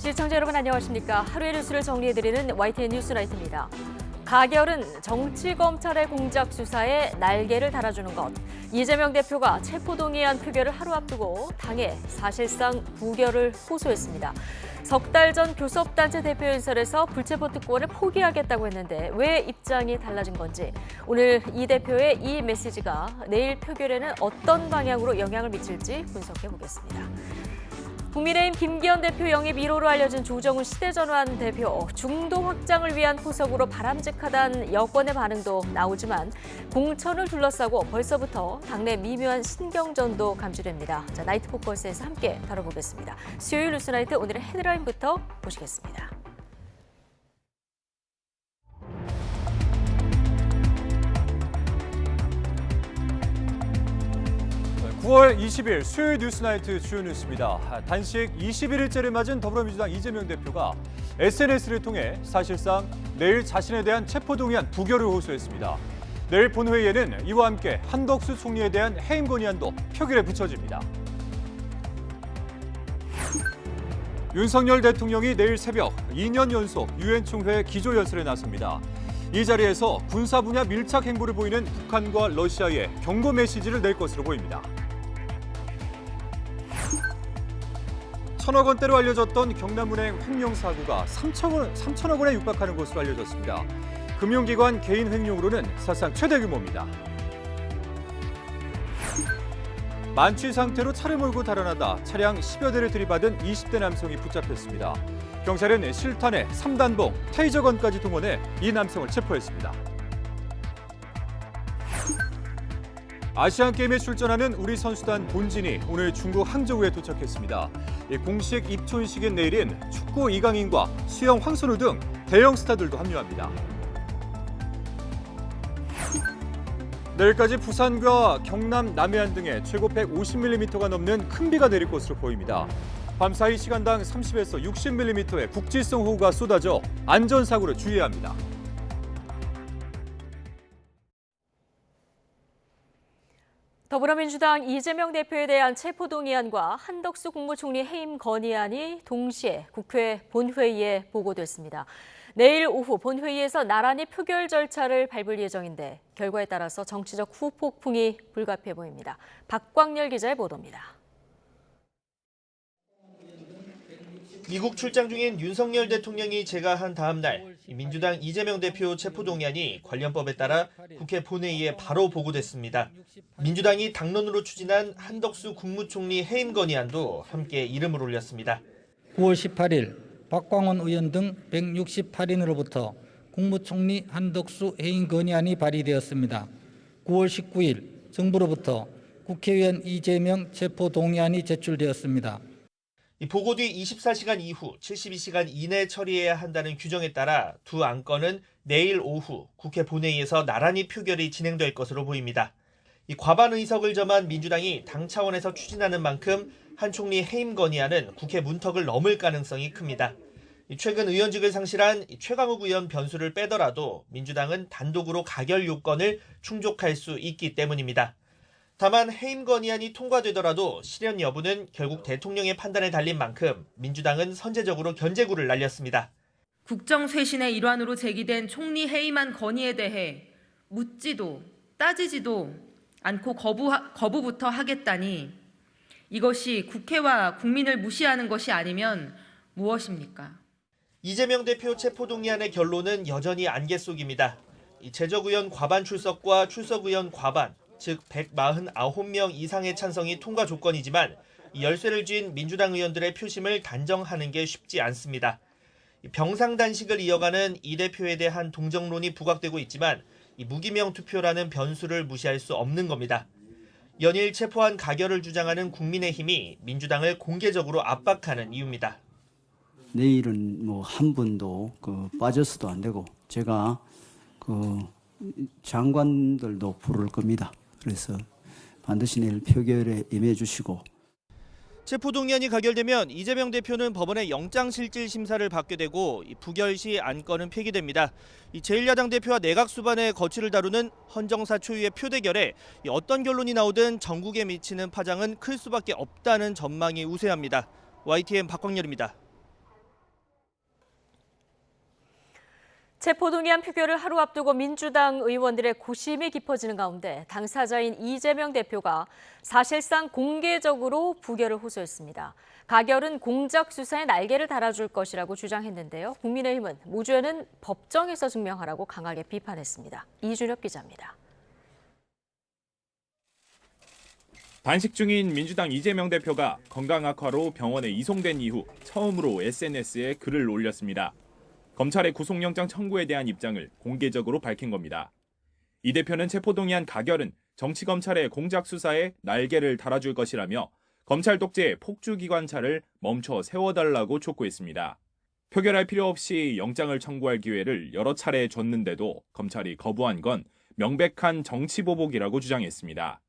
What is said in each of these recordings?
시청자 여러분 안녕하십니까. 하루의 뉴스를 정리해드리는 YTN 뉴스라이트입니다. 가결은 정치검찰의 공작 수사에 날개를 달아주는 것. 이재명 대표가 체포동의안 표결을 하루 앞두고 당에 사실상 부결을 호소했습니다. 석 달 전 교섭단체 대표연설에서 불체포 특권을 포기하겠다고 했는데 왜 입장이 달라진 건지, 오늘 이 대표의 이 메시지가 내일 표결에는 어떤 방향으로 영향을 미칠지 분석해 보겠습니다. 국민의힘 김기현 대표 영입 1호로 알려진 조정훈 시대전환 대표, 중도 확장을 위한 포석으로 바람직하다는 여권의 반응도 나오지만 공천을 둘러싸고 벌써부터 당내 미묘한 신경전도 감지됩니다. 자, 나이트 포커스에서 함께 다뤄보겠습니다. 수요일 뉴스나이트 오늘의 헤드라인부터 보시겠습니다. 9월 20일 수요일 뉴스나이트 주요 뉴스입니다. 단식 21일째를 맞은 더불어민주당 이재명 대표가 SNS를 통해 사실상 내일 자신에 대한 체포동의안 부결을 호소했습니다. 내일 본회의에는 이와 함께 한덕수 총리에 대한 해임 건의안도 표결에 붙여집니다. 윤석열 대통령이 내일 새벽 2년 연속 유엔 총회 기조연설에 나섭니다. 이 자리에서 군사 분야 밀착 행보를 보이는 북한과 러시아에 경고 메시지를 낼 것으로 보입니다. 1,000억 원대로 알려졌던 경남은행 횡령 사고가 3천억 원에 육박하는 것으로 알려졌습니다. 금융기관 개인 횡령으로는 사상 최대 규모입니다. 만취 상태로 차를 몰고 달아나다 차량 10여 대를 들이받은 20대 남성이 붙잡혔습니다. 경찰은 실탄에 3단봉, 테이저건까지 동원해 이 남성을 체포했습니다. 아시안게임에 출전하는 우리 선수단 본진이 오늘 중국 항저우에 도착했습니다. 공식 입촌식인 내일인 축구 이강인과 수영 황선우 등 대형 스타들도 합류합니다. 내일까지 부산과 경남, 남해안 등에 최고 150mm가 넘는 큰 비가 내릴 것으로 보입니다. 밤사이 시간당 30에서 60mm의 국지성 호우가 쏟아져 안전사고를 주의해야 합니다. 더불어민주당 이재명 대표에 대한 체포동의안과 한덕수 국무총리 해임 건의안이 동시에 국회 본회의에 보고됐습니다. 내일 오후 본회의에서 나란히 표결 절차를 밟을 예정인데 결과에 따라서 정치적 후폭풍이 불가피해 보입니다. 박광열 기자의 보도입니다. 미국 출장 중인 윤석열 대통령이 재가한 다음 날 민주당 이재명 대표 체포동의안이 관련법에 따라 국회 본회의에 바로 보고됐습니다. 민주당이 당론으로 추진한 한덕수 국무총리 해임 건의안도 함께 이름을 올렸습니다. 9월 18일 박광원 의원 등 168인으로부터 국무총리 한덕수 해임 건의안이 발의되었습니다. 9월 19일 정부로부터 국회의원 이재명 체포동의안이 제출되었습니다. 보고 뒤 24시간 이후 72시간 이내 처리해야 한다는 규정에 따라 두 안건은 내일 오후 국회 본회의에서 나란히 표결이 진행될 것으로 보입니다. 과반 의석을 점한 민주당이 당 차원에서 추진하는 만큼 한 총리 해임 건의안은 국회 문턱을 넘을 가능성이 큽니다. 최근 의원직을 상실한 최강욱 의원 변수를 빼더라도 민주당은 단독으로 가결 요건을 충족할 수 있기 때문입니다. 다만 해임 건의안이 통과되더라도 실현 여부는 결국 대통령의 판단에 달린 만큼 민주당은 선제적으로 견제구를 날렸습니다. 국정쇄신의 일환으로 제기된 총리 해임안 건의에 대해 묻지도 따지지도 않고 거부부터 하겠다니 이것이 국회와 국민을 무시하는 것이 아니면 무엇입니까? 이재명 대표 체포동의안의 결론은 여전히 안개 속입니다. 재적의원 과반 출석과 출석의원 과반, 즉 149명 이상의 찬성이 통과 조건이지만 열쇠를 쥔 민주당 의원들의 표심을 단정하는 게 쉽지 않습니다. 병상단식을 이어가는 이 대표에 대한 동정론이 부각되고 있지만 무기명 투표라는 변수를 무시할 수 없는 겁니다. 연일 체포한 가결을 주장하는 국민의힘이 민주당을 공개적으로 압박하는 이유입니다. 내일은 한 분도 빠져서도 안 되고 제가 장관들도 부를 겁니다. 그래서 반드시 내일 표결에 임해 주시고. 체포동의안이 가결되면 이재명 대표는 법원의 영장실질심사를 받게 되고 부결 시 안건은 폐기됩니다. 제1야당 대표와 내각 수반의 거취를 다루는 헌정사 초유의 표대결에 어떤 결론이 나오든 전국에 미치는 파장은 클 수밖에 없다는 전망이 우세합니다. YTN 박광열입니다. 체포동의안 표결을 하루 앞두고 민주당 의원들의 고심이 깊어지는 가운데 당사자인 이재명 대표가 사실상 공개적으로 부결을 호소했습니다. 가결은 공작 수사에 날개를 달아줄 것이라고 주장했는데요. 국민의힘은 무죄는 법정에서 증명하라고 강하게 비판했습니다. 이준엽 기자입니다. 단식 중인 민주당 이재명 대표가 건강 악화로 병원에 이송된 이후 처음으로 SNS에 글을 올렸습니다. 검찰의 구속영장 청구에 대한 입장을 공개적으로 밝힌 겁니다. 이 대표는 체포동의안 가결은 정치검찰의 공작 수사에 날개를 달아줄 것이라며 검찰 독재의 폭주기관차를 멈춰 세워달라고 촉구했습니다. 표결할 필요 없이 영장을 청구할 기회를 여러 차례 줬는데도 검찰이 거부한 건 명백한 정치보복이라고 주장했습니다.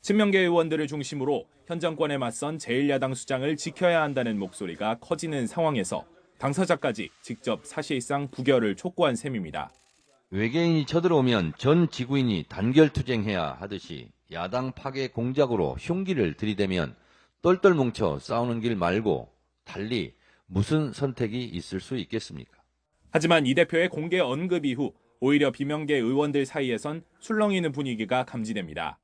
친명계 의원들을 중심으로 현 정권에 맞선 제1야당 수장을 지켜야 한다는 목소리가 커지는 상황에서 당사자까지 직접 사실상 부결을 촉구한 셈입니다. 외계인이 쳐들어오면 전 지구인이 단결투쟁해야 하듯이 야당 파괴 공작으로 흉기를 들이대면 똘똘 뭉쳐 싸우는 길 말고 달리 무슨 선택이 있을 수 있겠습니까? 하지만 이 대표의 공개 언급 이후 오히려 비명계 의원들 사이에선 술렁이는 분위기가 감지됩니다.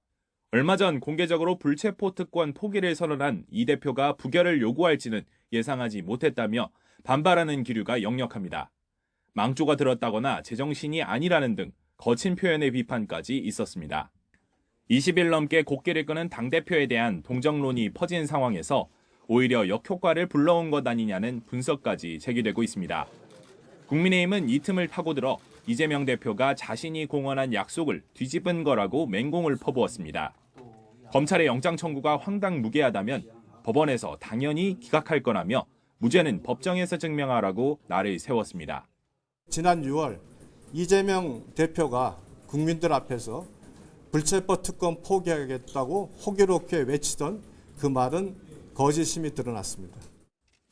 얼마 전 공개적으로 불체포 특권 포기를 선언한 이 대표가 부결을 요구할지는 예상하지 못했다며 반발하는 기류가 역력합니다. 망조가 들었다거나 제정신이 아니라는 등 거친 표현의 비판까지 있었습니다. 20일 넘게 곡기를 끄는 당대표에 대한 동정론이 퍼진 상황에서 오히려 역효과를 불러온 것 아니냐는 분석까지 제기되고 있습니다. 국민의힘은 이 틈을 파고들어 이재명 대표가 자신이 공언한 약속을 뒤집은 거라고 맹공을 퍼부었습니다. 검찰의 영장 청구가 황당무계하다면 법원에서 당연히 기각할 거라며 무죄는 법정에서 증명하라고 날을 세웠습니다. 지난 6월 이재명 대표가 국민들 앞에서 불체포 특권 포기하겠다고 호기롭게 외치던 그 말은 거짓임이 드러났습니다.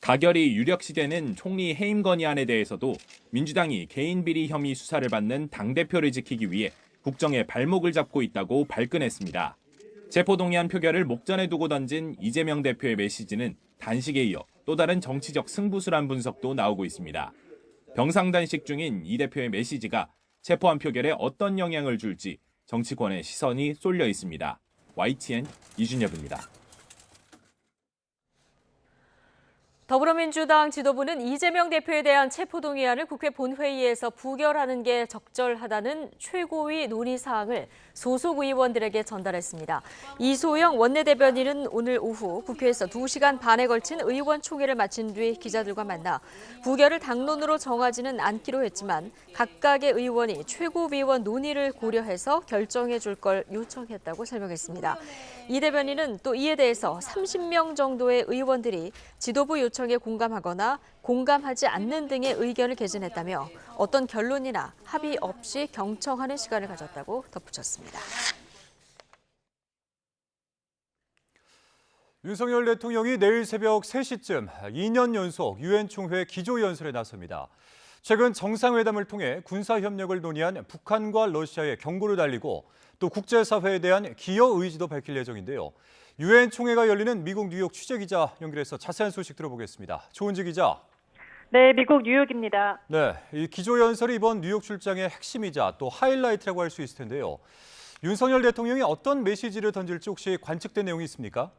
가결이 유력시되는 총리 해임 건의안에 대해서도 민주당이 개인 비리 혐의 수사를 받는 당대표를 지키기 위해 국정에 발목을 잡고 있다고 발끈했습니다. 체포동의안 표결을 목전에 두고 던진 이재명 대표의 메시지는 단식에 이어 또 다른 정치적 승부수란 분석도 나오고 있습니다. 병상단식 중인 이 대표의 메시지가 체포안 표결에 어떤 영향을 줄지 정치권의 시선이 쏠려 있습니다. YTN 이준엽입니다. 더불어민주당 지도부는 이재명 대표에 대한 체포동의안을 국회 본회의에서 부결하는 게 적절하다는 최고위 논의사항을 소속 의원들에게 전달했습니다. 이소영 원내대변인은 오늘 오후 국회에서 2시간 반에 걸친 의원총회를 마친 뒤 기자들과 만나 부결을 당론으로 정하지는 않기로 했지만 각각의 의원이 최고위원 논의를 고려해서 결정해 줄 걸 요청했다고 설명했습니다. 이 대변인은 또 이에 대해서 30명 정도의 의원들이 지도부 요청에 공감하거나 공감하지 않는 등의 의견을 개진했다며 어떤 결론이나 합의 없이 경청하는 시간을 가졌다고 덧붙였습니다. 윤석열 대통령이 내일 새벽 3시쯤 2년 연속 유엔 총회 기조연설에 나섭니다. 최근 정상회담을 통해 군사협력을 논의한 북한과 러시아에 경고를 달리고 또 국제사회에 대한 기여 의지도 밝힐 예정인데요. 유엔 총회가 열리는 미국 뉴욕 취재기자 연결해서 자세한 소식 들어보겠습니다. 조은지 기자. 네, 미국 뉴욕입니다. 네, 이 기조연설이 이번 뉴욕 출장의 핵심이자 또 하이라이트라고 할 수 있을 텐데요. 윤석열 대통령이 어떤 메시지를 던질지 혹시 관측된 내용이 있습니까?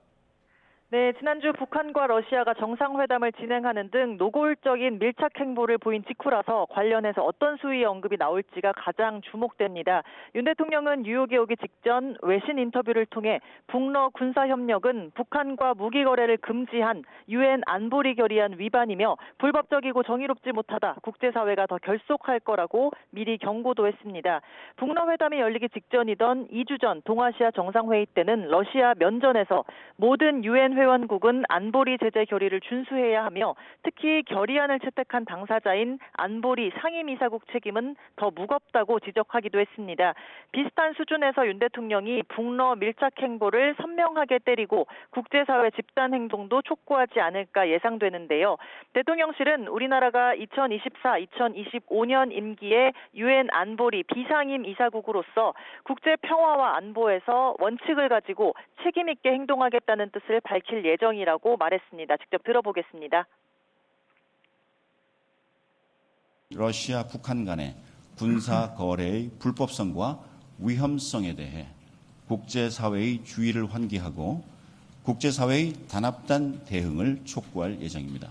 네, 지난주 북한과 러시아가 정상회담을 진행하는 등 노골적인 밀착 행보를 보인 직후라서 관련해서 어떤 수위의 언급이 나올지가 가장 주목됩니다. 윤 대통령은 뉴욕에 오기 직전 외신 인터뷰를 통해 북러 군사협력은 북한과 무기 거래를 금지한 유엔 안보리 결의안 위반이며 불법적이고 정의롭지 못하다. 국제사회가 더 결속할 거라고 미리 경고도 했습니다. 북러 회담이 열리기 직전이던 2주 전 동아시아 정상회의 때는 러시아 면전에서 모든 유엔 회원국은 안보리 제재 결의를 준수해야 하며 특히 결의안을 채택한 당사자인 안보리 상임이사국 책임은 더 무겁다고 지적하기도 했습니다. 비슷한 수준에서 윤 대통령이 북러 밀착 행보를 선명하게 때리고 국제사회 집단 행동도 촉구하지 않을까 예상되는데요. 대통령실은 우리나라가 2024-2025년 임기에 유엔 안보리 비상임 이사국으로서 국제 평화와 안보에서 원칙을 가지고 책임 있게 행동하겠다는 뜻을 밝힐 예정이라고 말했습니다. 직접 들어보겠습니다. 러시아, 북한 간의 군사 거래의 불법성과 위험성에 대해 국제사회의 주의를 환기하고 국제사회의 단합단 대응을 촉구할 예정입니다.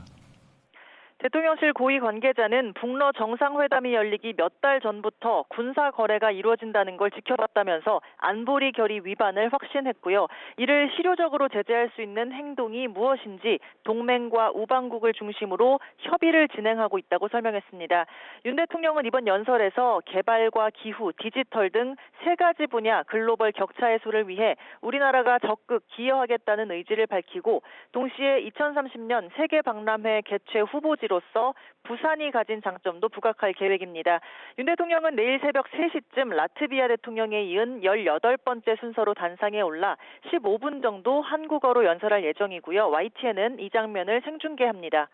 대통령실 고위 관계자는 북러 정상회담이 열리기 몇 달 전부터 군사 거래가 이루어진다는 걸 지켜봤다면서 안보리 결의 위반을 확신했고요. 이를 실효적으로 제재할 수 있는 행동이 무엇인지 동맹과 우방국을 중심으로 협의를 진행하고 있다고 설명했습니다. 윤 대통령은 이번 연설에서 개발과 기후, 디지털 등 세 가지 분야 글로벌 격차 해소를 위해 우리나라가 적극 기여하겠다는 의지를 밝히고 동시에 2030년 세계 박람회 개최 후보지로서 부산이 가진 장점도 부각할 계획입니다. 윤 대통령은 내일 새벽 3시쯤 라트비아 대통령에 이은 18번째 순서로 단상에 올라 15분 정도 한국어로 연설할 예정이고요. YTN은 이 장면을 생중계합니다.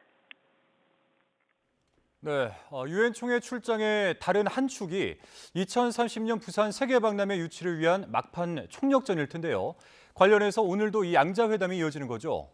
네, 유엔 총회 출장의 다른 한 축이 2030년 부산 세계박람회 유치를 위한 막판 총력전일 텐데요. 관련해서 오늘도 이 양자회담이 이어지는 거죠?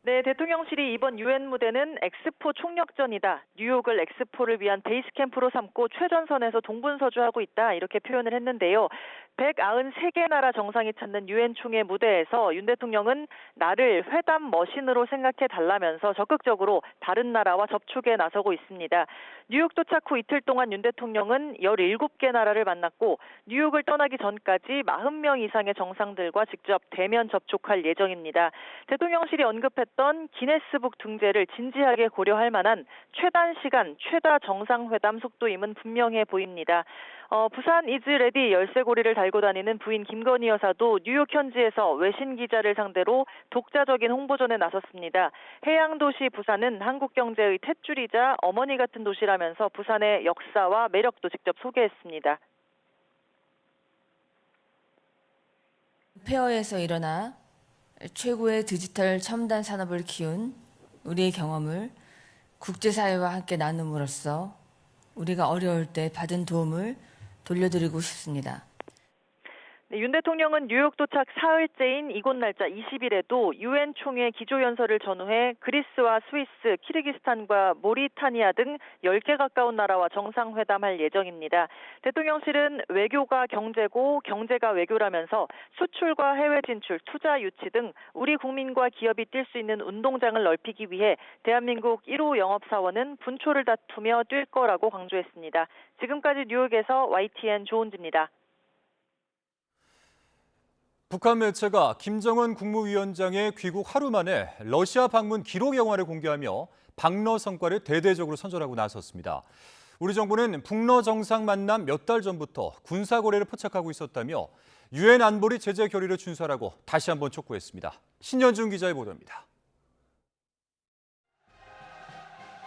네, 대통령실이 이번 유엔 무대는 엑스포 총력전이다. 뉴욕을 엑스포를 위한 베이스 캠프로 삼고 최전선에서 동분서주하고 있다. 이렇게 표현을 했는데요. 193개 나라 정상이 찾는 유엔 총회 무대에서 윤 대통령은 나를 회담 머신으로 생각해 달라면서 적극적으로 다른 나라와 접촉에 나서고 있습니다. 뉴욕 도착 후 이틀 동안 윤 대통령은 17개 나라를 만났고 뉴욕을 떠나기 전까지 40명 이상의 정상들과 직접 대면 접촉할 예정입니다. 대통령실이 언급했던 기네스북 등재를 진지하게 고려할 만한 최단 시간, 최다 정상회담 속도임은 분명해 보입니다. 부산 이즈 레디 열쇠고리를 달고 다니는 부인 김건희 여사도 뉴욕 현지에서 외신 기자를 상대로 독자적인 홍보전에 나섰습니다. 해양도시 부산은 한국 경제의 탯줄이자 어머니 같은 도시라면서 부산의 역사와 매력도 직접 소개했습니다. 페어에서 일어나 최고의 디지털 첨단 산업을 키운 우리의 경험을 국제사회와 함께 나눔으로써 우리가 어려울 때 받은 도움을 돌려드리고 싶습니다. 네, 윤 대통령은 뉴욕 도착 사흘째인 이곳 날짜 20일에도 유엔 총회 기조연설을 전후해 그리스와 스위스, 키르기스탄과 모리타니아 등 10개 가까운 나라와 정상회담할 예정입니다. 대통령실은 외교가 경제고 경제가 외교라면서 수출과 해외 진출, 투자 유치 등 우리 국민과 기업이 뛸 수 있는 운동장을 넓히기 위해 대한민국 1호 영업사원은 분초를 다투며 뛸 거라고 강조했습니다. 지금까지 뉴욕에서 YTN 조은지입니다. 북한 매체가 김정은 국무위원장의 귀국 하루 만에 러시아 방문 기록 영화를 공개하며 박러 성과를 대대적으로 선전하고 나섰습니다. 우리 정부는 북러 정상 만남 몇 달 전부터 군사 거래를 포착하고 있었다며 유엔 안보리 제재 결의를 준수하라고 다시 한번 촉구했습니다. 신현준 기자의 보도입니다.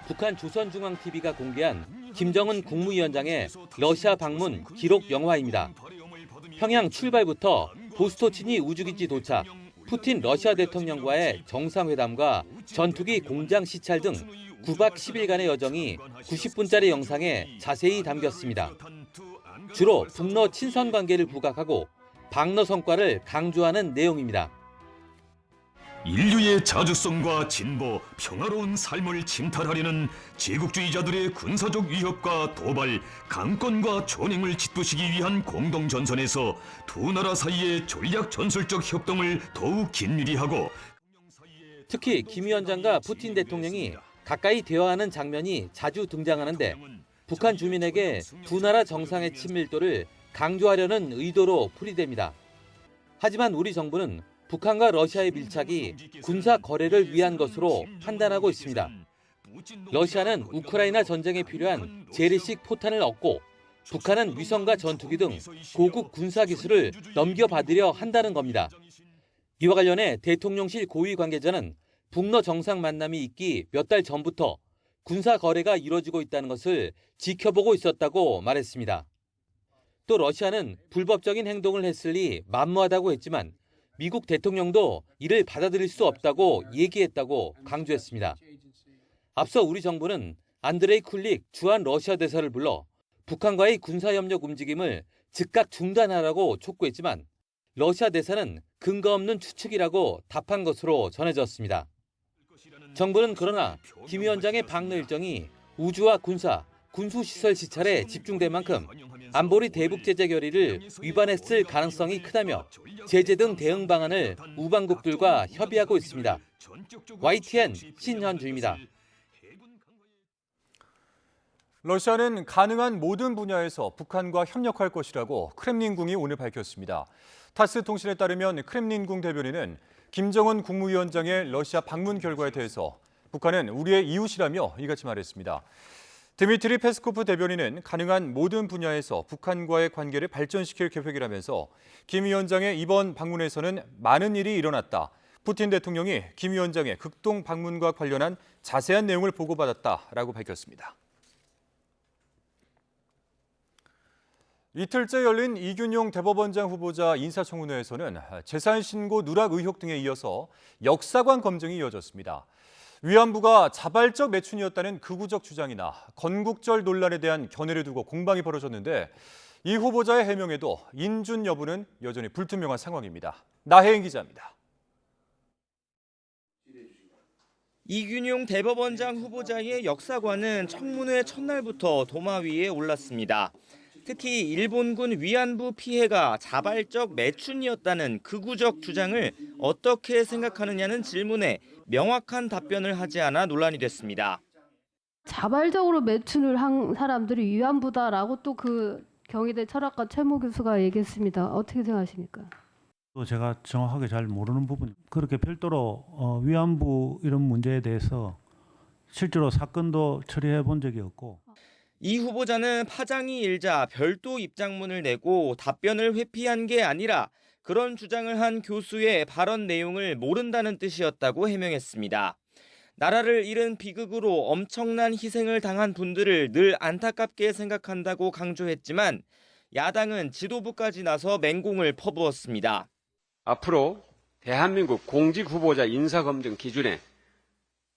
북한 조선중앙TV가 공개한 김정은 국무위원장의 러시아 방문 기록 영화입니다. 평양 출발부터 보스토치니 우주기지 도착, 푸틴 러시아 대통령과의 정상회담과 전투기 공장 시찰 등 9박 10일간의 여정이 90분짜리 영상에 자세히 담겼습니다. 주로 북러 친선 관계를 부각하고 박러 성과를 강조하는 내용입니다. 인류의 자주성과 진보, 평화로운 삶을 침탈하려는 제국주의자들의 군사적 위협과 도발, 강권과 전횡을 짓부시기 위한 공동전선에서 두 나라 사이의 전략 전술적 협동을 더욱 긴밀히 하고 특히 김 위원장과 푸틴 대통령이 가까이 대화하는 장면이 자주 등장하는데 북한 주민에게 두 나라 정상의 친밀도를 강조하려는 의도로 풀이됩니다. 하지만 우리 정부는 북한과 러시아의 밀착이 군사 거래를 위한 것으로 판단하고 있습니다. 러시아는 우크라이나 전쟁에 필요한 재래식 포탄을 얻고 북한은 위성과 전투기 등 고급 군사 기술을 넘겨받으려 한다는 겁니다. 이와 관련해 대통령실 고위 관계자는 북러 정상 만남이 있기 몇 달 전부터 군사 거래가 이뤄지고 있다는 것을 지켜보고 있었다고 말했습니다. 또 러시아는 불법적인 행동을 했으니 만무하다고 했지만 미국 대통령도 이를 받아들일 수 없다고 얘기했다고 강조했습니다. 앞서 우리 정부는 안드레이 쿨릭 주한 러시아 대사를 불러 북한과의 군사협력 움직임을 즉각 중단하라고 촉구했지만 러시아 대사는 근거 없는 추측이라고 답한 것으로 전해졌습니다. 정부는 그러나 김 위원장의 방러 일정이 우주와 군사, 군수시설 시찰에 집중된 만큼 안보리 대북 제재 결의를 위반했을 가능성이 크다며 제재 등 대응 방안을 우방국들과 협의하고 있습니다. YTN 신현주입니다. 러시아는 가능한 모든 분야에서 북한과 협력할 것이라고 크렘린궁이 오늘 밝혔습니다. 타스 통신에 따르면 크렘린궁 대변인은 김정은 국무위원장의 러시아 방문 결과에 대해서 북한은 우리의 이웃이라며 이같이 말했습니다. 드미트리 페스코프 대변인은 가능한 모든 분야에서 북한과의 관계를 발전시킬 계획이라면서 김 위원장의 이번 방문에서는 많은 일이 일어났다. 푸틴 대통령이 김 위원장의 극동 방문과 관련한 자세한 내용을 보고받았다라고 밝혔습니다. 이틀째 열린 이균용 대법원장 후보자 인사청문회에서는 재산 신고 누락 의혹 등에 이어서 역사관 검증이 이어졌습니다. 위안부가 자발적 매춘이었다는 극우적 주장이나 건국절 논란에 대한 견해를 두고 공방이 벌어졌는데 이 후보자의 해명에도 인준 여부는 여전히 불투명한 상황입니다. 나혜인 기자입니다. 이균용 대법원장 후보자의 역사관은 청문회 첫날부터 도마 위에 올랐습니다. 특히 일본군 위안부 피해가 자발적 매춘이었다는 극우적 주장을 어떻게 생각하느냐는 질문에 명확한 답변을 하지 않아 논란이 됐습니다. 자발적으로 매춘을 한 사람들이 위안부다라고 또 그 경희대 철학과 최모 교수가 얘기했습니다. 어떻게 생각하십니까? 또 제가 정확하게 잘 모르는 부분. 그렇게 별도로 위안부 이런 문제에 대해서 실제로 사건도 처리해 본 적이 없고. 이 후보자는 파장이 일자 별도 입장문을 내고 답변을 회피한 게 아니라 그런 주장을 한 교수의 발언 내용을 모른다는 뜻이었다고 해명했습니다. 나라를 잃은 비극으로 엄청난 희생을 당한 분들을 늘 안타깝게 생각한다고 강조했지만 야당은 지도부까지 나서 맹공을 퍼부었습니다. 앞으로 대한민국 공직 후보자 인사검증 기준에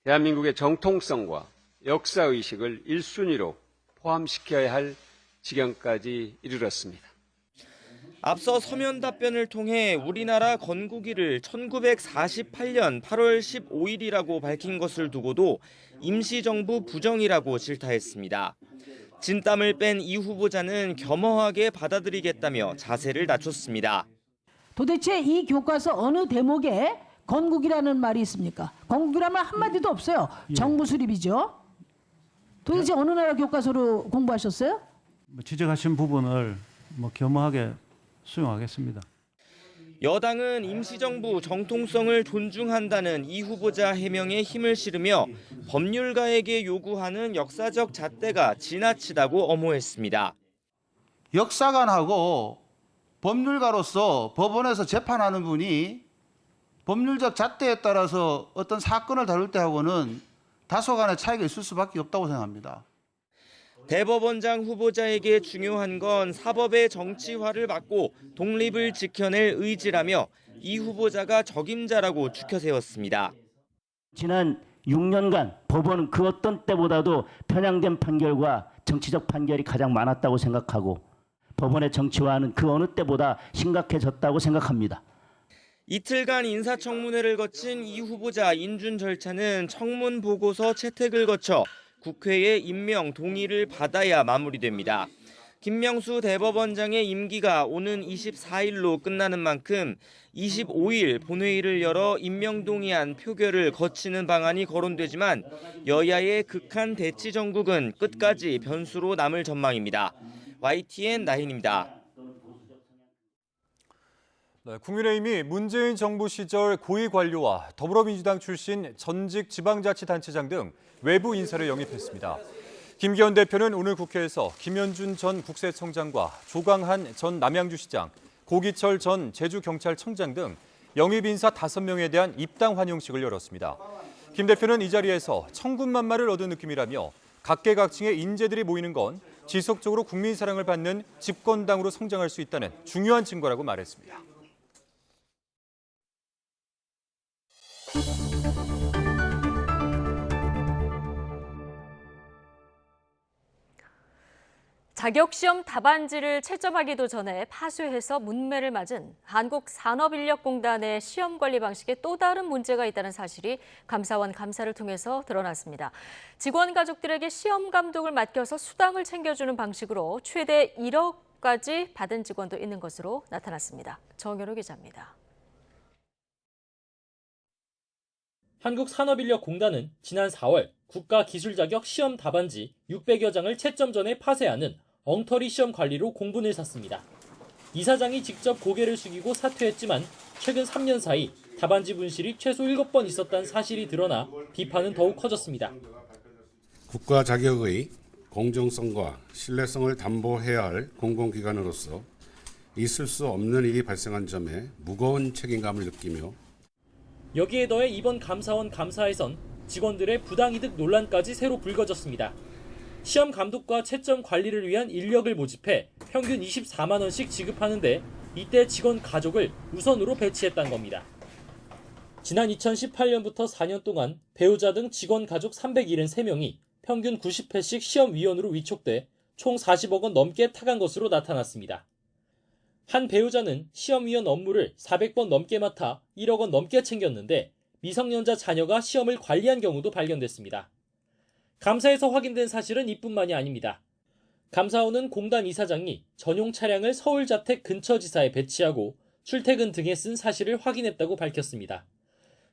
대한민국의 정통성과 역사의식을 1순위로 포함시켜야 할 지경까지 이르렀습니다. 앞서 서면 답변을 통해 우리나라 건국일을 1948년 8월 15일이라고 밝힌 것을 두고도 임시정부 부정이라고 질타했습니다. 진땀을 뺀 이 후보자는 겸허하게 받아들이겠다며 자세를 낮췄습니다. 도대체 이 교과서 어느 대목에 건국이라는 말이 있습니까? 건국이라는 말 한마디도 없어요. 정부 수립이죠. 도대체 어느 나라 교과서로 공부하셨어요? 지적하신 부분을 겸허하게 수용하겠습니다. 여당은 임시정부 정통성을 존중한다는 이 후보자 해명에 힘을 실으며 법률가에게 요구하는 역사적 잣대가 지나치다고 엄호했습니다. 역사관하고 법률가로서 법원에서 재판하는 분이 법률적 잣대에 따라서 어떤 사건을 다룰 때하고는 다소간의 차이가 있을 수밖에 없다고 생각합니다. 대법원장 후보자에게 중요한 건 사법의 정치화를 막고 독립을 지켜낼 의지라며 이 후보자가 적임자라고 추켜 세웠습니다. 지난 6년간 법원은 그 어떤 때보다도 편향된 판결과 정치적 판결이 가장 많았다고 생각하고 법원의 정치화는 그 어느 때보다 심각해졌다고 생각합니다. 이틀간 인사청문회를 거친 이 후보자 인준 절차는 청문 보고서 채택을 거쳐 국회의 임명 동의를 받아야 마무리됩니다. 김명수 대법원장의 임기가 오는 24일로 끝나는 만큼 25일 본회의를 열어 임명 동의안 표결을 거치는 방안이 거론되지만 여야의 극한 대치 정국은 끝까지 변수로 남을 전망입니다. YTN 나힌입니다. 국민의힘이 문재인 정부 시절 고위 관료와 더불어민주당 출신 전직 지방자치단체장 등 외부 인사를 영입했습니다. 김기현 대표는 오늘 국회에서 김현준 전 국세청장과 조강한 전 남양주시장, 고기철 전 제주경찰청장 등 영입 인사 5명에 대한 입당 환영식을 열었습니다. 김 대표는 이 자리에서 천군만마를 얻은 느낌이라며 각계각층의 인재들이 모이는 건 지속적으로 국민 사랑을 받는 집권당으로 성장할 수 있다는 중요한 증거라고 말했습니다. 자격시험 답안지를 채점하기도 전에 파쇄해서 문매를 맞은 한국산업인력공단의 시험관리 방식에 또 다른 문제가 있다는 사실이 감사원 감사를 통해서 드러났습니다. 직원 가족들에게 시험 감독을 맡겨서 수당을 챙겨주는 방식으로 최대 1억까지 받은 직원도 있는 것으로 나타났습니다. 정현우 기자입니다. 한국산업인력공단은 지난 4월 국가기술자격 시험 답안지 600여 장을 채점 전에 파쇄하는 엉터리 시험 관리로 공분을 샀습니다. 이사장이 직접 고개를 숙이고 사퇴했지만 최근 3년 사이 답안지 분실이 최소 7번 있었다는 사실이 드러나 비판은 더욱 커졌습니다. 국가 자격의 공정성과 신뢰성을 담보해야 할 공공기관으로서 있을 수 없는 일이 발생한 점에 무거운 책임감을 느끼며 여기에 더해 이번 감사원 감사에선 직원들의 부당이득 논란까지 새로 불거졌습니다. 시험 감독과 채점 관리를 위한 인력을 모집해 평균 24만 원씩 지급하는데 이때 직원 가족을 우선으로 배치했다는 겁니다. 지난 2018년부터 4년 동안 배우자 등 직원 가족 373명이 평균 90회씩 시험위원으로 위촉돼 총 40억 원 넘게 타간 것으로 나타났습니다. 한 배우자는 시험위원 업무를 400번 넘게 맡아 1억 원 넘게 챙겼는데 미성년자 자녀가 시험을 관리한 경우도 발견됐습니다. 감사에서 확인된 사실은 이뿐만이 아닙니다. 감사원은 공단 이사장이 전용 차량을 서울 자택 근처 지사에 배치하고 출퇴근 등에 쓴 사실을 확인했다고 밝혔습니다.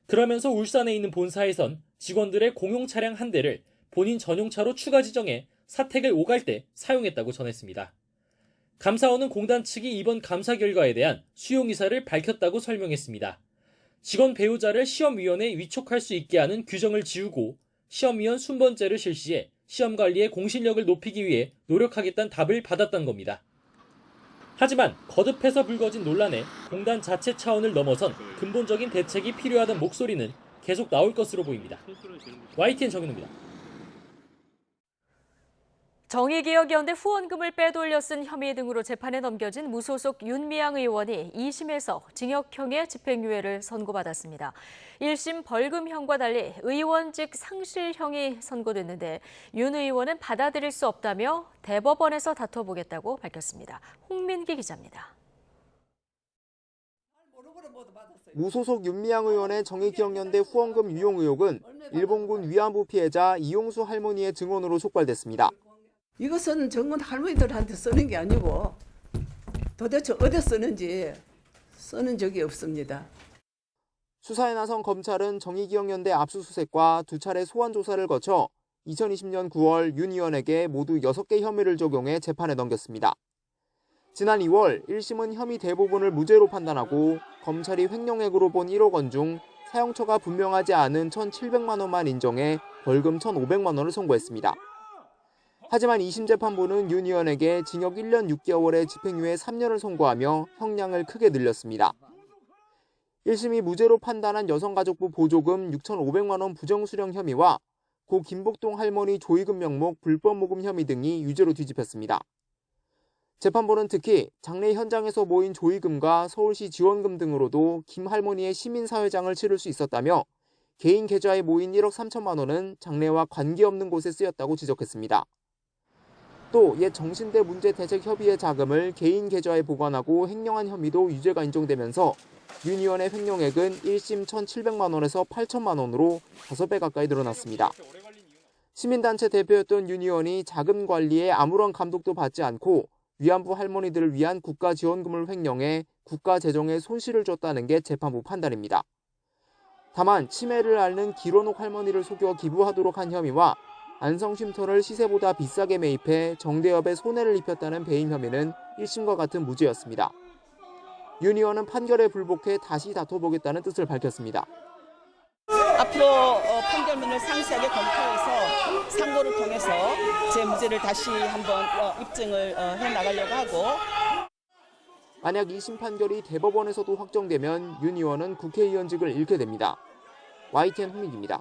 그러면서 울산에 있는 본사에선 직원들의 공용 차량 한 대를 본인 전용차로 추가 지정해 사택을 오갈 때 사용했다고 전했습니다. 감사원은 공단 측이 이번 감사 결과에 대한 수용 의사를 밝혔다고 설명했습니다. 직원 배우자를 시험위원회에 위촉할 수 있게 하는 규정을 지우고 시험위원 순번제를 실시해 시험관리의 공신력을 높이기 위해 노력하겠다는 답을 받았다는 겁니다. 하지만 거듭해서 불거진 논란에 공단 자체 차원을 넘어선 근본적인 대책이 필요하다는 목소리는 계속 나올 것으로 보입니다. YTN 정현우입니다. 정의기억연대 후원금을 빼돌려 쓴 혐의 등으로 재판에 넘겨진 무소속 윤미향 의원이 2심에서 징역형의 집행유예를 선고받았습니다. 1심 벌금형과 달리 의원직 상실형이 선고됐는데 윤 의원은 받아들일 수 없다며 대법원에서 다퉈보겠다고 밝혔습니다. 홍민기 기자입니다. 무소속 윤미향 의원의 정의기억연대 후원금 유용 의혹은 일본군 위안부 피해자 이용수 할머니의 증언으로 촉발됐습니다. 이것은 정문 할머니들한테 쓰는 게 아니고 도대체 어디 쓰는지 쓰는 적이 없습니다. 수사에 나선 검찰은 정의기억연대 압수수색과 2차례 소환 조사를 거쳐 2020년 9월 윤 의원에게 모두 6개 혐의를 적용해 재판에 넘겼습니다. 지난 2월 1심은 혐의 대부분을 무죄로 판단하고 검찰이 횡령액으로 본 1억 원 중 사용처가 분명하지 않은 1,700만 원만 인정해 벌금 1,500만 원을 선고했습니다. 하지만 2심 재판부는 윤 의원에게 징역 1년 6개월에 집행유예 3년을 선고하며 형량을 크게 늘렸습니다. 1심이 무죄로 판단한 여성가족부 보조금 6,500만 원 부정수령 혐의와 고 김복동 할머니 조의금 명목 불법 모금 혐의 등이 유죄로 뒤집혔습니다. 재판부는 특히 장례 현장에서 모인 조의금과 서울시 지원금 등으로도 김 할머니의 시민사회장을 치를 수 있었다며 개인 계좌에 모인 1억 3천만 원은 장례와 관계없는 곳에 쓰였다고 지적했습니다. 또 옛 정신대 문제 대책 협의회 자금을 개인 계좌에 보관하고 횡령한 혐의도 유죄가 인정되면서 윤 의원의 횡령액은 1심 1,700만 원에서 8천만 원으로 5배 가까이 늘어났습니다. 시민단체 대표였던 윤 의원이 자금 관리에 아무런 감독도 받지 않고 위안부 할머니들을 위한 국가 지원금을 횡령해 국가 재정에 손실을 줬다는 게 재판부 판단입니다. 다만 치매를 앓는 기론옥 할머니를 속여 기부하도록 한 혐의와 안성쉼터를 시세보다 비싸게 매입해 정대협에 손해를 입혔다는 배임 혐의는 1심과 같은 무죄였습니다. 윤 의원은 판결에 불복해 다시 다퉈보겠다는 뜻을 밝혔습니다. 앞으로 판결문을 상세하게 검토해서 상고를 통해서 제 무죄를 다시 한번 입증을 해나가려고 하고 만약 2심 판결이 대법원에서도 확정되면 윤 의원은 국회의원직을 잃게 됩니다. YTN 홍민기입니다.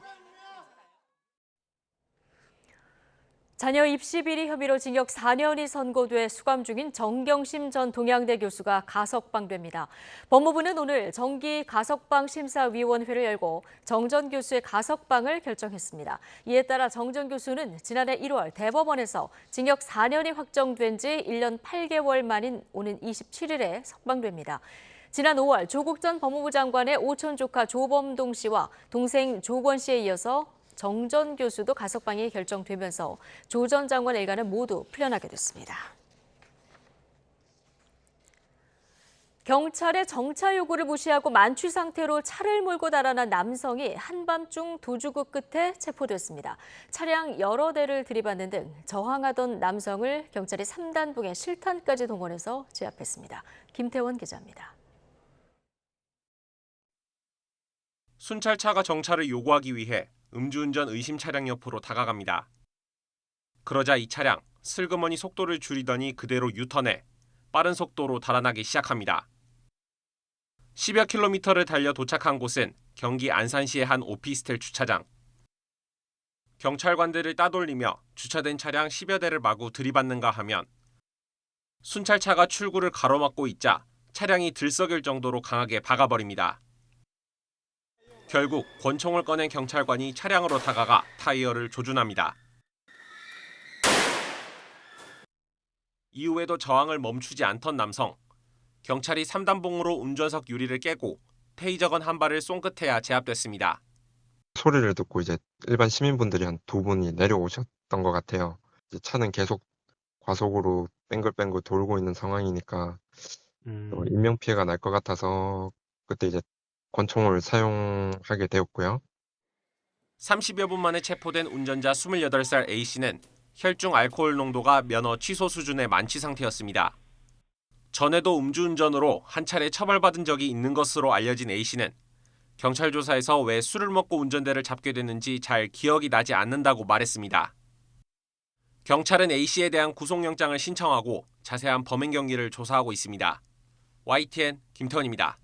자녀 입시 비리 혐의로 징역 4년이 선고돼 수감 중인 정경심 전 동양대 교수가 가석방됩니다. 법무부는 오늘 정기 가석방 심사위원회를 열고 정 전 교수의 가석방을 결정했습니다. 이에 따라 정 전 교수는 지난해 1월 대법원에서 징역 4년이 확정된 지 1년 8개월 만인 오는 27일에 석방됩니다. 지난 5월 조국 전 법무부 장관의 오촌 조카 조범동 씨와 동생 조건 씨에 이어서 정 전 교수도 가석방이 결정되면서 조 전 장관 일가는 모두 풀려나게 됐습니다. 경찰의 정차 요구를 무시하고 만취 상태로 차를 몰고 달아난 남성이 한밤중 도주구 끝에 체포됐습니다. 차량 여러 대를 들이받는 등 저항하던 남성을 경찰이 3단봉에 실탄까지 동원해서 제압했습니다. 김태원 기자입니다. 순찰차가 정차를 요구하기 위해 음주운전 의심 차량 옆으로 다가갑니다. 그러자 이 차량 슬그머니 속도를 줄이더니 그대로 유턴해 빠른 속도로 달아나기 시작합니다. 10여 킬로미터를 달려 도착한 곳은 경기 안산시의 한 오피스텔 주차장. 경찰관들을 따돌리며 주차된 차량 10여 대를 마구 들이받는가 하면 순찰차가 출구를 가로막고 있자 차량이 들썩일 정도로 강하게 박아버립니다. 결국 권총을 꺼낸 경찰관이 차량으로 다가가 타이어를 조준합니다. 이후에도 저항을 멈추지 않던 남성. 경찰이 3단봉으로 운전석 유리를 깨고 테이저건 한 발을 쏜 끝에야 제압됐습니다. 소리를 듣고 이제 일반 시민분들이 한 2분이 내려오셨던 것 같아요. 이제 차는 계속 과속으로 뱅글뱅글 돌고 있는 상황이니까 인명피해가 날 것 같아서 그때 이제 권총을 사용하게 되었고요. 30여 분 만에 체포된 운전자 28살 A씨는 혈중 알코올 농도가 면허 취소 수준의 만취 상태였습니다. 전에도 음주운전으로 한 차례 처벌받은 적이 있는 것으로 알려진 A씨는 경찰 조사에서 왜 술을 먹고 운전대를 잡게 됐는지 잘 기억이 나지 않는다고 말했습니다. 경찰은 A씨에 대한 구속영장을 신청하고 자세한 범행 경위를 조사하고 있습니다. YTN 김태원입니다.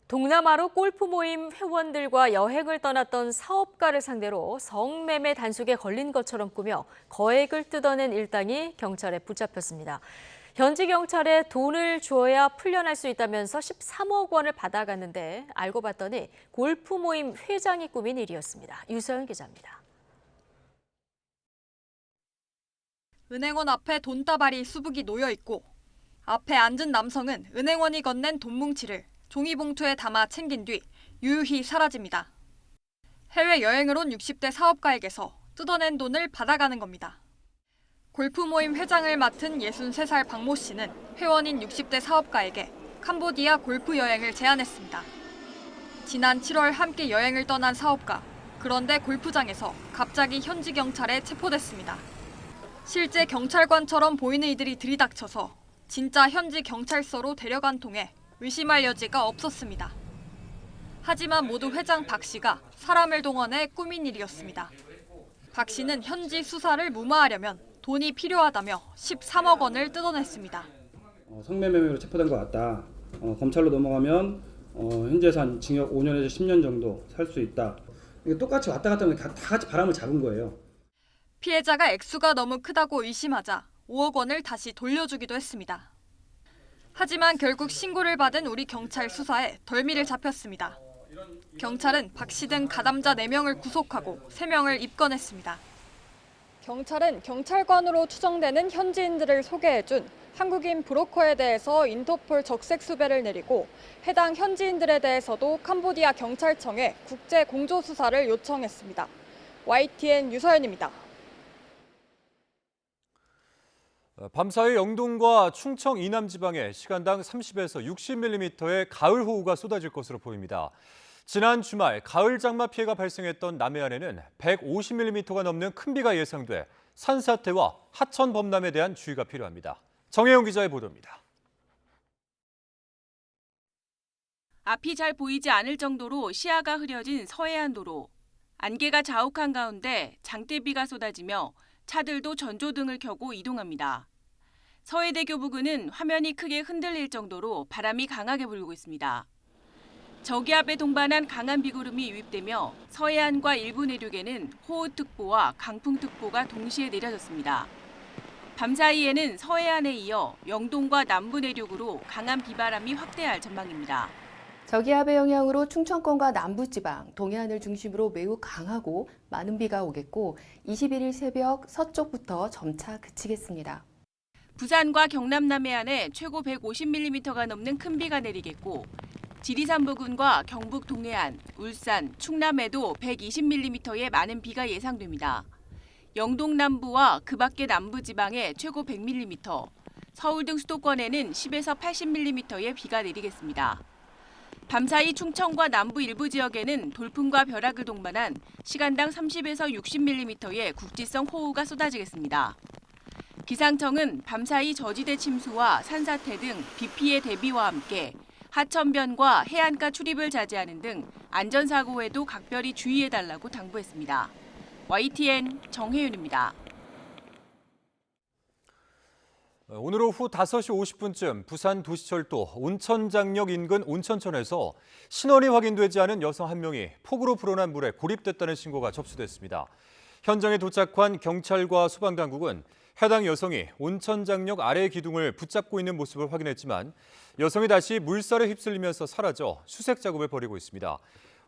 동남아로 골프 모임 회원들과 여행을 떠났던 사업가를 상대로 성매매 단속에 걸린 것처럼 꾸며 거액을 뜯어낸 일당이 경찰에 붙잡혔습니다. 현지 경찰에 돈을 줘야 풀려날 수 있다면서 13억 원을 받아갔는데 알고 봤더니 골프 모임 회장이 꾸민 일이었습니다. 유서연 기자입니다. 은행원 앞에 돈다발이 수북이 놓여 있고 앞에 앉은 남성은 은행원이 건넨 돈 뭉치를 종이봉투에 담아 챙긴 뒤 유유히 사라집니다. 해외여행을 온 60대 사업가에게서 뜯어낸 돈을 받아가는 겁니다. 골프 모임 회장을 맡은 63살 박모 씨는 회원인 60대 사업가에게 캄보디아 골프 여행을 제안했습니다. 지난 7월 함께 여행을 떠난 사업가. 그런데 골프장에서 갑자기 현지 경찰에 체포됐습니다. 실제 경찰관처럼 보이는 이들이 들이닥쳐서 진짜 현지 경찰서로 데려간 통에 의심할 여지가 없었습니다. 하지만 모두 회장 박 씨가 사람을 동원해 꾸민 일이었습니다. 박 씨는 현지 수사를 무마하려면 돈이 필요하다며 13억 원을 뜯어냈습니다. 성매매로 체포된 것 같다. 검찰로 넘어가면 현재에서 한 징역 5년에서 10년 정도 살 수 있다. 이게 똑같이 왔다 갔다 하면 다 같이 바람을 잡은 거예요. 피해자가 액수가 너무 크다고 의심하자 5억 원을 다시 돌려주기도 했습니다. 하지만 결국 신고를 받은 우리 경찰 수사에 덜미를 잡혔습니다. 경찰은 박 씨 등 가담자 4명을 구속하고 3명을 입건했습니다. 경찰은 경찰관으로 추정되는 현지인들을 소개해준 한국인 브로커에 대해서 인터폴 적색 수배를 내리고 해당 현지인들에 대해서도 캄보디아 경찰청에 국제 공조 수사를 요청했습니다. YTN 유서연입니다. 밤사이 영동과 충청 이남 지방에 시간당 30에서 60mm의 가을 호우가 쏟아질 것으로 보입니다. 지난 주말 가을 장마 피해가 발생했던 남해안에는 150mm가 넘는 큰 비가 예상돼 산사태와 하천 범람에 대한 주의가 필요합니다. 정혜영 기자의 보도입니다. 앞이 잘 보이지 않을 정도로 시야가 흐려진 서해안도로. 안개가 자욱한 가운데 장대비가 쏟아지며 차들도 전조등을 켜고 이동합니다. 서해대교 부근은 화면이 크게 흔들릴 정도로 바람이 강하게 불고 있습니다. 저기압에 동반한 강한 비구름이 유입되며 서해안과 일부 내륙에는 호우특보와 강풍특보가 동시에 내려졌습니다. 밤사이에는 서해안에 이어 영동과 남부 내륙으로 강한 비바람이 확대할 전망입니다. 저기압의 영향으로 충청권과 남부지방, 동해안을 중심으로 매우 강하고 많은 비가 오겠고 21일 새벽 서쪽부터 점차 그치겠습니다. 부산과 경남 남해안에 최고 150mm가 넘는 큰 비가 내리겠고 지리산 부근과 경북 동해안, 울산, 충남에도 120mm의 많은 비가 예상됩니다. 영동 남부와 그 밖의 남부 지방에 최고 100mm, 서울 등 수도권에는 10에서 80mm의 비가 내리겠습니다. 밤사이 충청과 남부 일부 지역에는 돌풍과 벼락을 동반한 시간당 30에서 60mm의 국지성 호우가 쏟아지겠습니다. 기상청은 밤사이 저지대 침수와 산사태 등 비 피해 대비와 함께 하천변과 해안가 출입을 자제하는 등 안전사고에도 각별히 주의해달라고 당부했습니다. YTN 정혜윤입니다. 오늘 오후 5시 50분쯤 부산 도시철도 온천장역 인근 온천천에서 신원이 확인되지 않은 여성 한 명이 폭우로 불어난 물에 고립됐다는 신고가 접수됐습니다. 현장에 도착한 경찰과 소방당국은 해당 여성이 온천장역 아래 기둥을 붙잡고 있는 모습을 확인했지만 여성이 다시 물살에 휩쓸리면서 사라져 수색 작업을 벌이고 있습니다.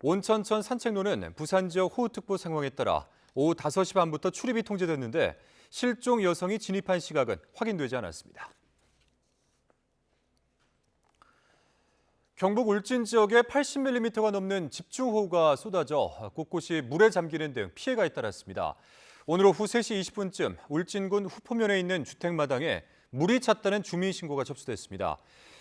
온천천 산책로는 부산 지역 호우특보 상황에 따라 오후 5시 반부터 출입이 통제됐는데 실종 여성이 진입한 시각은 확인되지 않았습니다. 경북 울진 지역에 80mm가 넘는 집중호우가 쏟아져 곳곳이 물에 잠기는 등 피해가 잇따랐습니다. 오늘 오후 3시 20분쯤 울진군 후포면에 있는 주택마당에 물이 찼다는 주민 신고가 접수됐습니다.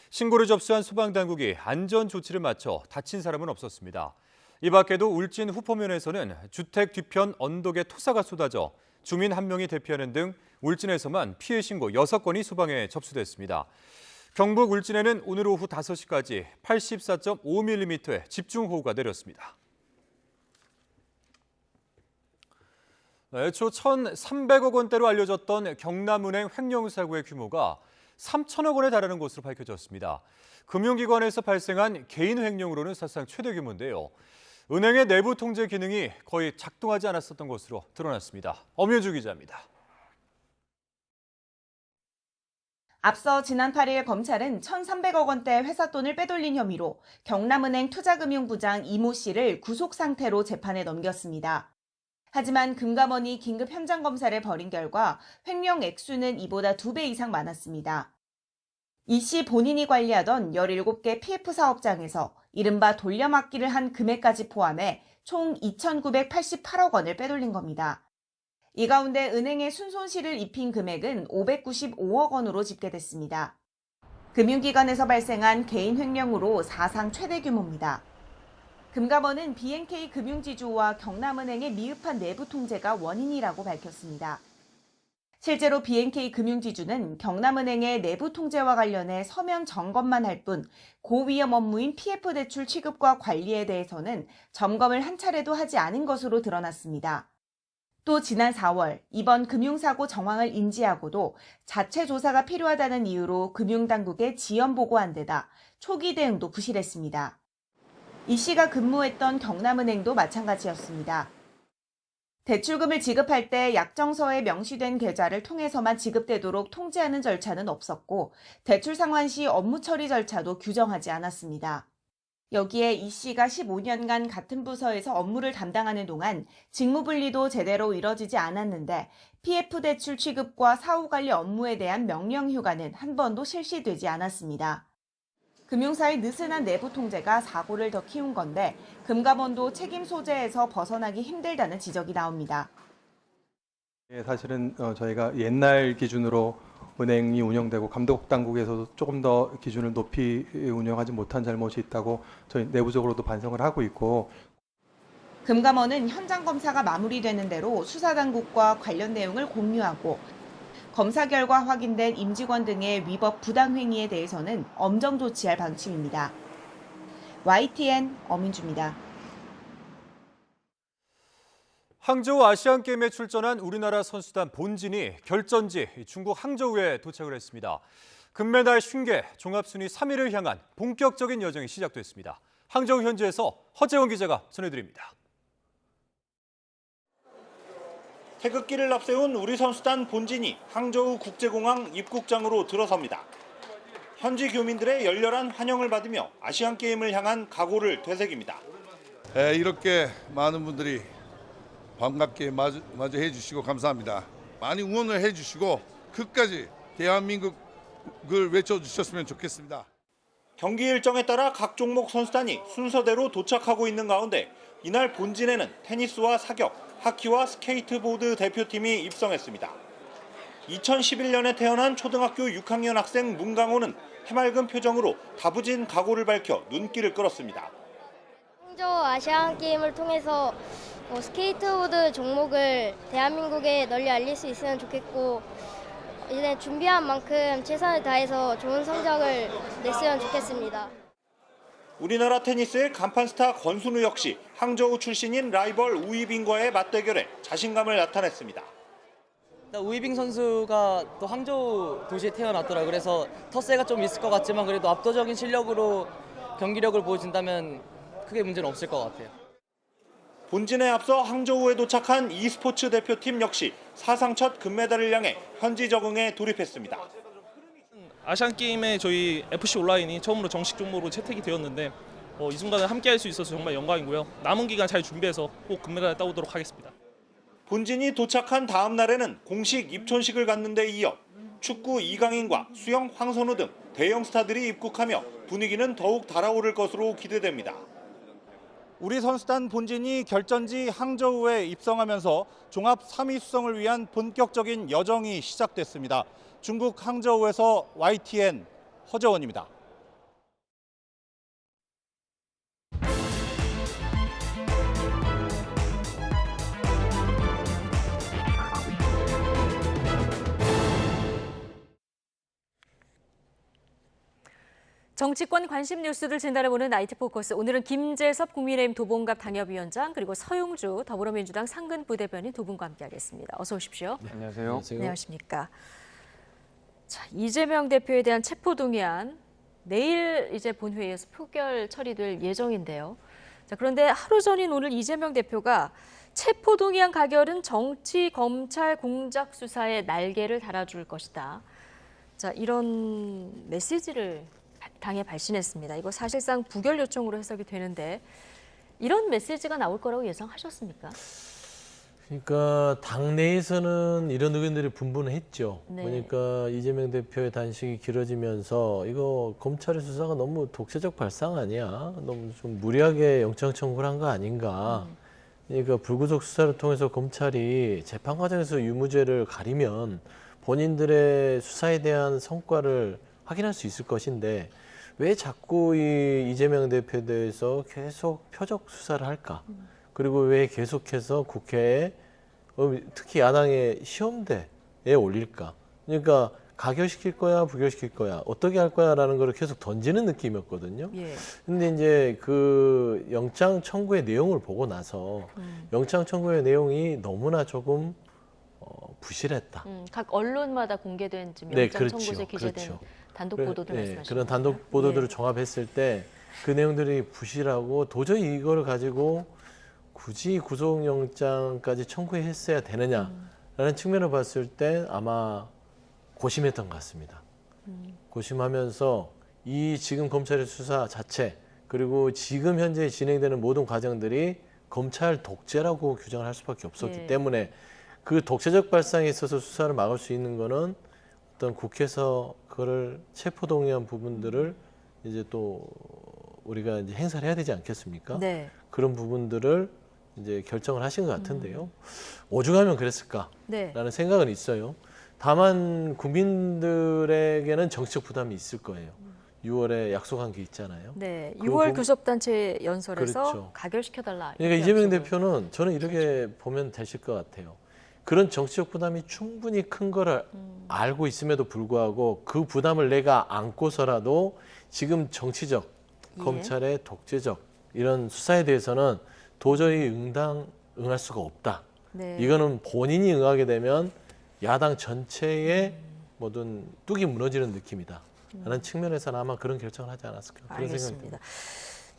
신고를 접수한 소방당국이 안전조치를 마쳐 다친 사람은 없었습니다. 이 밖에도 울진 후포면에서는 주택 뒤편 언덕에 토사가 쏟아져 주민 한 명이 대피하는 등 울진에서만 피해 신고 6건이 소방에 접수됐습니다. 경북 울진에는 오늘 오후 5시까지 84.5mm의 집중호우가 내렸습니다. 애초 1,300억 원대로 알려졌던 경남은행 횡령 사고의 규모가 3천억 원에 달하는 것으로 밝혀졌습니다. 금융기관에서 발생한 개인 횡령으로는 사상 최대 규모인데요. 은행의 내부 통제 기능이 거의 작동하지 않았었던 것으로 드러났습니다. 엄효주 기자입니다. 앞서 지난 8일 검찰은 1,300억 원대 회사 돈을 빼돌린 혐의로 경남은행 투자금융부장 이모 씨를 구속 상태로 재판에 넘겼습니다. 하지만 금감원이 긴급 현장 검사를 벌인 결과 횡령 액수는 이보다 2배 이상 많았습니다. 이 씨 본인이 관리하던 17개 PF 사업장에서 이른바 돌려막기를 한 금액까지 포함해 총 2,988억 원을 빼돌린 겁니다. 이 가운데 은행에 순손실을 입힌 금액은 595억 원으로 집계됐습니다. 금융기관에서 발생한 개인 횡령으로 사상 최대 규모입니다. 금감원은 BNK 금융지주와 경남은행의 미흡한 내부 통제가 원인이라고 밝혔습니다. 실제로 BNK 금융지주는 경남은행의 내부 통제와 관련해 서면 점검만 할 뿐 고위험 업무인 PF 대출 취급과 관리에 대해서는 점검을 한 차례도 하지 않은 것으로 드러났습니다. 또 지난 4월 이번 금융사고 정황을 인지하고도 자체 조사가 필요하다는 이유로 금융당국에 지연 보고한 데다 초기 대응도 부실했습니다. 이 씨가 근무했던 경남은행도 마찬가지였습니다. 대출금을 지급할 때 약정서에 명시된 계좌를 통해서만 지급되도록 통지하는 절차는 없었고 대출 상환 시 업무 처리 절차도 규정하지 않았습니다. 여기에 이 씨가 15년간 같은 부서에서 업무를 담당하는 동안 직무분리도 제대로 이뤄지지 않았는데 PF 대출 취급과 사후관리 업무에 대한 명령 휴가는 한 번도 실시되지 않았습니다. 금융사의 느슨한 내부 통제가 사고를 더 키운 건데 금감원도 책임 소재에서 벗어나기 힘들다는 지적이 나옵니다. 사실은 저희가 옛날 기준으로 은행이 운영되고 감독 당국에서도 조금 더 기준을 높이 운영하지 못한 잘못이 있다고 저희 내부적으로도 반성을 하고 있고. 금감원은 현장 검사가 마무리되는 대로 수사당국과 관련 내용을 공유하고 검사 결과 확인된 임직원 등의 위법 부당 행위에 대해서는 엄정 조치할 방침입니다. YTN 엄인주입니다. 항저우 아시안게임에 출전한 우리나라 선수단 본진이 결전지 중국 항저우에 도착을 했습니다. 금메달 50개, 종합순위 3위를 향한 본격적인 여정이 시작됐습니다. 항저우 현지에서 허재원 기자가 전해드립니다. 태극기를 앞세운 우리 선수단 본진이 항저우 국제공항 입국장으로 들어섭니다. 현지 교민들의 열렬한 환영을 받으며 아시안게임을 향한 각오를 되새깁니다. 이렇게 많은 분들이 반갑게 맞이해 주시고 감사합니다. 많이 응원을 해 주시고 끝까지 대한민국을 외쳐주셨으면 좋겠습니다. 경기 일정에 따라 각 종목 선수단이 순서대로 도착하고 있는 가운데 이날 본진에는 테니스와 사격, 하키와 스케이트보드 대표팀이 입성했습니다. 2011년에 태어난 초등학교 6학년 학생 문강호는 해맑은 표정으로 다부진 각오를 밝혀 눈길을 끌었습니다. 항저우 아시안게임을 통해서 스케이트보드 종목을 대한민국에 널리 알릴 수 있으면 좋겠고 이제 준비한 만큼 최선을 다해서 좋은 성적을 냈으면 좋겠습니다. 우리나라 테니스의 간판 스타 권순우 역시 항저우 출신인 라이벌 우이빙과의 맞대결에 자신감을 나타냈습니다. 우이빙 선수가 또 항저우 도시에 태어났더라고요. 그래서 텃세가 좀 있을 것 같지만 그래도 압도적인 실력으로 경기력을 보여준다면 크게 문제는 없을 것 같아요. 본진에 앞서 항저우에 도착한 e스포츠 대표팀 역시 사상 첫 금메달을 향해 현지 적응에 돌입했습니다. 아시안게임에 저희 FC 온라인이 처음으로 정식 종목으로 채택이 되었는데 이 순간을 함께할 수 있어서 정말 영광이고요. 남은 기간 잘 준비해서 꼭 금메달을 따오도록 하겠습니다. 본진이 도착한 다음 날에는 공식 입촌식을 갖는 데 이어 축구 이강인과 수영 황선우 등 대형 스타들이 입국하며 분위기는 더욱 달아오를 것으로 기대됩니다. 우리 선수단 본진이 결전지 항저우에 입성하면서 종합 3위 수성을 위한 본격적인 여정이 시작됐습니다. 중국 항저우에서 YTN 허재원입니다. 정치권 관심 뉴스를 진단해보는 나이트 포커스. 오늘은 김재섭 국민의힘 도봉갑 당협위원장 그리고 서용주 더불어민주당 상근 부대변인 두 분과 함께하겠습니다. 어서 오십시오. 네, 안녕하세요. 안녕하십니까. 자, 이재명 대표에 대한 체포동의안 내일 이제 본회의에서 표결 처리될 예정인데요. 자, 그런데 하루 전인 오늘 이재명 대표가 체포동의안 가결은 정치 검찰 공작 수사에 날개를 달아줄 것이다. 자, 이런 메시지를 당에 발신했습니다. 이거 사실상 부결 요청으로 해석이 되는데 이런 메시지가 나올 거라고 예상하셨습니까? 그러니까 당내에서는 이런 의견들이 분분했죠. 네. 그러니까 이재명 대표의 단식이 길어지면서 이거 검찰의 수사가 너무 독재적 발상 아니야? 너무 좀 무리하게 영장 청구를 한 거 아닌가? 그러니까 불구속 수사를 통해서 검찰이 재판 과정에서 유무죄를 가리면 본인들의 수사에 대한 성과를 확인할 수 있을 것인데 왜 자꾸 이 이재명 대표에 대해서 계속 표적 수사를 할까? 그리고 왜 계속해서 국회에 특히 야당의 시험대에 올릴까? 그러니까 가결시킬 거야, 부결시킬 거야, 어떻게 할 거야라는 걸 계속 던지는 느낌이었거든요. 예. 근데 이제 그 영장 청구의 내용을 보고 나서 영장 청구의 내용이 너무나 조금 부실했다. 각 언론마다 공개된 지금 네, 영장 청구서에 기재된 단독 보도들 말씀하시는 그런 단독 보도들을 종합했을 때 그 내용들이 부실하고 도저히 이걸 가지고 굳이 구속영장까지 청구했어야 되느냐라는 측면을 봤을 때 아마 고심했던 것 같습니다. 고심하면서 이 지금 검찰의 수사 자체 그리고 지금 현재 진행되는 모든 과정들이 검찰 독재라고 규정을 할 수밖에 없었기 때문에 그 독재적 발상에 있어서 수사를 막을 수 있는 거는 어떤 국회에서 그거를 체포동의한 부분들을 이제 또 우리가 이제 행사를 해야 되지 않겠습니까? 네. 그런 부분들을 이제 결정을 하신 것 같은데요. 오죽하면 그랬을까라는 네. 생각은 있어요. 다만 국민들에게는 정치적 부담이 있을 거예요. 6월에 약속한 게 있잖아요. 네, 6월 교섭단체 연설에서 그렇죠. 가결시켜달라. 그러니까 이재명 대표는 저는 이렇게 보면 되실 것 같아요. 그런 정치적 부담이 충분히 큰 거를 알고 있음에도 불구하고 그 부담을 내가 안고서라도 지금 정치적, 검찰의 독재적 이런 수사에 대해서는 도저히 응할 수가 없다. 네. 이거는 본인이 응하게 되면 야당 전체의 모든 뚝이 무너지는 느낌이다. 라는 측면에서는 아마 그런 결정을 하지 않았을까 그런 생각이 듭니다.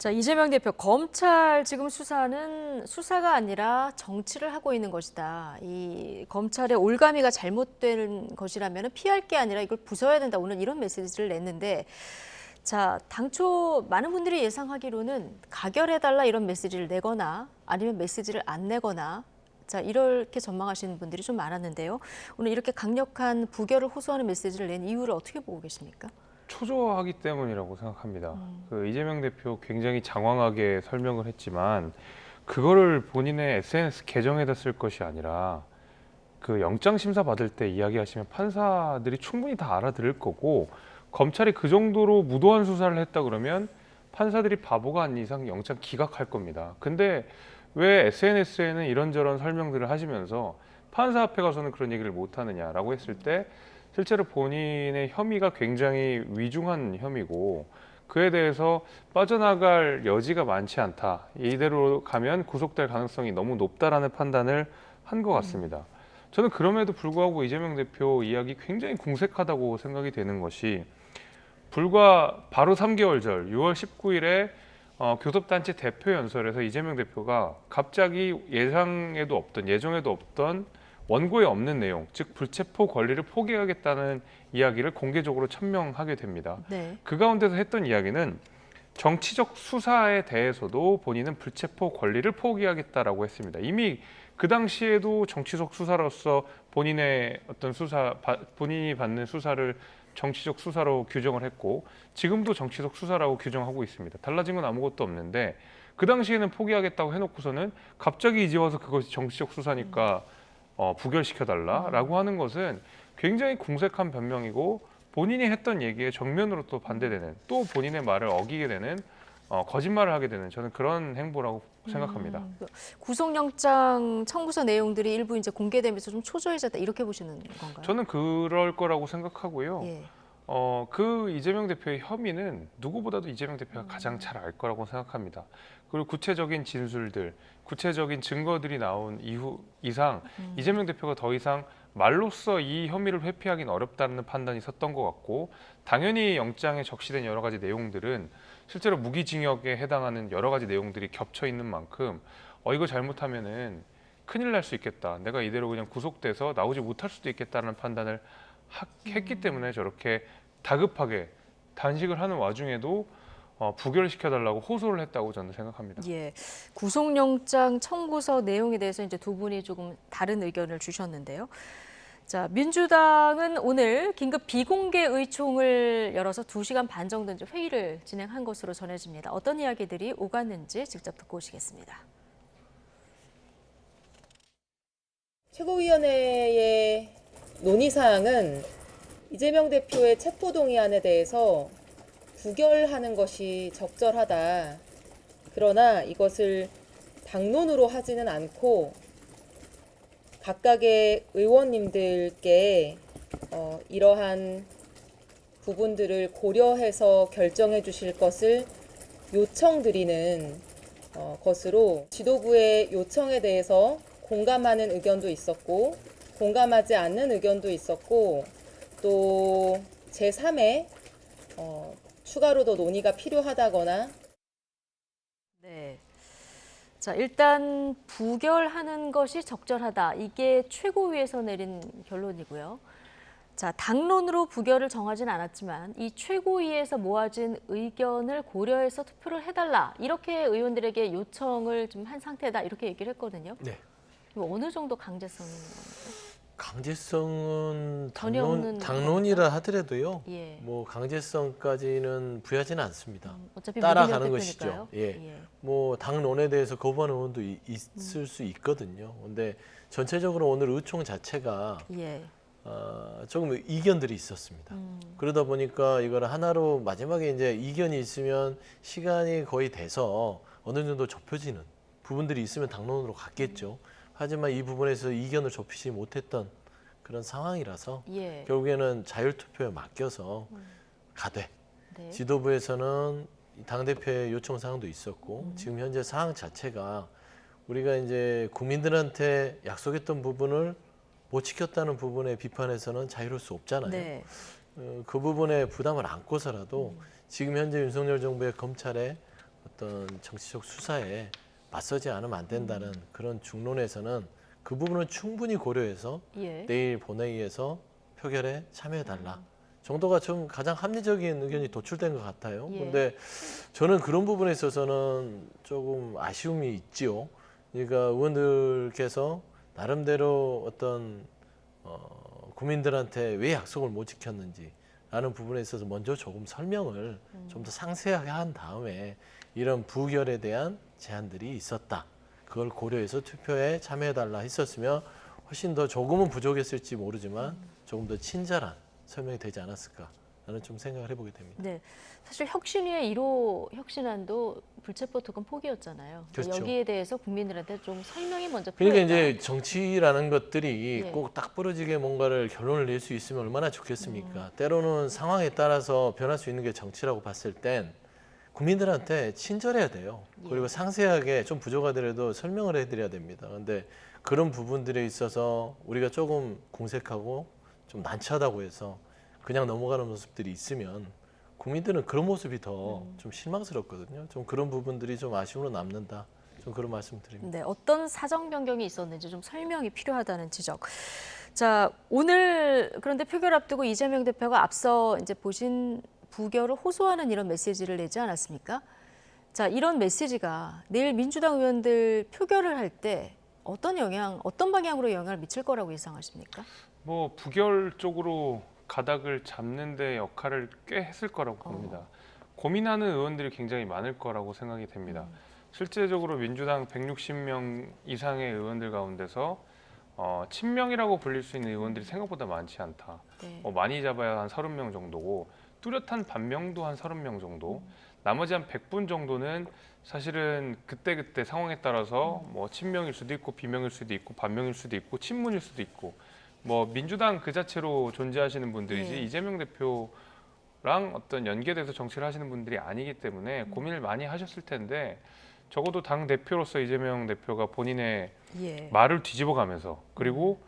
자, 이재명 대표, 검찰 지금 수사는 수사가 아니라 정치를 하고 있는 것이다. 이 검찰의 올가미가 잘못된 것이라면 피할 게 아니라 이걸 부숴야 된다. 오늘 이런 메시지를 냈는데, 자, 당초 많은 분들이 예상하기로는 가결해달라 이런 메시지를 내거나 아니면 메시지를 안 내거나, 자, 이렇게 전망하시는 분들이 좀 많았는데요. 오늘 이렇게 강력한 부결을 호소하는 메시지를 낸 이유를 어떻게 보고 계십니까? 초조하기 때문이라고 생각합니다. 그 이재명 대표 굉장히 장황하게 설명을 했지만 그거를 본인의 SNS 계정에다 쓸 것이 아니라 그 영장 심사 받을 때 이야기하시면 판사들이 충분히 다 알아들을 거고, 검찰이 그 정도로 무도한 수사를 했다 그러면 판사들이 바보가 아닌 이상 영장 기각할 겁니다. 근데 왜 SNS에는 이런저런 설명들을 하시면서 판사 앞에 가서는 그런 얘기를 못 하느냐라고 했을 때, 실제로 본인의 혐의가 굉장히 위중한 혐의고 그에 대해서 빠져나갈 여지가 많지 않다. 이대로 가면 구속될 가능성이 너무 높다라는 판단을 한 것 같습니다. 저는 그럼에도 불구하고 이재명 대표 이야기 굉장히 궁색하다고 생각이 되는 것이, 불과 바로 3개월 전 6월 19일에 교섭단체 대표연설에서 이재명 대표가 갑자기 예정에도 없던 원고에 없는 내용, 즉 불체포 권리를 포기하겠다는 이야기를 공개적으로 천명하게 됩니다. 네. 그 가운데서 했던 이야기는 정치적 수사에 대해서도 본인은 불체포 권리를 포기하겠다라고 했습니다. 이미 그 당시에도 정치적 수사로서 본인의 어떤 본인이 받는 수사를 정치적 수사로 규정을 했고, 지금도 정치적 수사라고 규정하고 있습니다. 달라진 건 아무것도 없는데, 그 당시에는 포기하겠다고 해놓고서는 갑자기 이제 와서 그것이 정치적 수사니까 부결시켜달라라고 하는 것은 굉장히 궁색한 변명이고, 본인이 했던 얘기에 정면으로 또 반대되는, 또 본인의 말을 어기게 되는 거짓말을 하게 되는, 저는 그런 행보라고 생각합니다. 구속영장 청구서 내용들이 일부 이제 공개되면서 좀 초조해졌다, 이렇게 보시는 건가요? 저는 그럴 거라고 생각하고요. 예. 그 이재명 대표의 혐의는 누구보다도 이재명 대표가 가장 잘 알 거라고 생각합니다. 그리고 구체적인 진술들, 구체적인 증거들이 나온 이상 이재명 대표가 더 이상 말로써 이 혐의를 회피하기는 어렵다는 판단이 섰던 것 같고, 당연히 영장에 적시된 여러 가지 내용들은 실제로 무기징역에 해당하는 여러 가지 내용들이 겹쳐 있는 만큼 이거 잘못하면은 큰일 날 수 있겠다. 내가 이대로 그냥 구속돼서 나오지 못할 수도 있겠다는 판단을 했기 때문에 저렇게 다급하게 단식을 하는 와중에도 부결시켜달라고 호소를 했다고 저는 생각합니다. 예, 구속영장 청구서 내용에 대해서 이제 두 분이 조금 다른 의견을 주셨는데요. 자, 민주당은 오늘 긴급 비공개 의총을 열어서 2시간 반 정도 이제 회의를 진행한 것으로 전해집니다. 어떤 이야기들이 오갔는지 직접 듣고 오시겠습니다. 최고위원회의 논의사항은 이재명 대표의 체포동의안에 대해서 부결하는 것이 적절하다. 그러나 이것을 당론으로 하지는 않고 각각의 의원님들께 이러한 부분들을 고려해서 결정해 주실 것을 요청드리는 것으로, 지도부의 요청에 대해서 공감하는 의견도 있었고 공감하지 않는 의견도 있었고, 또 제3의 추가로 더 논의가 필요하다거나. 네. 자, 일단 부결하는 것이 적절하다. 이게 최고위에서 내린 결론이고요. 자, 당론으로 부결을 정하진 않았지만 이 최고위에서 모아진 의견을 고려해서 투표를 해달라. 이렇게 의원들에게 요청을 좀 한 상태다. 이렇게 얘기를 했거든요. 네. 어느 정도 강제성이 있는 겁니까? 강제성은 전혀 없는 당론이라 하더라도요. 예. 뭐 강제성까지는 부여하지는 않습니다. 어차피 따라가는 것이죠. 대표니까요. 예. 뭐 당론에 대해서 거부하는 의원도 있을 수 있거든요. 근데 전체적으로 오늘 의총 자체가 예. 조금 이견들이 있었습니다. 그러다 보니까 이걸 하나로 마지막에 이제 이견이 있으면 시간이 거의 돼서 어느 정도 좁혀지는 부분들이 있으면 당론으로 갔겠죠. 하지만 이 부분에서 이견을 좁히지 못했던 그런 상황이라서 예. 결국에는 자율투표에 맡겨서 가되, 네. 지도부에서는 당대표의 요청 사항도 있었고 지금 현재 상황 자체가 우리가 이제 국민들한테 약속했던 부분을 못 지켰다는 부분에 비판에서는 자유로울 수 없잖아요. 네. 그 부분에 부담을 안고서라도 지금 현재 윤석열 정부의 검찰의 어떤 정치적 수사에 맞서지 않으면 안 된다는 그런 중론에서는 그 부분은 충분히 고려해서 예. 내일 본회의에서 표결에 참여해달라 정도가 좀 가장 합리적인 의견이 도출된 것 같아요. 예. 그런데 저는 그런 부분에 있어서는 조금 아쉬움이 있지요. 그러니까 의원들께서 나름대로 어떤 국민들한테 왜 약속을 못 지켰는지 라는 부분에 있어서 먼저 조금 설명을 좀 더 상세하게 한 다음에 이런 부결에 대한 제안들이 있었다. 그걸 고려해서 투표에 참여해달라 했었으면 훨씬 더 조금은 부족했을지 모르지만 조금 더 친절한 설명이 되지 않았을까 라는 좀 생각을 해보게 됩니다. 네, 사실 혁신위의 1호 혁신안도 불체포 특권 포기였잖아요. 그렇죠. 여기에 대해서 국민들한테 좀 설명이 먼저 그러니까 필요했다. 이제 정치라는 것들이 예. 꼭 딱 부러지게 뭔가를 결론을 낼 수 있으면 얼마나 좋겠습니까? 때로는 상황에 따라서 변할 수 있는 게 정치라고 봤을 땐 국민들한테 친절해야 돼요. 그리고 상세하게 좀 부족하더라도 설명을 해드려야 됩니다. 그런데 그런 부분들에 있어서 우리가 조금 궁색하고 좀 난처하다고 해서 그냥 넘어가는 모습들이 있으면 국민들은 그런 모습이 더 좀 실망스럽거든요. 좀 그런 부분들이 좀 아쉬움으로 남는다. 좀 그런 말씀 드립니다. 네, 어떤 사정 변경이 있었는지 좀 설명이 필요하다는 지적. 자, 오늘 그런데 표결 앞두고 이재명 대표가 앞서 이제 보신 부결을 호소하는 이런 메시지를 내지 않았습니까? 자, 이런 메시지가 내일 민주당 의원들 표결을 할 때 어떤 방향으로 영향을 미칠 거라고 예상하십니까? 뭐 부결 쪽으로 가닥을 잡는 데 역할을 꽤 했을 거라고 봅니다. 고민하는 의원들이 굉장히 많을 거라고 생각이 됩니다. 실제적으로 민주당 160명 이상의 의원들 가운데서 친명이라고 불릴 수 있는 의원들이 생각보다 많지 않다. 네. 많이 잡아야 한 30명 정도고 뚜렷한 반명도 한 30명 정도. 나머지 한 100분 정도는 사실은 그때그때 상황에 따라서 뭐 친명일 수도 있고 비명일 수도 있고 반명일 수도 있고 친문일 수도 있고 뭐 민주당 그 자체로 존재하시는 분들이지 이재명 대표랑 어떤 연계돼서 정치를 하시는 분들이 아니기 때문에 고민을 많이 하셨을 텐데 적어도 당 대표로서 이재명 대표가 본인의 말을 뒤집어가면서 그리고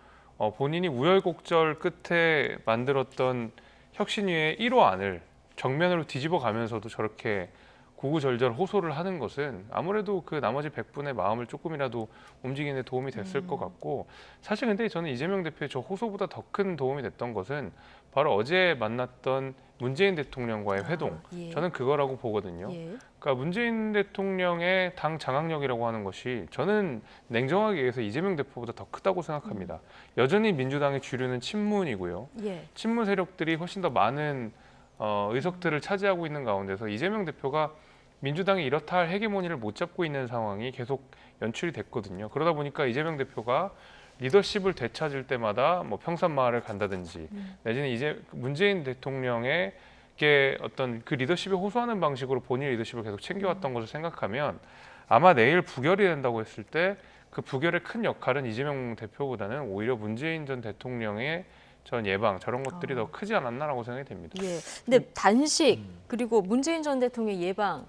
본인이 우여곡절 끝에 만들었던 혁신위의 1호 안을 정면으로 뒤집어가면서도 저렇게 구구절절 호소를 하는 것은 아무래도 그 나머지 100분의 마음을 조금이라도 움직이는 데 도움이 됐을 것 같고 사실 근데 저는 이재명 대표의 저 호소보다 더 큰 도움이 됐던 것은 바로 어제 만났던 문재인 대통령과의 회동. 저는 그거라고 보거든요. 그러니까 문재인 대통령의 당 장악력이라고 하는 것이 저는 냉정하게 얘기해서 이재명 대표보다 더 크다고 생각합니다. 여전히 민주당의 주류는 친문이고요. 친문 세력들이 훨씬 더 많은 의석들을 차지하고 있는 가운데서 이재명 대표가 민주당이 이렇다 할 헤게모니를 못 잡고 있는 상황이 계속 연출이 됐거든요. 그러다 보니까 이재명 대표가 리더십을 되찾을 때마다 뭐 평산마을을 간다든지 내지는 이제 문재인 대통령에게 어떤 그 리더십에 호소하는 방식으로 본인의 리더십을 계속 챙겨왔던 것을 생각하면 아마 내일 부결이 된다고 했을 때 그 부결의 큰 역할은 이재명 대표보다는 오히려 문재인 전 대통령의 전 예방 저런 것들이 더 크지 않았나라고 생각이 됩니다. 예. 근데 단식 그리고 문재인 전 대통령 예방,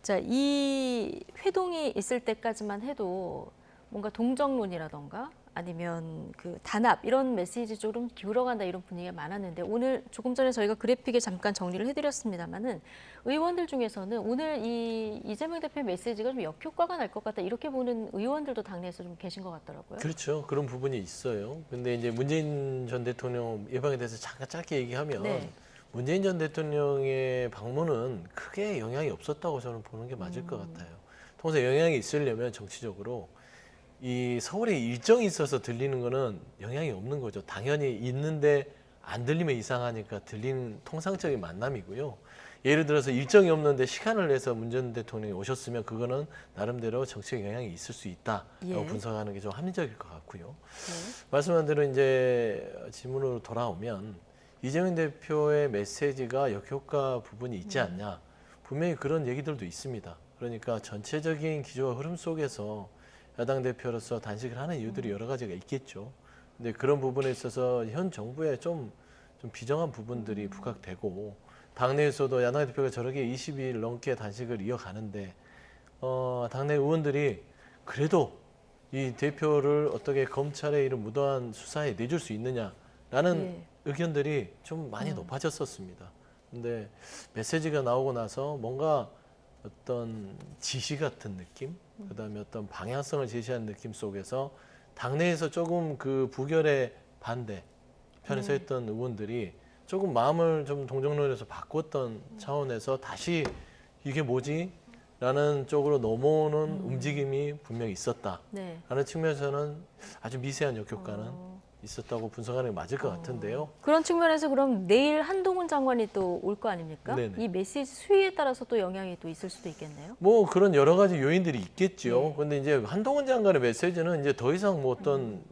자, 이 회동이 있을 때까지만 해도 뭔가 동정론이라던가 아니면 그 단합 이런 메시지 쪽으로 기울어간다 이런 분위기가 많았는데 오늘 조금 전에 저희가 그래픽에 잠깐 정리를 해드렸습니다만은 의원들 중에서는 오늘 이 이재명 대표의 메시지가 좀 역효과가 날 것 같다 이렇게 보는 의원들도 당내에서 좀 계신 것 같더라고요. 그렇죠. 그런 부분이 있어요. 근데 이제 문재인 전 대통령 예방에 대해서 잠깐 짧게 얘기하면 문재인 전 대통령의 방문은 크게 영향이 없었다고 저는 보는 게 맞을 것 같아요. 통상 영향이 있으려면 정치적으로 이 서울에 일정이 있어서 들리는 거는 영향이 없는 거죠. 당연히 있는데 안 들리면 이상하니까 들리는 통상적인 만남이고요. 예를 들어서 일정이 없는데 시간을 내서 문 전 대통령이 오셨으면 그거는 나름대로 정치적 영향이 있을 수 있다라고 분석하는 게 좀 합리적일 것 같고요. 말씀한 대로 이제 질문으로 돌아오면 이재명 대표의 메시지가 역효과 부분이 있지 않냐. 분명히 그런 얘기들도 있습니다. 그러니까 전체적인 기조와 흐름 속에서 야당 대표로서 단식을 하는 이유들이 여러 가지가 있겠죠. 근데 그런 부분에 있어서 현 정부에 좀 비정한 부분들이 부각되고 당내에서도 야당 대표가 저렇게 20일 넘게 단식을 이어가는데 당내 의원들이 그래도 이 대표를 어떻게 검찰의 이런 무도한 수사에 내줄 수 있느냐라는 의견들이 좀 많이 높아졌었습니다. 근데 메시지가 나오고 나서 뭔가 어떤 지시 같은 느낌, 그다음에 어떤 방향성을 제시하는 느낌 속에서 당내에서 조금 그 부결의 반대 편에 서 있던 의원들이 조금 마음을 좀 동정론에서 바꿨던 차원에서 다시 이게 뭐지? 라는 쪽으로 넘어오는 움직임이 분명히 있었다라는 네. 측면에서는 아주 미세한 역효과는 있었다고 분석하는 게 맞을 것 같은데요. 그런 측면에서 그럼 내일 한동훈 장관이 또 올 거 아닙니까? 네네. 이 메시지 수위에 따라서 또 영향이 또 있을 수도 있겠네요. 뭐 그런 여러 가지 요인들이 있겠죠. 그런데 이제 한동훈 장관의 메시지는 이제 더 이상 뭐 어떤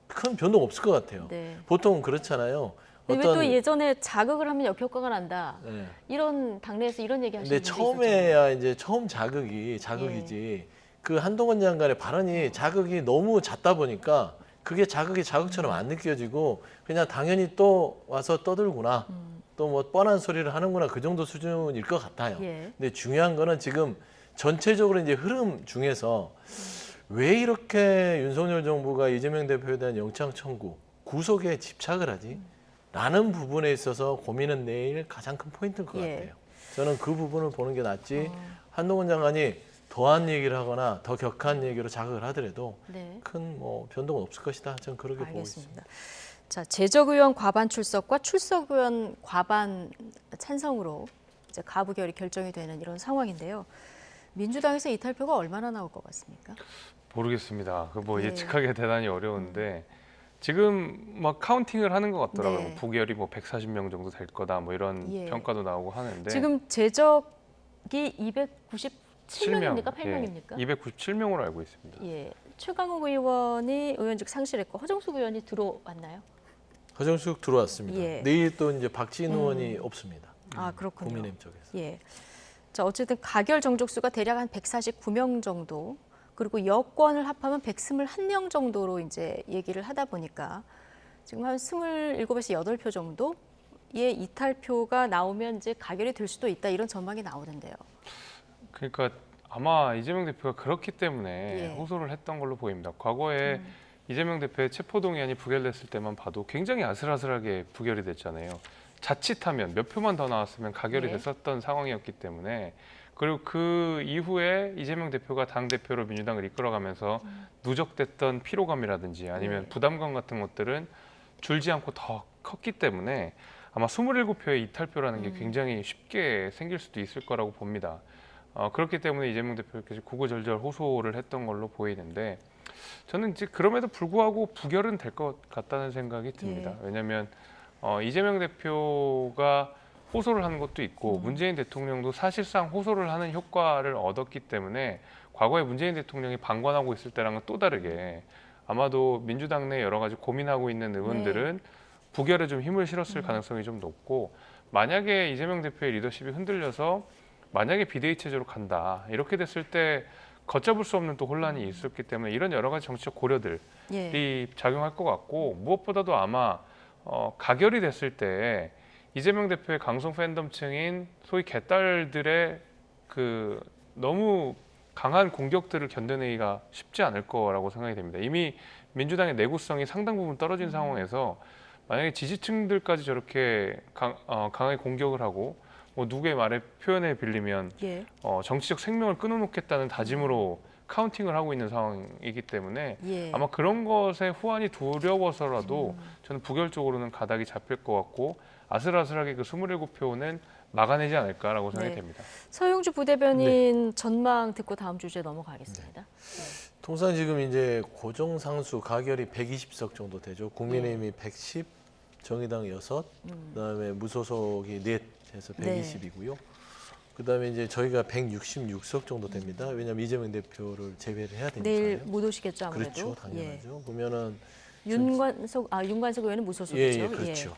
큰 변동 없을 것 같아요. 네. 보통 그렇잖아요. 근데 왜 또 예전에 자극을 하면 역효과가 난다. 네. 이런 당내에서 이런 얘기 하시는 근데 분도 처음에야 이제 처음 자극이지. 그 한동훈 장관의 발언이 자극이 너무 잦다 보니까 그게 자극이 자극처럼 안 느껴지고 그냥 당연히 또 와서 떠들구나. 또 뭐 뻔한 소리를 하는구나. 그 정도 수준일 것 같아요. 예. 근데 중요한 거는 지금 전체적으로 이제 흐름 중에서 왜 이렇게 윤석열 정부가 이재명 대표에 대한 영장 청구, 구속에 집착을 하지? 라는 부분에 있어서 고민은 내일 가장 큰 포인트일 것 같아요. 저는 그 부분을 보는 게 낫지 한동훈 장관이 더한 얘기를 하거나 더 격한 얘기로 자극을 하더라도 큰 뭐 변동은 없을 것이다. 저는 그렇게 보고 있습니다. 자, 재적의원 과반 출석과 출석의원 과반 찬성으로 이제 가부결이 결정이 되는 이런 상황인데요. 민주당에서 이탈표가 얼마나 나올 것 같습니까? 모르겠습니다. 그 뭐 예. 예측하기 대단히 어려운데 지금 막 카운팅을 하는 것 같더라고요. 네. 부결이 뭐 140명 정도 될 거다 뭐 이런 예. 평가도 나오고 하는데 지금 재적이 297명입니까? 8명입니까? 297명으로 알고 있습니다. 예. 최강욱 의원이 의원직 상실했고 허정숙 의원이 들어왔나요? 허정숙 들어왔습니다. 예. 내일 또 이제 박지인 의원이 없습니다. 아, 그렇군요. 국민의힘 쪽에서. 예. 자, 어쨌든 가결 정족수가 대략 한 149명 정도, 그리고 여권을 합하면 121명 정도로 이제 얘기를 하다 보니까 지금 한 27에서 8표 정도의 이탈표가 나오면 이제 가결이 될 수도 있다, 이런 전망이 나오는데요. 그러니까 아마 이재명 대표가 그렇기 때문에 예. 호소를 했던 걸로 보입니다. 과거에 이재명 대표의 체포동의안이 부결됐을 때만 봐도 굉장히 아슬아슬하게 부결이 됐잖아요. 자칫하면 몇 표만 더 나왔으면 가결이 네. 됐었던 상황이었기 때문에, 그리고 그 이후에 이재명 대표가 당대표로 민주당을 이끌어가면서 누적됐던 피로감이라든지 아니면 네. 부담감 같은 것들은 줄지 않고 더 컸기 때문에 아마 27표의 이탈표라는 게 굉장히 쉽게 생길 수도 있을 거라고 봅니다. 그렇기 때문에 이재명 대표께서 구구절절 호소를 했던 걸로 보이는데, 저는 이제 그럼에도 불구하고 부결은 될 것 같다는 생각이 듭니다. 예. 왜냐하면 이재명 대표가 호소를 하는 것도 있고 문재인 대통령도 사실상 호소를 하는 효과를 얻었기 때문에 과거에 문재인 대통령이 방관하고 있을 때랑은 또 다르게 아마도 민주당 내 여러 가지 고민하고 있는 의원들은 부결에 좀 힘을 실었을 가능성이 좀 높고, 만약에 이재명 대표의 리더십이 흔들려서 만약에 비대위 체제로 간다, 이렇게 됐을 때 걷잡을 수 없는 또 혼란이 있었기 때문에 이런 여러 가지 정치적 고려들이 작용할 것 같고, 무엇보다도 아마 가결이 됐을 때 이재명 대표의 강성 팬덤층인 소위 개딸들의 그 너무 강한 공격들을 견뎌내기가 쉽지 않을 거라고 생각이 됩니다. 이미 민주당의 내구성이 상당 부분 떨어진 상황에서 만약에 지지층들까지 저렇게 강하게 공격을 하고 뭐 누구의 말에 표현에 빌리면 정치적 생명을 끊어놓겠다는 다짐으로 카운팅을 하고 있는 상황이기 때문에 아마 그런 것에 후환이 두려워서라도 저는 부결 쪽으로는 가닥이 잡힐 것 같고 아슬아슬하게 그 27표는 막아내지 않을까라고 생각이 됩니다. 서영주 부대변인 전망 듣고 다음 주제 넘어가겠습니다. 통상 지금 이제 고정 상수 가결이 120석 정도 되죠. 국민의힘이 110, 정의당 6, 그다음에 무소속이 4 해서 120이고요. 그다음에 이제 저희가 166석 정도 됩니다. 왜냐하면 이재명 대표를 제외를 해야 되니까요. 내일 못 오시겠죠, 아무래도. 그렇죠, 당연하죠. 보면은 윤관석 의원은 무소속이죠. 예, 그렇죠.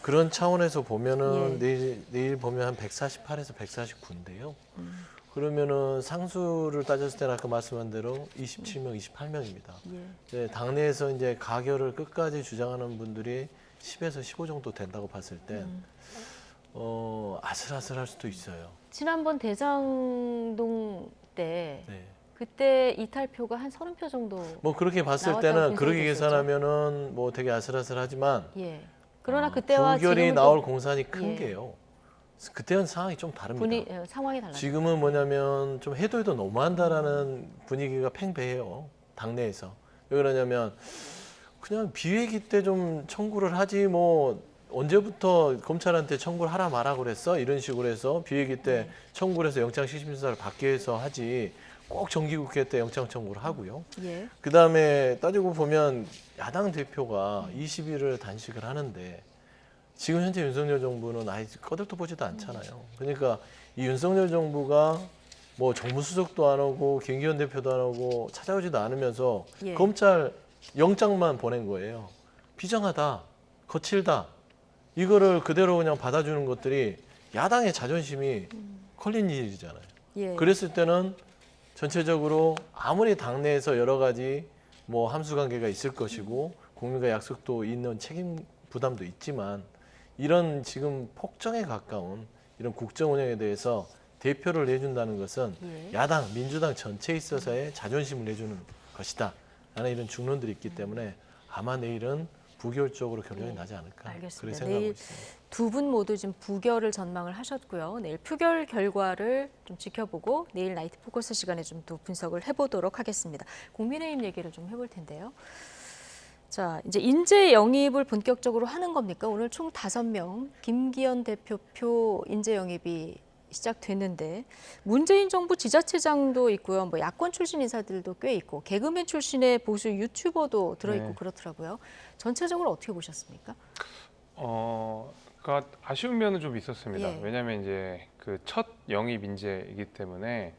그런 차원에서 보면은 내일 보면 한 148에서 149인데요. 그러면은 상수를 따졌을 때는 아까 말씀한 대로 27명, 28명입니다. 네, 당내에서 이제 가결을 끝까지 주장하는 분들이 10에서 15 정도 된다고 봤을 때 아슬아슬할 수도 있어요. 지난번 대장동 때 그때 이탈표가 한 30표 정도. 뭐 그렇게 봤을 때는 그렇게 계산하면은 뭐 되게 아슬아슬하지만 그러나 그때와 부결이 지금은 나올 공산이 큰 게요. 그때는 상황이 좀 다릅니다. 상황이 달라요. 지금은 뭐냐면 좀 해도 너무한다라는 분위기가 팽배해요. 당내에서. 왜 그러냐면 그냥 비회기 때 좀 청구를 하지 뭐 언제부터 검찰한테 청구를 하라 마라 그랬어? 이런 식으로 해서 비회기 때 청구를 해서 영장실심사를 받기 위해서 하지 꼭 정기국회 때 영장 청구를 하고요. 예. 그다음에 따지고 보면 야당 대표가 20일을 단식을 하는데 지금 현재 윤석열 정부는 아예 꺼들떠 보지도 않잖아요. 그러니까 이 윤석열 정부가 뭐 정무수석도 안 오고 김기현 대표도 안 오고 찾아오지도 않으면서 예. 검찰 영장만 보낸 거예요. 비정하다, 거칠다. 이거를 그대로 그냥 받아주는 것들이 야당의 자존심이 걸린 일이잖아요. 예. 그랬을 때는 전체적으로 아무리 당내에서 여러 가지 뭐 함수관계가 있을 것이고 국민과 약속도 있는 책임 부담도 있지만 이런 지금 폭정에 가까운 이런 국정 운영에 대해서 대표를 내준다는 것은 야당, 민주당 전체에 있어서의 자존심을 내주는 것이다. 라는 이런 중론들이 있기 때문에 아마 내일은 부결적으로 결론이 나지 않을까. 알겠습니다. 그렇게 생각하고 내일 있습니다. 두 분 모두 지금 부결을 전망을 하셨고요. 내일 표결 결과를 좀 지켜보고 내일 나이트 포커스 시간에 좀 또 분석을 해보도록 하겠습니다. 국민의힘 얘기를 좀 해볼 텐데요. 자, 이제 인재 영입을 본격적으로 하는 겁니까? 오늘 총 5명 김기현 대표 표 인재 영입이 시작됐는데 문재인 정부 지자체장도 있고요. 뭐 야권 출신 인사들도 꽤 있고 개그맨 출신의 보수 유튜버도 들어있고 그렇더라고요. 전체적으로 어떻게 보셨습니까? 그러니까 아쉬운 면은 좀 있었습니다. 예. 왜냐하면 이제 그 첫 영입 인재이기 때문에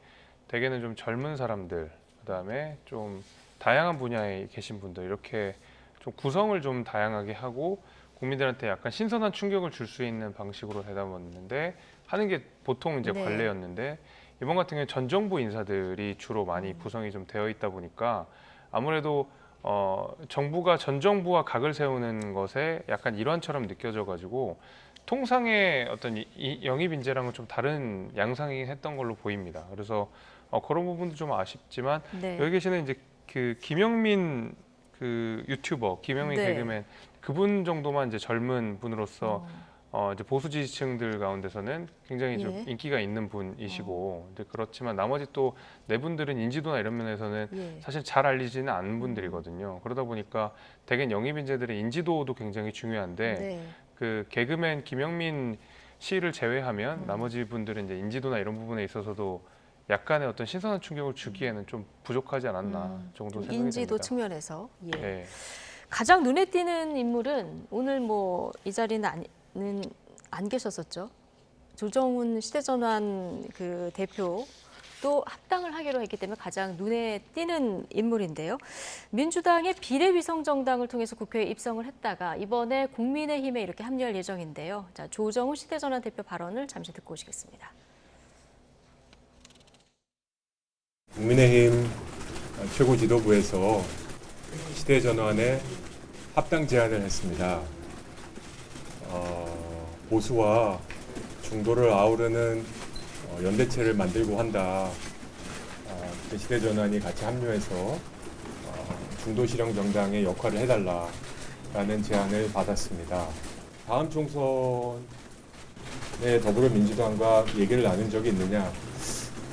대개는 좀 젊은 사람들, 그다음에 좀 다양한 분야에 계신 분들 이렇게 좀 구성을 좀 다양하게 하고 국민들한테 약간 신선한 충격을 줄 수 있는 방식으로 내다봤는데 하는 게 보통 이제 네. 관례였는데 이번 같은 경우에 전 정부 인사들이 주로 많이 구성이 좀 되어 있다 보니까 아무래도 정부가 전 정부와 각을 세우는 것에 약간 일환처럼 느껴져 가지고 통상의 어떤 이 영입 인재랑은 좀 다른 양상이 했던 걸로 보입니다. 그래서 그런 부분도 좀 아쉽지만 네. 여기 계시는 이제 그 김영민 그 유튜버, 김영민 네. 개그맨 그분 정도만 이제 젊은 분으로서 이제 보수 지지층들 가운데서는 굉장히 좀 예. 인기가 있는 분이시고 근데 그렇지만 나머지 또 네 분들은 인지도나 이런 면에서는 예. 사실 잘 알리지는 않은 분들이거든요. 그러다 보니까 대개 영입 인재들의 인지도도 굉장히 중요한데 네. 그 개그맨 김영민 씨를 제외하면 나머지 분들은 이제 인지도나 이런 부분에 있어서도 약간의 어떤 신선한 충격을 주기에는 좀 부족하지 않았나 정도 생각이 인지도 됩니다. 측면에서. 예. 네. 가장 눈에 띄는 인물은 오늘 뭐 이 자리는 안 계셨었죠. 조정훈 시대전환 그 대표도 합당을 하기로 했기 때문에 가장 눈에 띄는 인물인데요. 민주당의 비례위성정당을 통해서 국회에 입성을 했다가 이번에 국민의힘에 이렇게 합류할 예정인데요. 자, 조정훈 시대전환 대표 발언을 잠시 듣고 오시겠습니다. 국민의힘 최고 지도부에서 시대전환에 합당 제안을 했습니다. 보수와 중도를 아우르는 연대체를 만들고 한다. 시대전환이 같이 합류해서 중도 실형 정당의 역할을 해달라라는 제안을 받았습니다. 다음 총선에 더불어민주당과 얘기를 나눈 적이 있느냐?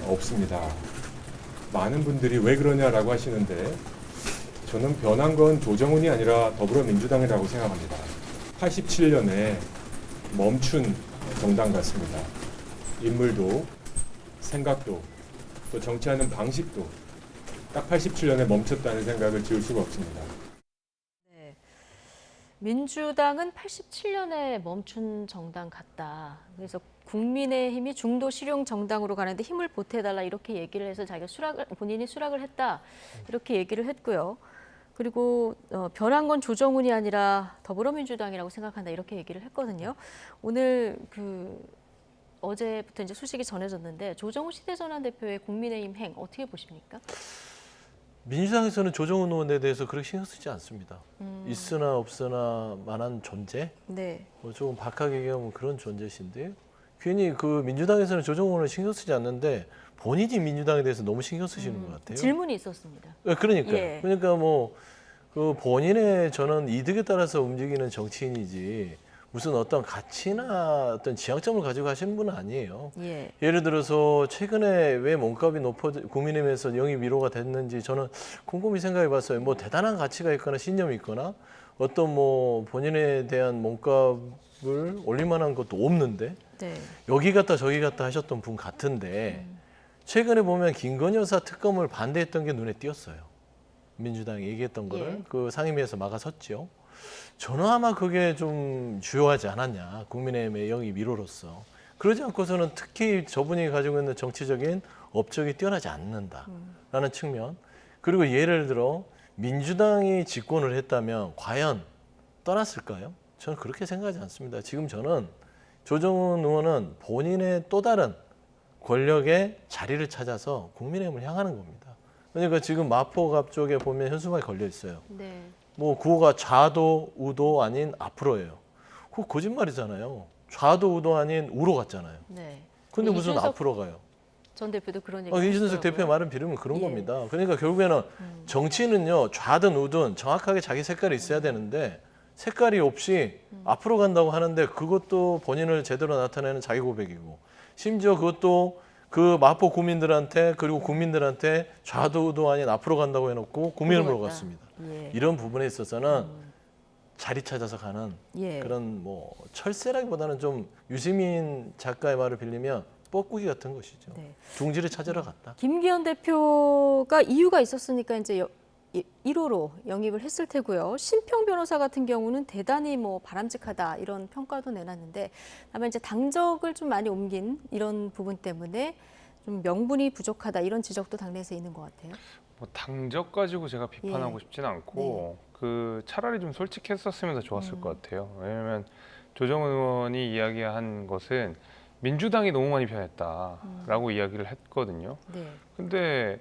없습니다. 많은 분들이 왜 그러냐라고 하시는데 저는 변한 건 조정훈이 아니라 더불어민주당이라고 생각합니다. 87년에 멈춘 정당 같습니다. 인물도 생각도 또 정치하는 방식도 딱 87년에 멈췄다는 생각을 지울 수가 없습니다. 네. 민주당은 87년에 멈춘 정당 같다. 그래서 국민의힘이 중도 실용 정당으로 가는데 힘을 보태달라 이렇게 얘기를 해서 자기가 본인이 수락을 했다 이렇게 얘기를 했고요. 그리고 변한 건 조정훈이 아니라 더불어민주당이라고 생각한다 이렇게 얘기를 했거든요. 오늘 어제부터 이제 소식이 전해졌는데 조정훈 시대전환 대표의 국민의힘 행 어떻게 보십니까? 민주당에서는 조정훈 의원에 대해서 그렇게 신경 쓰지 않습니다. 있으나 없으나 만한 존재? 네. 조금 박하게 얘기하면 그런 존재신데 괜히 그 민주당에서는 조정훈 의원을 신경 쓰지 않는데 본인이 민주당에 대해서 너무 신경 쓰시는 것 같아요. 질문이 있었습니다. 그러니까요. 예. 그러니까 뭐 그 본인의 저는 이득에 따라서 움직이는 정치인이지 무슨 어떤 가치나 어떤 지향점을 가지고 하시는 분은 아니에요. 예. 예를 들어서 최근에 왜 몸값이 국민의힘에서 영입 1호가 됐는지 저는 곰곰이 생각해 봤어요. 뭐 대단한 가치가 있거나 신념이 있거나 어떤 뭐 본인에 대한 몸값을 올릴 만한 것도 없는데 네. 여기 갔다 저기 갔다 하셨던 분 같은데 최근에 보면 김건희 여사 특검을 반대했던 게 눈에 띄었어요. 민주당이 얘기했던 거를 그 상임위에서 막아섰죠. 저는 아마 그게 좀 주요하지 않았냐. 국민의힘의 영입 1호로서. 그러지 않고서는 특히 저분이 가지고 있는 정치적인 업적이 뛰어나지 않는다라는 측면. 그리고 예를 들어 민주당이 집권을 했다면 과연 떠났을까요? 저는 그렇게 생각하지 않습니다. 지금 저는 조정훈 의원은 본인의 또 다른 권력의 자리를 찾아서 국민의힘을 향하는 겁니다. 그러니까 지금 마포갑 쪽에 보면 현수막이 걸려 있어요. 네. 뭐 구호가 좌도 우도 아닌 앞으로예요. 그거 거짓말이잖아요. 좌도 우도 아닌 우로 갔잖아요. 네. 근데 무슨 이준석 앞으로 가요? 전 대표도 그런 얘기. 이준석 대표의 말은 빌으면 그런 겁니다. 그러니까 결국에는 정치는요 좌든 우든 정확하게 자기 색깔이 있어야 되는데 색깔이 없이 앞으로 간다고 하는데 그것도 본인을 제대로 나타내는 자기 고백이고 심지어 그것도 그 마포 구민들한테 그리고 국민들한테 좌도 우도 아닌 앞으로 간다고 해놓고 국민을 물어갔습니다. 이런 부분에 있어서는 자리 찾아서 가는 그런 뭐 철새라기보다는 좀 유시민 작가의 말을 빌리면 뻐꾸기 같은 것이죠. 둥지를 찾으러 갔다. 김기현 대표가 이유가 있었으니까 이제 1호로 영입을 했을 테고요. 심평 변호사 같은 경우는 대단히 뭐 바람직하다 이런 평가도 내놨는데 다만 이제 당적을 좀 많이 옮긴 이런 부분 때문에 좀 명분이 부족하다 이런 지적도 당내에서 있는 것 같아요. 뭐 당적 가지고 제가 비판하고 싶지는 않고 그 차라리 좀 솔직했었으면 더 좋았을 것 같아요. 왜냐하면 조정훈 의원이 이야기한 것은 민주당이 너무 많이 변했다라고 이야기를 했거든요. 근데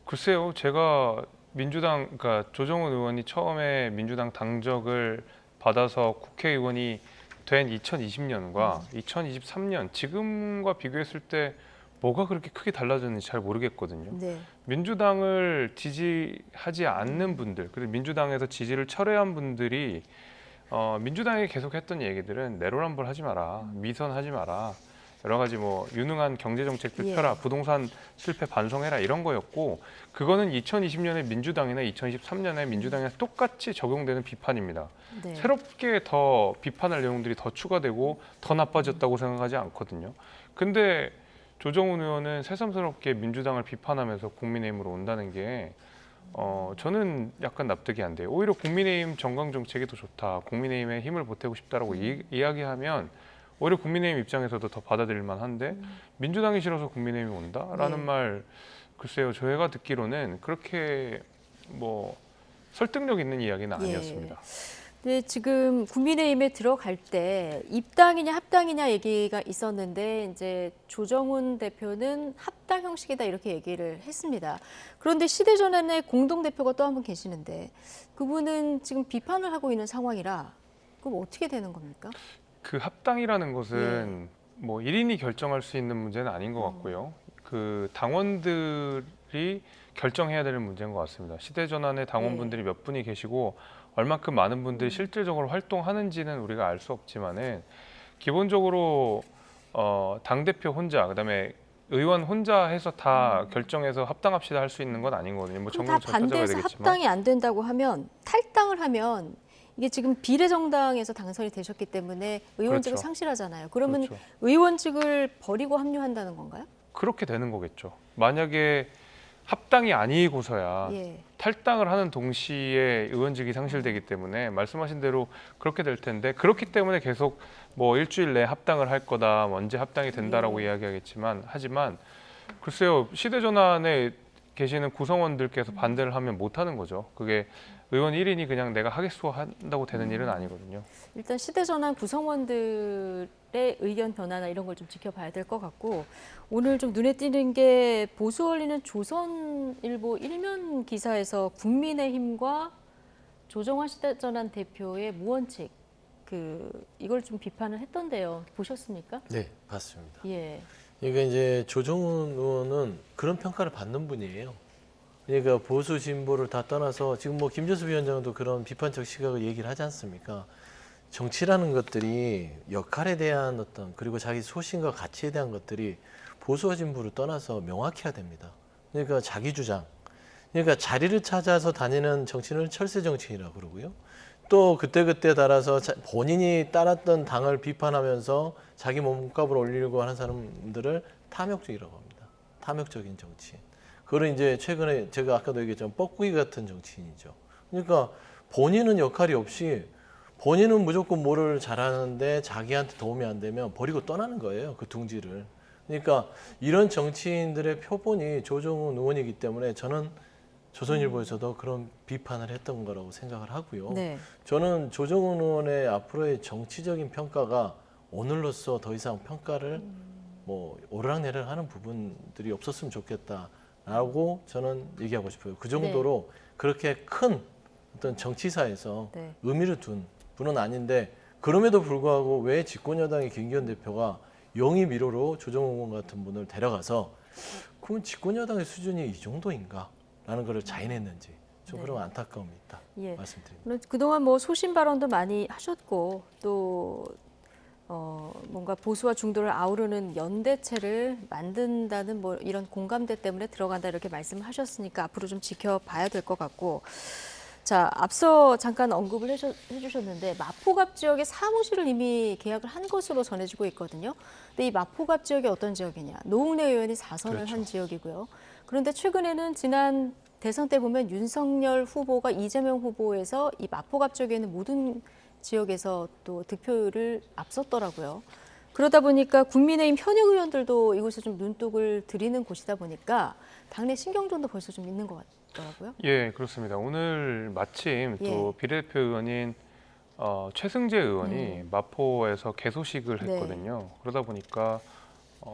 글쎄요, 제가 민주당, 그러니까 조정훈 의원이 처음에 민주당 당적을 받아서 국회의원이 된 2020년과 2023년 지금과 비교했을 때 뭐가 그렇게 크게 달라졌는지 잘 모르겠거든요. 민주당을 지지하지 않는 분들, 그리고 민주당에서 지지를 철회한 분들이 민주당이 계속했던 얘기들은 내로남불 하지 마라, 미선 하지 마라, 여러 가지 뭐 유능한 경제 정책들 펴라, 부동산 실패 반성해라 이런 거였고 그거는 2020년에 민주당이나 2023년에 민주당에 똑같이 적용되는 비판입니다. 새롭게 더 비판할 내용들이 더 추가되고 더 나빠졌다고 생각하지 않거든요. 근데 조정훈 의원은 새삼스럽게 민주당을 비판하면서 국민의힘으로 온다는 게 저는 약간 납득이 안 돼요. 오히려 국민의힘 정강 정책이 더 좋다, 국민의힘에 힘을 보태고 싶다라고 이야기하면 오히려 국민의힘 입장에서도 더 받아들일 만한데 민주당이 싫어서 국민의힘이 온다라는 말 글쎄요, 저희가 듣기로는 그렇게 뭐 설득력 있는 이야기는 아니었습니다. 네, 지금 국민의힘에 들어갈 때 입당이냐 합당이냐 얘기가 있었는데 이제 조정훈 대표는 합당 형식이다 이렇게 얘기를 했습니다. 그런데 시대전환의 공동대표가 또 한 분 계시는데 그분은 지금 비판을 하고 있는 상황이라 그럼 어떻게 되는 겁니까? 그 합당이라는 것은 뭐 1인이 결정할 수 있는 문제는 아닌 것 같고요. 그 당원들이 결정해야 되는 문제인 것 같습니다. 시대전환의 당원분들이 몇 분이 계시고 얼마큼 많은 분들이 실질적으로 활동하는지는 우리가 알 수 없지만은 기본적으로 당대표 혼자 그다음에 의원 혼자 해서 다 결정해서 합당합시다 할 수 있는 건 아닌 거거든요. 뭐 다 반대해서 합당이 안 된다고 하면 탈당을 하면 이게 지금 비례정당에서 당선이 되셨기 때문에 의원직을 상실하잖아요. 그러면 의원직을 버리고 합류한다는 건가요? 그렇게 되는 거겠죠. 만약에 합당이 아니고서야 탈당을 하는 동시에 의원직이 상실되기 때문에 말씀하신 대로 그렇게 될 텐데 그렇기 때문에 계속 뭐 일주일 내에 합당을 할 거다, 언제 합당이 된다라고 이야기하겠지만 하지만 글쎄요, 시대전환에 계시는 구성원들께서 반대를 하면 못하는 거죠. 그게 의원 1인이 그냥 내가 하겠소 한다고 되는 일은 아니거든요. 일단 시대전환 구성원들의 의견 변화나 이런 걸 좀 지켜봐야 될 것 같고 오늘 좀 눈에 띄는 게 보수 언론은 조선일보 일면 기사에서 국민의힘과 조정환 시대전환 대표의 무원칙 이걸 좀 비판을 했던데요. 보셨습니까? 네, 봤습니다. 그러니까 이제 조정훈 의원은 그런 평가를 받는 분이에요. 그러니까 보수 진보를 다 떠나서 지금 뭐 김재수 위원장도 그런 비판적 시각을 얘기를 하지 않습니까? 정치라는 것들이 역할에 대한 어떤 그리고 자기 소신과 가치에 대한 것들이 보수와 진보를 떠나서 명확해야 됩니다. 그러니까 자기 주장, 그러니까 자리를 찾아서 다니는 정치는 철새 정치인이라고 그러고요. 또 그때그때 따라서 본인이 따랐던 당을 비판하면서 자기 몸값을 올리려고 하는 사람들을 탐욕적이라고 합니다. 탐욕적인 정치인. 그거는 이제 최근에 제가 아까도 얘기했지만 뻐꾸기 같은 정치인이죠. 그러니까 본인은 역할이 없이 본인은 무조건 뭐를 잘하는데 자기한테 도움이 안 되면 버리고 떠나는 거예요. 그 둥지를. 그러니까 이런 정치인들의 표본이 조정훈 의원이기 때문에 저는 조선일보에서도 그런 비판을 했던 거라고 생각을 하고요. 네. 저는 조정훈 의원의 앞으로의 정치적인 평가가 오늘로써 더 이상 평가를 뭐 오르락내리락 하는 부분들이 없었으면 좋겠다라고 저는 얘기하고 싶어요. 그 정도로 그렇게 큰 어떤 정치사에서 네. 의미를 둔 분은 아닌데 그럼에도 불구하고 왜 집권여당의 김기현 대표가 용의 미로로 조정훈 의원 같은 분을 데려가서 그럼 집권여당의 수준이 이 정도인가? 라는 것을 자인했는지 좀 네. 그런 안타까움이 있다 예. 말씀드립니다. 그동안 뭐 소신 발언도 많이 하셨고 또 뭔가 보수와 중도를 아우르는 연대체를 만든다는 뭐 이런 공감대 때문에 들어간다 이렇게 말씀하셨으니까 앞으로 좀 지켜봐야 될 것 같고. 자, 앞서 잠깐 언급을 해주셨는데 마포갑 지역의 사무실을 이미 계약을 한 것으로 전해지고 있거든요. 근데 이 마포갑 지역이 어떤 지역이냐? 노웅래 의원이 4선을 그렇죠. 한 지역이고요. 그런데 최근에는 지난 대선 때 보면 윤석열 후보가 이재명 후보에서 이 마포갑 지역에 있는 모든 지역에서 또 득표율을 앞섰더라고요. 그러다 보니까 국민의힘 현역 의원들도 이곳에 좀 눈독을 들이는 곳이다 보니까 당내 신경전도 벌써 좀 있는 것 같더라고요. 예, 그렇습니다. 오늘 마침 또 비례대표 의원인 최승재 의원이 마포에서 개소식을 네. 했거든요. 그러다 보니까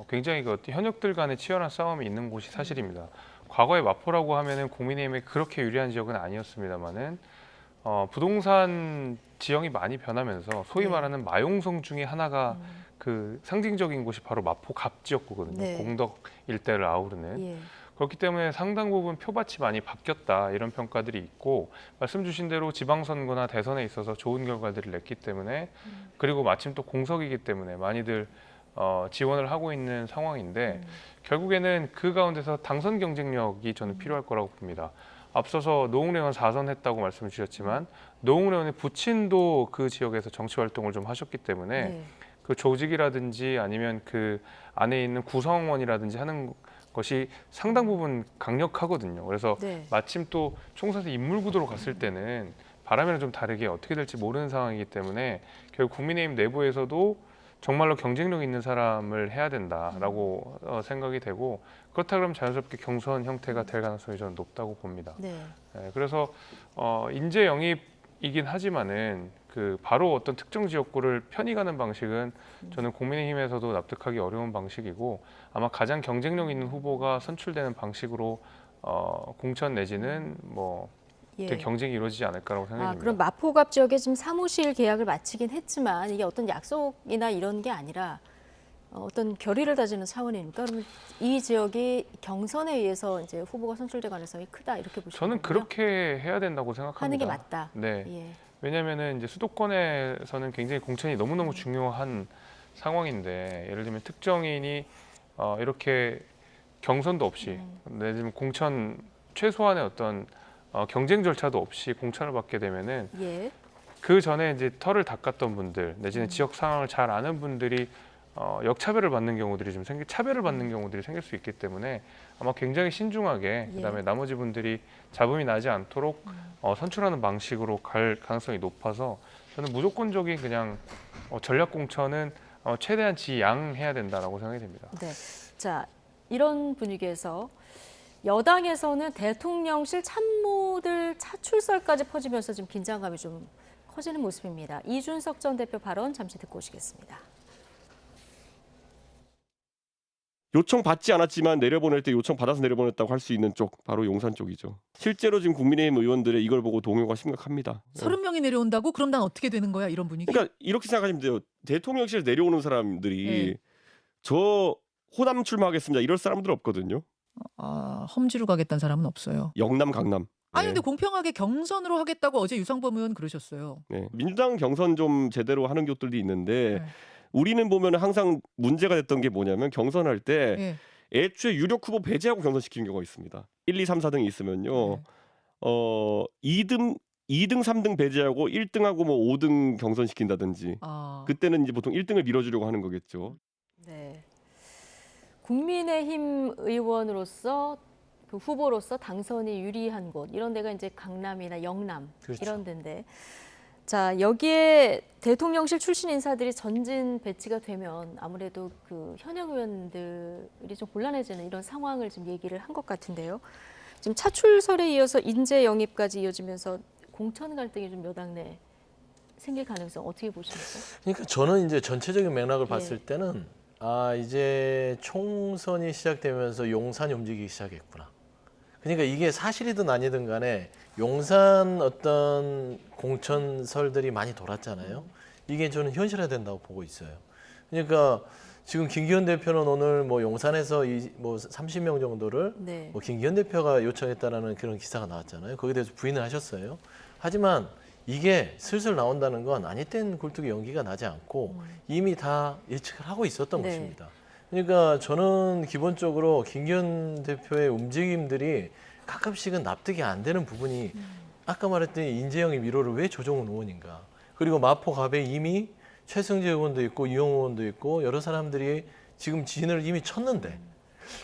굉장히 그 현역들 간의 치열한 싸움이 있는 곳이 사실입니다. 과거에 마포라고 하면은 국민의힘에 그렇게 유리한 지역은 아니었습니다만은 부동산 지형이 많이 변하면서 소위 말하는 마용성 중에 하나가 그 상징적인 곳이 바로 마포 갑지였거든요. 네. 공덕 일대를 아우르는. 예. 그렇기 때문에 상당 부분 표밭이 많이 바뀌었다 이런 평가들이 있고 말씀 주신 대로 지방선거나 대선에 있어서 좋은 결과들을 냈기 때문에 그리고 마침 또 공석이기 때문에 많이들 지원을 하고 있는 상황인데 결국에는 그 가운데서 당선 경쟁력이 저는 필요할 거라고 봅니다. 앞서서 노웅래 의원 4선 했다고 말씀을 주셨지만 노웅래 의원의 부친도 그 지역에서 정치 활동을 좀 하셨기 때문에 그 조직이라든지 아니면 그 안에 있는 구성원이라든지 하는 것이 상당 부분 강력하거든요. 그래서 마침 또 총선에서 인물 구도로 갔을 때는 바람이랑 좀 다르게 어떻게 될지 모르는 상황이기 때문에 결국 국민의힘 내부에서도 정말로 경쟁력 있는 사람을 해야 된다라고 생각이 되고 그렇다 그러면 자연스럽게 경선 형태가 될 가능성이 저는 높다고 봅니다. 네. 그래서 인재 영입이긴 하지만은 그 바로 어떤 특정 지역구를 편히 가는 방식은 저는 국민의힘에서도 납득하기 어려운 방식이고 아마 가장 경쟁력 있는 후보가 선출되는 방식으로 공천 내지는 뭐 되게 경쟁이 이루어지지 않을까라고 생각합니다. 그럼 마포갑 지역에 지금 사무실 계약을 마치긴 했지만 이게 어떤 약속이나 이런 게 아니라 어떤 결의를 다지는 차원입니까? 그러면 이 지역이 경선에 의해서 이제 후보가 선출될 가능성이 크다 이렇게 보시는 저는 거군요? 그렇게 해야 된다고 생각합니다. 하는 게 맞다. 네. 예. 왜냐하면은 이제 수도권에서는 굉장히 공천이 너무너무 중요한 상황인데 예를 들면 특정인이 이렇게 경선도 없이 내지는 공천 최소한의 어떤 경쟁 절차도 없이 공천을 받게 되면은 그 전에 이제 털을 닦았던 분들 내지는 지역 상황을 잘 아는 분들이 역차별을 받는 경우들이 좀 차별을 받는 경우들이 생길 수 있기 때문에 아마 굉장히 신중하게 그다음에 나머지 분들이 잡음이 나지 않도록 선출하는 방식으로 갈 가능성이 높아서 저는 무조건적인 그냥 전략 공천은 최대한 지양해야 된다라고 생각이 됩니다. 네. 자, 이런 분위기에서 여당에서는 대통령실 참모들 차출설까지 퍼지면서 지금 긴장감이 좀 커지는 모습입니다. 이준석 전 대표 발언 잠시 듣고 오시겠습니다. 요청 받지 않았지만 내려보낼 때 요청 받아서 내려보냈다고 할 수 있는 쪽 바로 용산 쪽이죠. 실제로 지금 국민의힘 의원들의 이걸 보고 동요가 심각합니다. 30명이 내려온다고? 그럼 난 어떻게 되는 거야? 이런 분위기? 그러니까 이렇게 생각하시면 돼요. 대통령실 내려오는 사람들이 저 호남 출마하겠습니다. 이럴 사람들 없거든요. 험지로 가겠다는 사람은 없어요. 영남, 강남. 아니 네. 근데 공평하게 경선으로 하겠다고 어제 유상범 의원 그러셨어요. 네. 민주당 경선 좀 제대로 하는 곳들도 있는데 네. 우리는 보면 항상 문제가 됐던 게 뭐냐면 경선할 때 예. 애초에 유력 후보 배제하고 경선시키는 경우가 있습니다. 1, 2, 3, 4등이 있으면요. 2등 3등 배제하고 1등하고 뭐 5등 경선시킨다든지 그때는 이제 보통 1등을 밀어주려고 하는 거겠죠. 네. 국민의힘 의원으로서 그 후보로서 당선이 유리한 곳 이런 데가 이제 강남이나 영남 그렇죠. 이런 데인데 자 여기에 대통령실 출신 인사들이 전진 배치가 되면 아무래도 그 현역 의원들이 좀 곤란해지는 이런 상황을 지금 얘기를 한 것 같은데요. 지금 차출설에 이어서 인재 영입까지 이어지면서 공천 갈등이 좀 여당 내 생길 가능성 어떻게 보십니까? 그러니까 저는 이제 전체적인 맥락을 예. 봤을 때는 이제 총선이 시작되면서 용산이 움직이기 시작했구나. 그러니까 이게 사실이든 아니든 간에 용산 어떤 공천설들이 많이 돌았잖아요. 이게 저는 현실화된다고 보고 있어요. 그러니까 지금 김기현 대표는 오늘 뭐 용산에서 뭐 30명 정도를 네. 뭐 김기현 대표가 요청했다라는 그런 기사가 나왔잖아요. 거기에 대해서 부인을 하셨어요. 하지만 이게 슬슬 나온다는 건 아니땐 굴뚝의 연기가 나지 않고 이미 다 예측을 하고 있었던 네. 것입니다. 그러니까 저는 기본적으로 김기현 대표의 움직임들이 가끔씩은 납득이 안 되는 부분이 아까 말했더니 인재영입 1호를 왜 조정훈 의원인가. 그리고 마포갑에 이미 최승재 의원도 있고 이용 의원도 있고 여러 사람들이 지금 진을 이미 쳤는데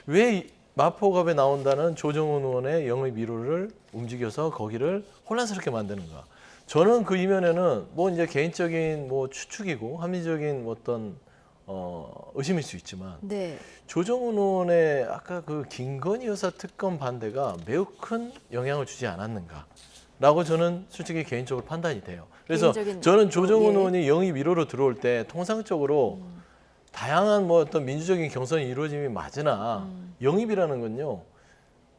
왜 마포갑에 나온다는 조정훈 의원의 영입 1호를 움직여서 거기를 혼란스럽게 만드는가. 저는 그 이면에는 뭐 이제 개인적인 뭐 추측이고 합리적인 어떤 의심일 수 있지만 네. 조정훈 의원의 아까 그 김건희 여사 특검 반대가 매우 큰 영향을 주지 않았는가라고 저는 솔직히 개인적으로 판단이 돼요. 그래서 저는 조정훈 의원이 영입 1호로 들어올 때 통상적으로 다양한 뭐 어떤 민주적인 경선이 이루어짐이 맞으나 영입이라는 건요.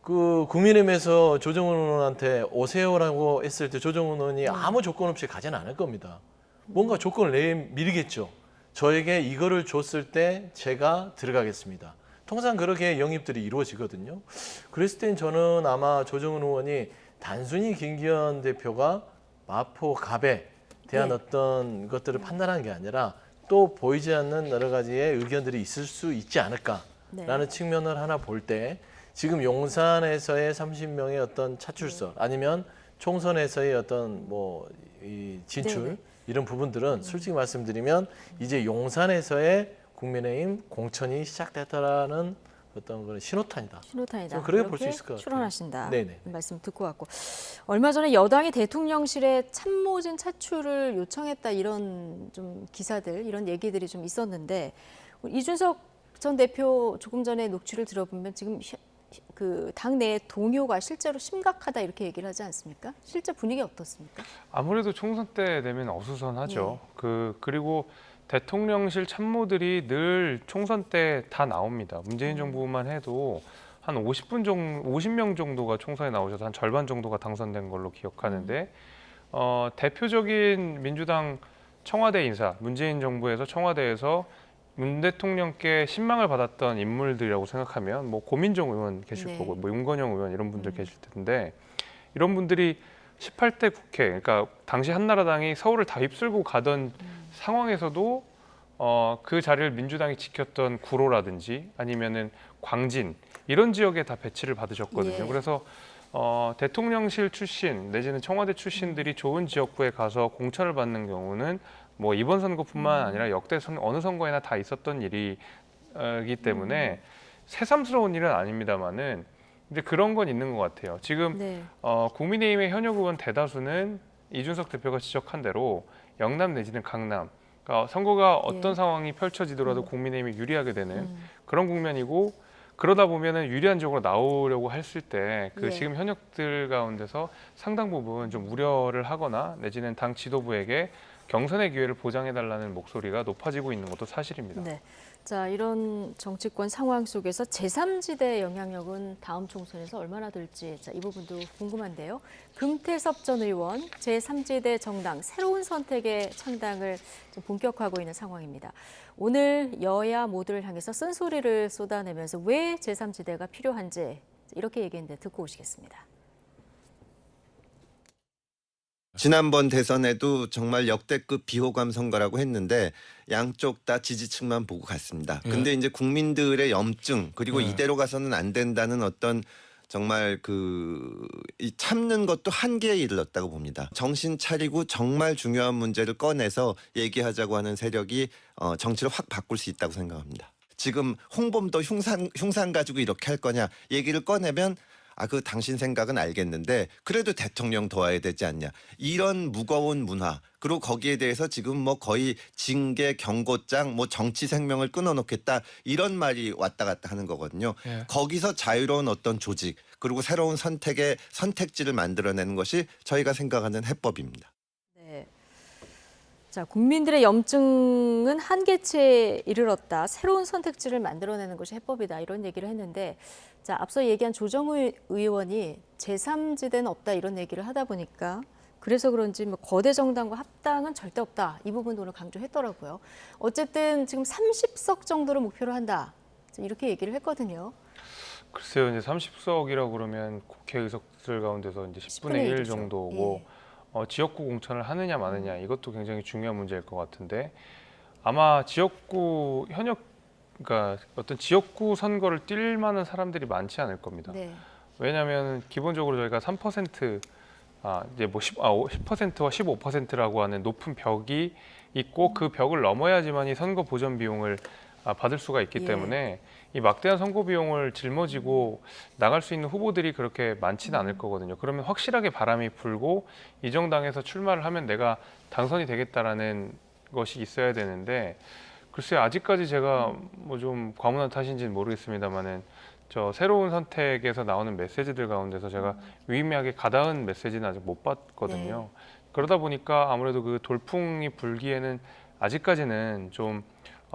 그 국민의힘에서 조정훈 의원한테 오세요라고 했을 때 조정훈 의원이 아무 조건 없이 가지는 않을 겁니다. 뭔가 조건을 내밀겠죠. 저에게 이거를 줬을 때 제가 들어가겠습니다. 통상 그렇게 영입들이 이루어지거든요. 그랬을 땐 저는 아마 조정훈 의원이 단순히 김기현 대표가 마포갑에 대한 어떤 것들을 판단한 게 아니라 또 보이지 않는 여러 가지의 의견들이 있을 수 있지 않을까라는 측면을 하나 볼 때 지금 용산에서의 30명의 어떤 차출설 아니면 총선에서의 어떤 뭐 이 진출 이런 부분들은 솔직히 말씀드리면 이제 용산에서의 국민의힘 공천이 시작됐다라는 어떤 그런 신호탄이다. 신호탄이다. 그렇게 볼 수 있을 것 같아요. 추론하신다. 네네. 말씀 듣고 왔고 얼마 전에 여당이 대통령실에 참모진 차출을 요청했다 이런 좀 기사들 이런 얘기들이 좀 있었는데 이준석 전 대표 조금 전에 녹취를 들어보면 지금 그 당내 동요가 실제로 심각하다 이렇게 얘기를 하지 않습니까? 실제 분위기 어떻습니까? 아무래도 총선 때 되면 어수선하죠. 그리고 대통령실 참모들이 늘 총선 때 다 나옵니다. 문재인 정부만 해도 한 50명 정도가 총선에 나오셔서 한 절반 정도가 당선된 걸로 기억하는데 대표적인 민주당 청와대 인사, 문재인 정부에서 청와대에서 문 대통령께 신망을 받았던 인물들이라고 생각하면 뭐 고민정 의원 계실 거고 뭐 윤건영 의원 이런 분들 계실 텐데 이런 분들이 18대 국회, 그러니까 당시 한나라당이 서울을 다 휩쓸고 가던 상황에서도 그 자리를 민주당이 지켰던 구로라든지 아니면은 광진 이런 지역에 다 배치를 받으셨거든요. 그래서 대통령실 출신 내지는 청와대 출신들이 좋은 지역구에 가서 공천을 받는 경우는 뭐 이번 선거뿐만 아니라 역대 어느 선거에나 다 있었던 일이기 때문에 새삼스러운 일은 아닙니다만은 이제 그런 건 있는 것 같아요. 지금 국민의힘의 현역 의원 대다수는 이준석 대표가 지적한 대로 영남 내지는 강남, 그러니까 선거가 어떤 상황이 펼쳐지더라도 국민의힘이 유리하게 되는 그런 국면이고 그러다 보면은 유리한 지역으로 나오려고 했을 때 그 지금 현역들 가운데서 상당 부분 좀 우려를 하거나 내지는 당 지도부에게 경선의 기회를 보장해달라는 목소리가 높아지고 있는 것도 사실입니다. 네. 자, 이런 정치권 상황 속에서 제3지대의 영향력은 다음 총선에서 얼마나 될지 이 부분도 궁금한데요. 금태섭 전 의원, 제3지대 정당 새로운 선택의 창당을 좀 본격화하고 있는 상황입니다. 오늘 여야 모두를 향해서 쓴소리를 쏟아내면서 왜 제3지대가 필요한지 이렇게 얘기했는데 듣고 오시겠습니다. 지난번 대선에도 정말 역대급 비호감 선거라고 했는데 양쪽 다 지지층만 보고 갔습니다. 근데 이제 국민들의 염증 그리고 이대로 가서는 안 된다는 어떤 정말 이 참는 것도 한계에 이르렀다고 봅니다. 정신 차리고 정말 중요한 문제를 꺼내서 얘기하자고 하는 세력이 정치를 확 바꿀 수 있다고 생각합니다. 지금 홍범도 흉산 가지고 이렇게 할 거냐 얘기를 꺼내면 그 당신 생각은 알겠는데 그래도 대통령 도와야 되지 않냐. 이런 무거운 문화 그리고 거기에 대해서 지금 뭐 거의 징계 경고장 뭐 정치 생명을 끊어놓겠다 이런 말이 왔다 갔다 하는 거거든요. 거기서 자유로운 어떤 조직 그리고 새로운 선택의 선택지를 만들어내는 것이 저희가 생각하는 해법입니다. 네. 자, 국민들의 염증은 한계치에 이르렀다. 새로운 선택지를 만들어내는 것이 해법이다. 이런 얘기를 했는데 자, 앞서 얘기한 조정우 의원이 제3지대는 없다 이런 얘기를 하다 보니까 그래서 그런지 뭐 거대 정당과 합당은 절대 없다. 이 부분도 오늘 강조했더라고요. 어쨌든 지금 30석 정도를 목표로 한다. 이렇게 얘기를 했거든요. 글쎄요, 이제 30석이라고 그러면 국회 의석들 가운데서 이제 10분의 1 정도고 지역구 공천을 하느냐 마느냐 이것도 굉장히 중요한 문제일 것 같은데 아마 지역구 그러니까 어떤 지역구 선거를 뛸 만한 사람들이 많지 않을 겁니다. 네. 왜냐하면 기본적으로 저희가 3% 이제 뭐 10%와 15%라고 하는 높은 벽이 있고 그 벽을 넘어야지만 이 선거 보전 비용을 받을 수가 있기 때문에 이 막대한 선거 비용을 짊어지고 나갈 수 있는 후보들이 그렇게 많지는 않을 거거든요. 그러면 확실하게 바람이 불고 이 정당에서 출마를 하면 내가 당선이 되겠다라는 것이 있어야 되는데 글쎄요, 아직까지 제가 뭐 좀 과문한 탓인지는 모르겠습니다만은 저 새로운 선택에서 나오는 메시지들 가운데서 제가 유의미하게 가닿은 메시지는 아직 못 봤거든요. 그러다 보니까 아무래도 그 돌풍이 불기에는 아직까지는 좀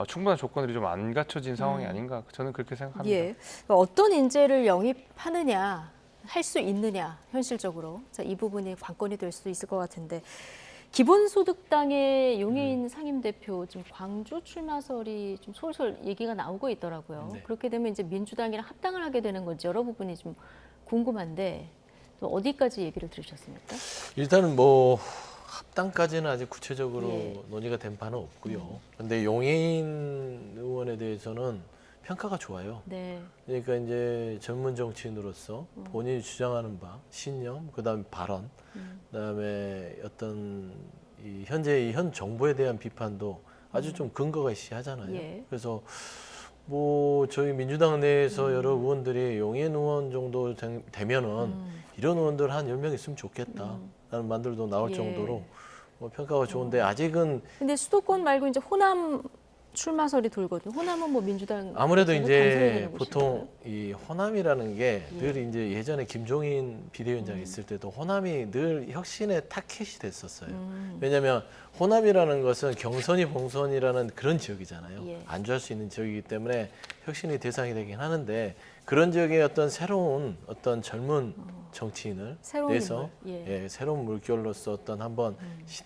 충분한 조건들이 좀 안 갖춰진 상황이 아닌가 저는 그렇게 생각합니다. 예. 어떤 인재를 영입하느냐, 할 수 있느냐 현실적으로 자, 이 부분이 관건이 될 수도 있을 것 같은데 기본소득당의 용해인 상임대표 지금 광주 출마설이 좀 솔솔 얘기가 나오고 있더라고요. 네. 그렇게 되면 이제 민주당이랑 합당을 하게 되는 건지 여러 부분이 좀 궁금한데 또 어디까지 얘기를 들으셨습니까? 일단은 뭐 합당까지는 아직 구체적으로 논의가 된 바는 없고요. 그런데 용해인 의원에 대해서는 평가가 좋아요. 네. 그러니까 이제 전문 정치인으로서 본인이 주장하는 바, 신념, 그다음에 발언, 그다음에 어떤 이 현 정부에 대한 비판도 아주 좀 근거가 있시하잖아요. 그래서 뭐 저희 민주당 내에서 여러 의원들이 용해인 의원 정도 되면은 이런 의원들 한 10명 있으면 좋겠다라는 말들도 나올 정도로 뭐 평가가 좋은데 아직은 근데 수도권 말고 이제 호남 출마설이 돌거든요. 호남은 뭐 민주당 아무래도 이제 보통 이 호남이라는 게 늘 이제 예전에 김종인 비대위원장이 있을 때도 호남이 늘 혁신의 타켓이 됐었어요. 왜냐하면 호남이라는 것은 경선이 봉선이라는 그런 지역이잖아요. 안주할 수 있는 지역이기 때문에 혁신의 대상이 되긴 하는데 그런 지역의 어떤 새로운 어떤 젊은 정치인을 내서 새로운 물결로서 어떤 한번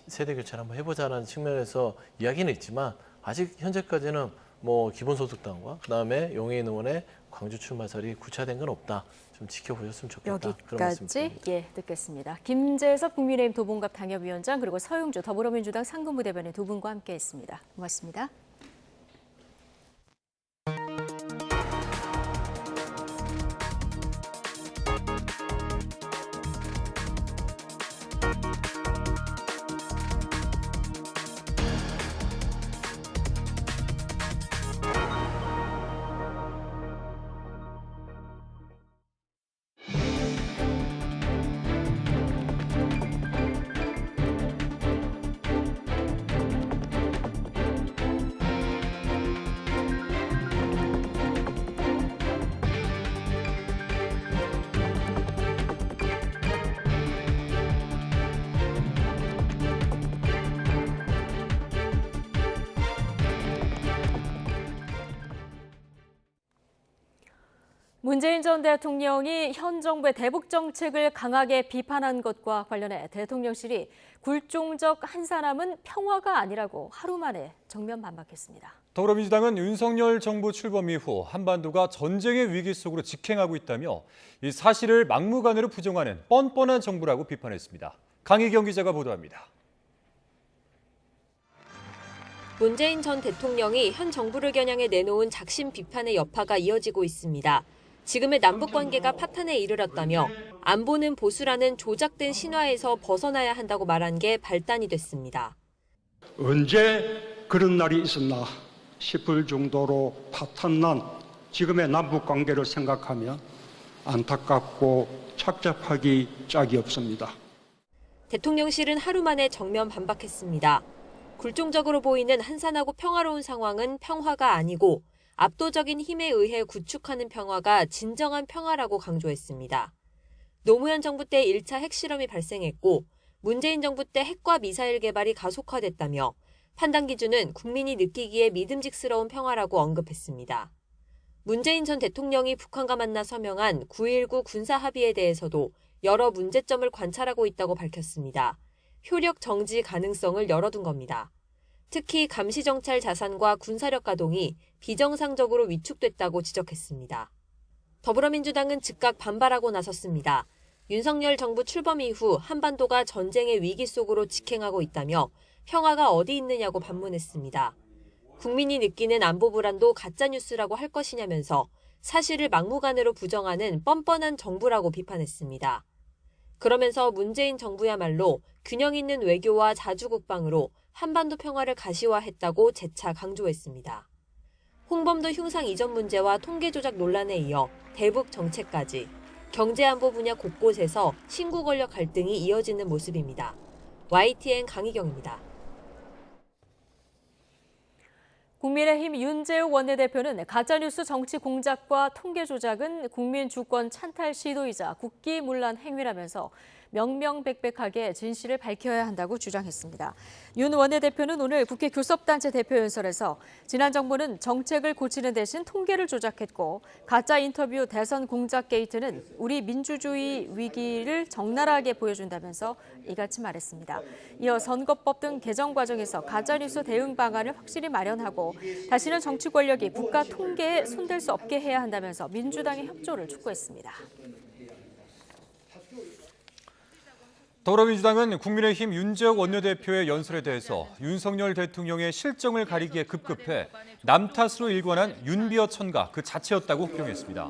세대 교체를 한번 해보자는 측면에서 이야기는 있지만 아직 현재까지는 뭐 기본소득당과 그다음에 용해인 의원의 광주 출마설이 구체화된 건 없다. 좀 지켜보셨으면 좋겠다. 여기까지 듣겠습니다. 김재섭 국민의힘 도봉갑 당협위원장 그리고 서용주 더불어민주당 상근부대변인 두 분과 함께했습니다. 고맙습니다. 문재인 전 대통령이 현 정부의 대북 정책을 강하게 비판한 것과 관련해 대통령실이 굴종적 한산함은 평화가 아니라고 하루 만에 정면 반박했습니다. 더불어민주당은 윤석열 정부 출범 이후 한반도가 전쟁의 위기 속으로 직행하고 있다며 이 사실을 막무가내로 부정하는 뻔뻔한 정부라고 비판했습니다. 강희경 기자가 보도합니다. 문재인 전 대통령이 현 정부를 겨냥해 내놓은 작심 비판의 여파가 이어지고 있습니다. 지금의 남북관계가 파탄에 이르렀다며 안보는 보수라는 조작된 신화에서 벗어나야 한다고 말한 게 발단이 됐습니다. 언제 그런 날이 있었나 싶을 정도로 파탄난 지금의 남북관계를 생각하면 안타깝고 착잡하기 짝이 없습니다. 대통령실은 하루 만에 정면 반박했습니다. 굴종적으로 보이는 한산하고 평화로운 상황은 평화가 아니고 압도적인 힘에 의해 구축하는 평화가 진정한 평화라고 강조했습니다. 노무현 정부 때 1차 핵실험이 발생했고 문재인 정부 때 핵과 미사일 개발이 가속화됐다며 판단 기준은 국민이 느끼기에 믿음직스러운 평화라고 언급했습니다. 문재인 전 대통령이 북한과 만나 서명한 9.19 군사합의에 대해서도 여러 문제점을 관찰하고 있다고 밝혔습니다. 효력 정지 가능성을 열어둔 겁니다. 특히 감시정찰 자산과 군사력 가동이 비정상적으로 위축됐다고 지적했습니다. 더불어민주당은 즉각 반발하고 나섰습니다. 윤석열 정부 출범 이후 한반도가 전쟁의 위기 속으로 직행하고 있다며 평화가 어디 있느냐고 반문했습니다. 국민이 느끼는 안보 불안도 가짜뉴스라고 할 것이냐면서 사실을 막무가내로 부정하는 뻔뻔한 정부라고 비판했습니다. 그러면서 문재인 정부야말로 균형 있는 외교와 자주국방으로 한반도 평화를 가시화했다고 재차 강조했습니다. 홍범도 흉상 이전 문제와 통계 조작 논란에 이어 대북 정책까지 경제안보 분야 곳곳에서 신구 권력 갈등이 이어지는 모습입니다. YTN 강희경입니다. 국민의힘 윤재욱 원내대표는 가짜뉴스 정치 공작과 통계 조작은 국민 주권 찬탈 시도이자 국기문란 행위라면서 명명백백하게 진실을 밝혀야 한다고 주장했습니다. 윤 원내대표는 오늘 국회 교섭단체 대표연설에서 지난 정부는 정책을 고치는 대신 통계를 조작했고 가짜 인터뷰 대선 공작 게이트는 우리 민주주의 위기를 적나라하게 보여준다면서 이같이 말했습니다. 이어 선거법 등 개정 과정에서 가짜뉴스 대응 방안을 확실히 마련하고 다시는 정치 권력이 국가 통계에 손댈 수 없게 해야 한다면서 민주당의 협조를 촉구했습니다. 더불어민주당은 국민의힘 윤재욱 원내대표의 연설에 대해서 윤석열 대통령의 실정을 가리기에 급급해 남 탓으로 일관한 윤비어 천가 그 자체였다고 혹평했습니다.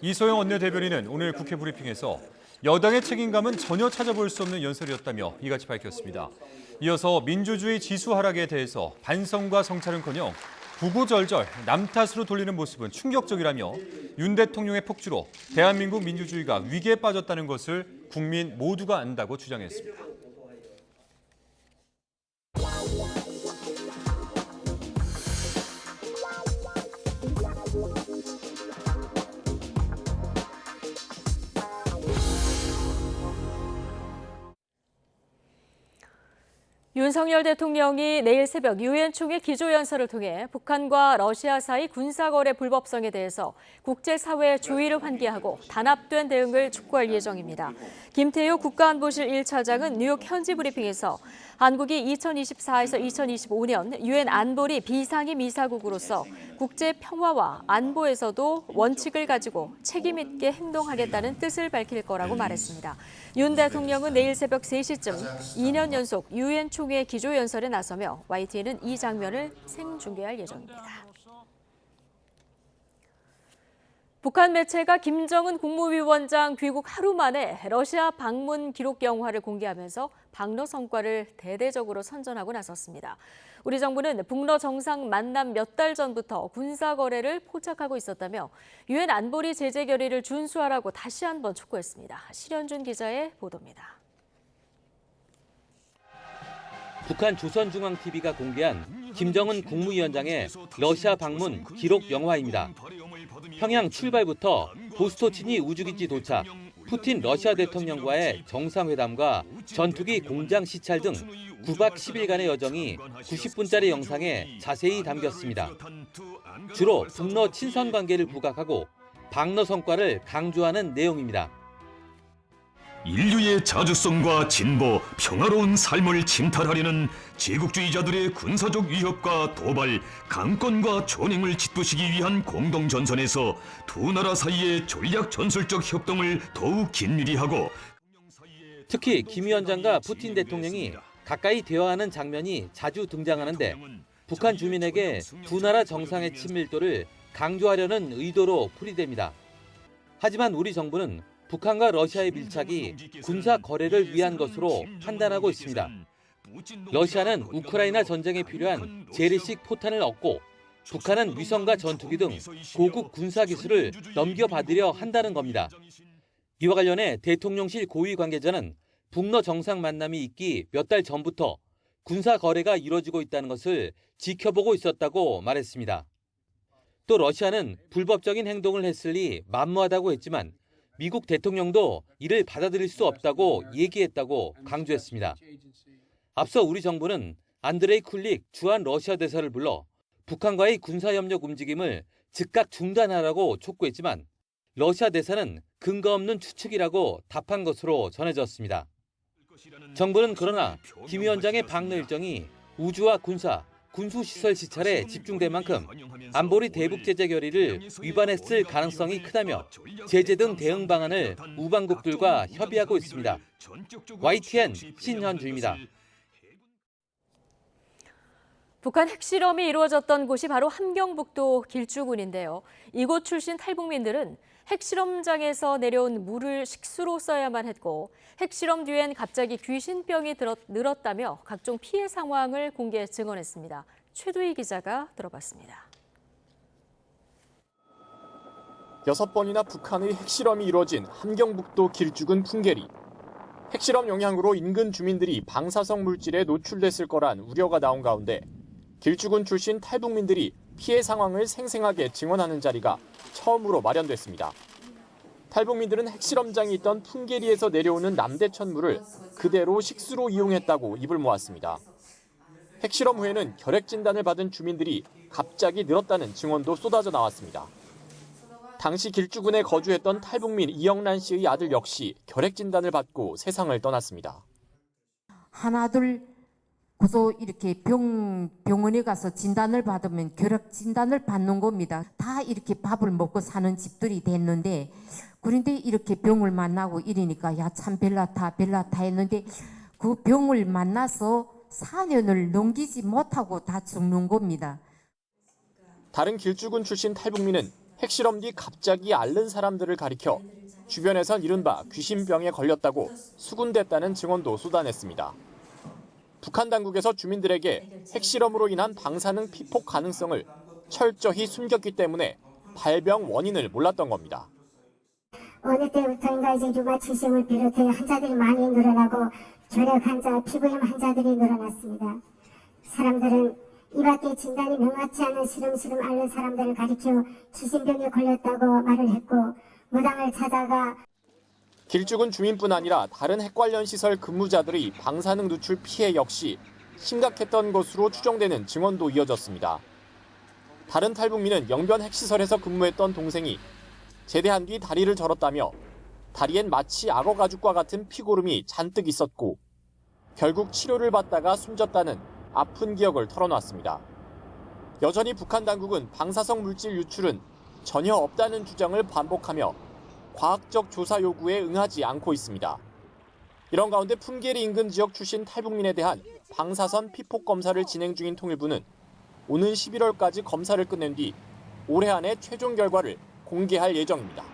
이소영 원내대변인은 오늘 국회 브리핑에서 여당의 책임감은 전혀 찾아볼 수 없는 연설이었다며 이같이 밝혔습니다. 이어서 민주주의 지수 하락에 대해서 반성과 성찰은커녕 구구절절 남 탓으로 돌리는 모습은 충격적이라며 윤 대통령의 폭주로 대한민국 민주주의가 위기에 빠졌다는 것을 국민 모두가 안다고 주장했습니다. 윤석열 대통령이 내일 새벽 유엔 총회 기조연설을 통해 북한과 러시아 사이 군사거래 불법성에 대해서 국제사회의 주의를 환기하고 단합된 대응을 촉구할 예정입니다. 김태효 국가안보실 1차장은 뉴욕 현지 브리핑에서 한국이 2024에서 2025년 유엔 안보리 비상임 이사국으로서 국제 평화와 안보에서도 원칙을 가지고 책임 있게 행동하겠다는 뜻을 밝힐 거라고 말했습니다. 윤 대통령은 내일 새벽 3시쯤 2년 연속 유엔 총회 기조연설에 나서며 YTN은 이 장면을 생중계할 예정입니다. 북한 매체가 김정은 국무위원장 귀국 하루 만에 러시아 방문 기록 영화를 공개하면서 방러 성과를 대대적으로 선전하고 나섰습니다. 우리 정부는 북러 정상 만남 몇 달 전부터 군사 거래를 포착하고 있었다며 유엔 안보리 제재 결의를 준수하라고 다시 한번 촉구했습니다. 실현준 기자의 보도입니다. 북한 조선중앙TV가 공개한 김정은 국무위원장의 러시아 방문 기록 영화입니다. 평양 출발부터 보스토치니 우주기지 도착, 푸틴 러시아 대통령과의 정상회담과 전투기 공장 시찰 등 9박 10일간의 여정이 90분짜리 영상에 자세히 담겼습니다. 주로 북러 친선 관계를 부각하고 방러 성과를 강조하는 내용입니다. 인류의 자주성과 진보, 평화로운 삶을 침탈하려는 제국주의자들의 군사적 위협과 도발, 강권과 존행을 짓부시기 위한 공동전선에서 두 나라 사이의 전략 전술적 협동을 더욱 긴밀히 하고 특히 김 위원장과 푸틴 대통령이 가까이 대화하는 장면이 자주 등장하는데 북한 주민에게 두 나라 정상의 친밀도를 강조하려는 의도로 풀이됩니다. 하지만 우리 정부는 북한과 러시아의 밀착이 군사 거래를 위한 것으로 판단하고 있습니다. 러시아는 우크라이나 전쟁에 필요한 재래식 포탄을 얻고 북한은 위성과 전투기 등 고급 군사 기술을 넘겨받으려 한다는 겁니다. 이와 관련해 대통령실 고위 관계자는 북러 정상 만남이 있기 몇 달 전부터 군사 거래가 이뤄지고 있다는 것을 지켜보고 있었다고 말했습니다. 또 러시아는 불법적인 행동을 했으니 만무하다고 했지만 미국 대통령도 이를 받아들일 수 없다고 얘기했다고 강조했습니다. 앞서 우리 정부는 안드레이 쿨릭 주한 러시아 대사를 불러 북한과의 군사협력 움직임을 즉각 중단하라고 촉구했지만 러시아 대사는 근거 없는 추측이라고 답한 것으로 전해졌습니다. 정부는 그러나 김 위원장의 방러 일정이 우주와 군사, 군수시설 시찰에 집중된 만큼 안보리 대북 제재 결의를 위반했을 가능성이 크다며 제재 등 대응 방안을 우방국들과 협의하고 있습니다. YTN 신현주입니다. 북한 핵실험이 이루어졌던 곳이 바로 함경북도 길주군인데요. 이곳 출신 탈북민들은 핵실험장에서 내려온 물을 식수로 써야만 했고 핵실험 뒤엔 갑자기 귀신병이 늘었다며 각종 피해 상황을 공개 증언했습니다. 최두희 기자가 들어봤습니다. 6번이나 북한의 핵실험이 이뤄진 함경북도 길주군 풍계리. 핵실험 영향으로 인근 주민들이 방사성 물질에 노출됐을 거란 우려가 나온 가운데 길주군 출신 탈북민들이 피해 상황을 생생하게 증언하는 자리가 처음으로 마련됐습니다. 탈북민들은 핵실험장이 있던 풍계리에서 내려오는 남대천 물을 그대로 식수로 이용했다고 입을 모았습니다. 핵실험 후에는 결핵 진단을 받은 주민들이 갑자기 늘었다는 증언도 쏟아져 나왔습니다. 당시 길주군에 거주했던 탈북민 이영란 씨의 아들 역시 결핵 진단을 받고 세상을 떠났습니다. 하나둘 고소 이렇게 병원에 가서 진단을 받으면 결핵 진단을 받는 겁니다. 다 이렇게 밥을 먹고 사는 집들이 됐는데 그런데 이렇게 병을 만나고 이러니까 야 참 벨라타 했는데 그 병을 만나서 4년을 넘기지 못하고 다 죽는 겁니다. 다른 길주군 출신 탈북민은 핵실험 뒤 갑자기 앓는 사람들을 가리켜 주변에선 이른바 귀신병에 걸렸다고 수군댔다는 증언도 쏟아냈습니다. 북한 당국에서 주민들에게 핵실험으로 인한 방사능 피폭 가능성을 철저히 숨겼기 때문에 발병 원인을 몰랐던 겁니다. 어느 때부터인가 이제 류마티즘을 비롯해 환자들이 많이 늘어나고 결핵 환자, 피부염 환자들이 늘어났습니다. 사람들은 이 밖에 진단이 명확치 않은 시름시름 앓는 사람들을 가리켜 귀신병에 걸렸다고 말을 했고 무당을 찾아가 길주군 주민뿐 아니라 다른 핵 관련 시설 근무자들의 방사능 누출 피해 역시 심각했던 것으로 추정되는 증언도 이어졌습니다. 다른 탈북민은 영변 핵시설에서 근무했던 동생이 제대한 뒤 다리를 절었다며 다리엔 마치 악어 가죽과 같은 피고름이 잔뜩 있었고 결국 치료를 받다가 숨졌다는 아픈 기억을 털어놨습니다. 여전히 북한 당국은 방사성 물질 유출은 전혀 없다는 주장을 반복하며 과학적 조사 요구에 응하지 않고 있습니다. 이런 가운데 풍계리 인근 지역 출신 탈북민에 대한 방사선 피폭 검사를 진행 중인 통일부는 오는 11월까지 검사를 끝낸 뒤 올해 안에 최종 결과를 공개할 예정입니다.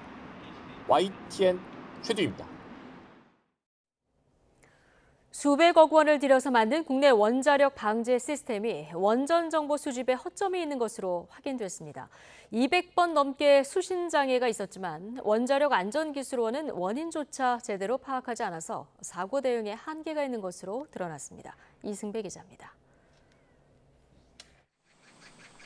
YTN 최두입니다. 수백억 원을 들여서 만든 국내 원자력 방제 시스템이 원전 정보 수집에 허점이 있는 것으로 확인됐습니다. 200번 넘게 수신 장애가 있었지만 원자력 안전기술원은 원인조차 제대로 파악하지 않아서 사고 대응에 한계가 있는 것으로 드러났습니다. 이승배 기자입니다.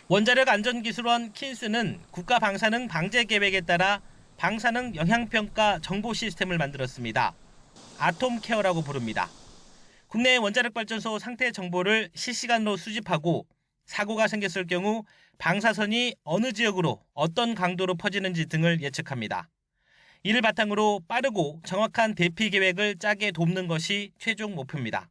원자력 안전기술원 킨스는 국가 방사능 방제 계획에 따라 방사능 영향평가 정보 시스템을 만들었습니다. 아톰케어라고 부릅니다. 국내 원자력 발전소 상태 정보를 실시간으로 수집하고 사고가 생겼을 경우 방사선이 어느 지역으로 어떤 강도로 퍼지는지 등을 예측합니다. 이를 바탕으로 빠르고 정확한 대피 계획을 짜게 돕는 것이 최종 목표입니다.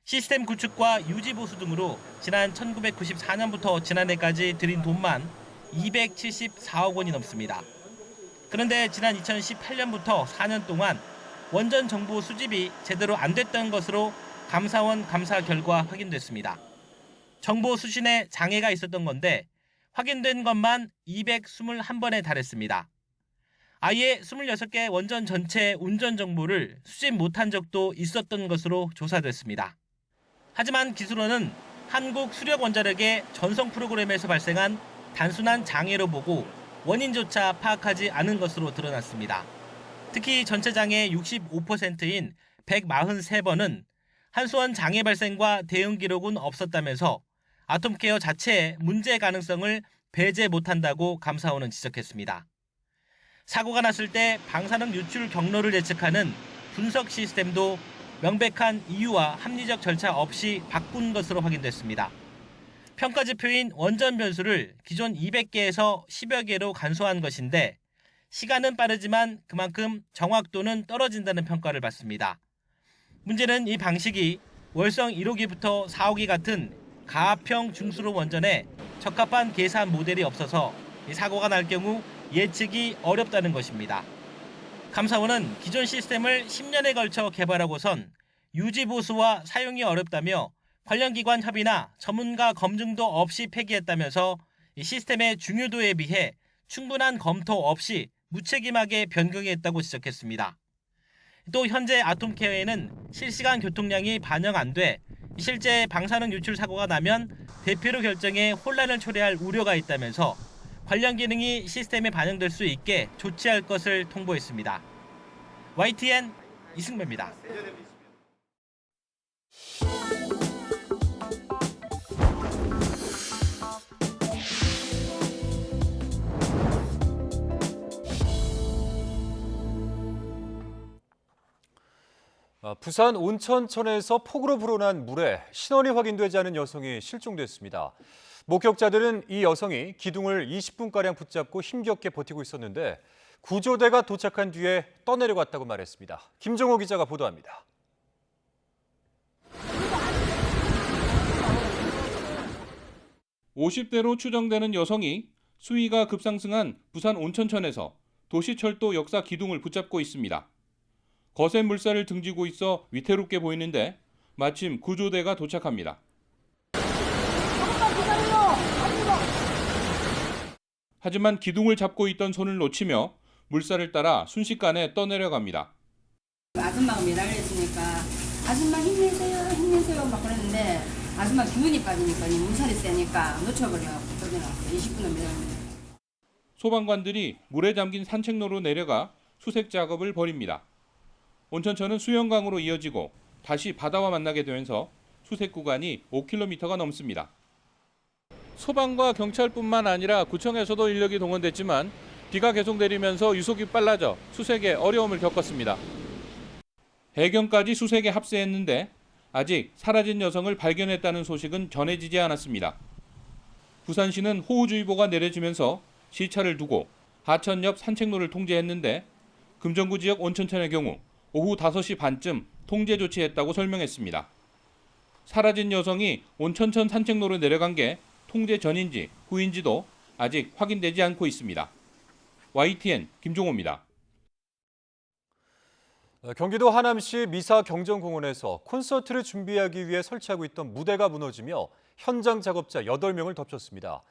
시스템 구축과 유지 보수 등으로 지난 1994년부터 지난해까지 들인 돈만 274억 원이 넘습니다. 그런데 지난 2018년부터 4년 동안 원전 정보 수집이 제대로 안 됐던 것으로 감사원 감사 결과 확인됐습니다. 정보 수신에 장애가 있었던 건데 확인된 것만 221번에 달했습니다. 아예 26개 원전 전체 운전 정보를 수집 못한 적도 있었던 것으로 조사됐습니다. 하지만 기술원은 한국수력원자력의 전송 프로그램에서 발생한 단순한 장애로 보고 원인조차 파악하지 않은 것으로 드러났습니다. 특히 전체 장애 65%인 143번은 한수원 장애 발생과 대응 기록은 없었다면서 아톰케어 자체의 문제 가능성을 배제 못한다고 감사원은 지적했습니다. 사고가 났을 때 방사능 유출 경로를 예측하는 분석 시스템도 명백한 이유와 합리적 절차 없이 바꾼 것으로 확인됐습니다. 평가지표인 원전 변수를 기존 200개에서 10여 개로 간소화한 것인데 시간은 빠르지만 그만큼 정확도는 떨어진다는 평가를 받습니다. 문제는 이 방식이 월성 1호기부터 4호기 같은 가압형 중수로 원전에 적합한 계산 모델이 없어서 이 사고가 날 경우 예측이 어렵다는 것입니다. 감사원은 기존 시스템을 10년에 걸쳐 개발하고선 유지 보수와 사용이 어렵다며 관련 기관 협의나 전문가 검증도 없이 폐기했다면서 이 시스템의 중요도에 비해 충분한 검토 없이 무책임하게 변경했다고 지적했습니다. 또 현재 아톰케어에는 실시간 교통량이 반영 안 돼 실제 방사능 유출 사고가 나면 대피로 결정에 혼란을 초래할 우려가 있다면서 관련 기능이 시스템에 반영될 수 있게 조치할 것을 통보했습니다. YTN 이승배입니다. 부산 온천천에서 폭우로 불어난 물에 신원이 확인되지 않은 여성이 실종됐습니다. 목격자들은 이 여성이 기둥을 20분가량 붙잡고 힘겹게 버티고 있었는데 구조대가 도착한 뒤에 떠내려갔다고 말했습니다. 김정호 기자가 보도합니다. (50대로) 추정되는 여성이 수위가 급상승한 부산 온천천에서 도시철도 역사 기둥을 붙잡고 있습니다. 거센 물살을 등지고 있어 위태롭게 보이는데 마침 구조대가 도착합니다. 하지만 기둥을 잡고 있던 손을 놓치며 물살을 따라 순식간에 떠내려갑니다. 아줌마가 매달려 있으니까 아줌마 힘내세요 막 그랬는데 아줌마 기운이 빠지니까 물살이 세니까 놓쳐버려갖고 떠내려갔어요. 20분을 매달렸는데. 소방관들이 물에 잠긴 산책로로 내려가 수색 작업을 벌입니다. 온천천은 수영강으로 이어지고 다시 바다와 만나게 되면서 수색 구간이 5km가 넘습니다. 소방과 경찰뿐만 아니라 구청에서도 인력이 동원됐지만 비가 계속 내리면서 유속이 빨라져 수색에 어려움을 겪었습니다. 해경까지 수색에 합세했는데 아직 사라진 여성을 발견했다는 소식은 전해지지 않았습니다. 부산시는 호우주의보가 내려지면서 시차를 두고 하천 옆 산책로를 통제했는데 금정구 지역 온천천의 경우 오후 5시 반쯤 통제 조치했다고 설명했습니다. 사라진 여성이 온천천 산책로로 내려간 게 통제 전인지 후인지도 아직 확인되지 않고 있습니다. YTN 김종호입니다. 경기도 하남시 미사경정공원에서 콘서트를 준비하기 위해 설치하고 있던 무대가 무너지며 현장 작업자 8명을 덮쳤습니다.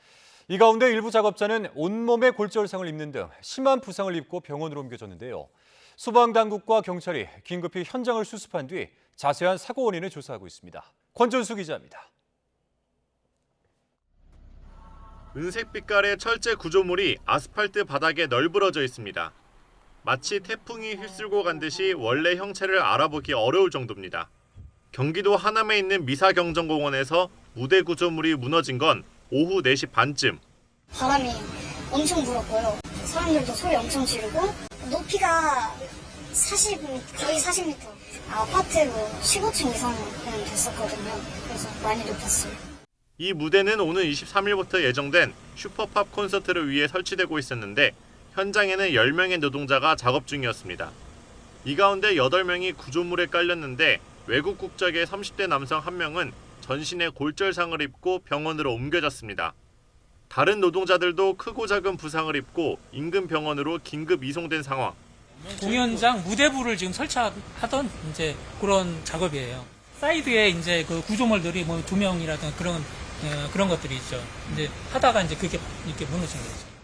이 가운데 일부 작업자는 온몸에 골절상을 입는 등 심한 부상을 입고 병원으로 옮겨졌는데요. 소방당국과 경찰이 긴급히 현장을 수습한 뒤 자세한 사고 원인을 조사하고 있습니다. 권전수 기자입니다. 은색 빛깔의 철제 구조물이 아스팔트 바닥에 널브러져 있습니다. 마치 태풍이 휩쓸고 간 듯이 원래 형체를 알아보기 어려울 정도입니다. 경기도 하남에 있는 미사경정공원에서 무대 구조물이 무너진 건 오후 4시 반쯤. 바람이 엄청 불었고요. 사람들도 소리 엄청 지르고 높이가 거의 40m. 아파트로 15층 이상은 됐었거든요. 그래서 많이 높았어요. 이 무대는 오는 23일부터 예정된 슈퍼팝 콘서트를 위해 설치되고 있었는데 현장에는 10명의 노동자가 작업 중이었습니다. 이 가운데 8명이 구조물에 깔렸는데 외국 국적의 30대 남성 1명은 전신에 골절상을 입고 병원으로 옮겨졌습니다. 다른 노동자들도 크고 작은 부상을 입고 인근 병원으로 긴급 이송된 상황. 공연장 무대부를 지금 설치하던 이제 그런 작업이에요. 사이드에 이제 그 구조물들이 뭐 조명이라든가 그런 것들이 있죠. 이제 하다가 이제 그게 이렇게 무너진 거죠.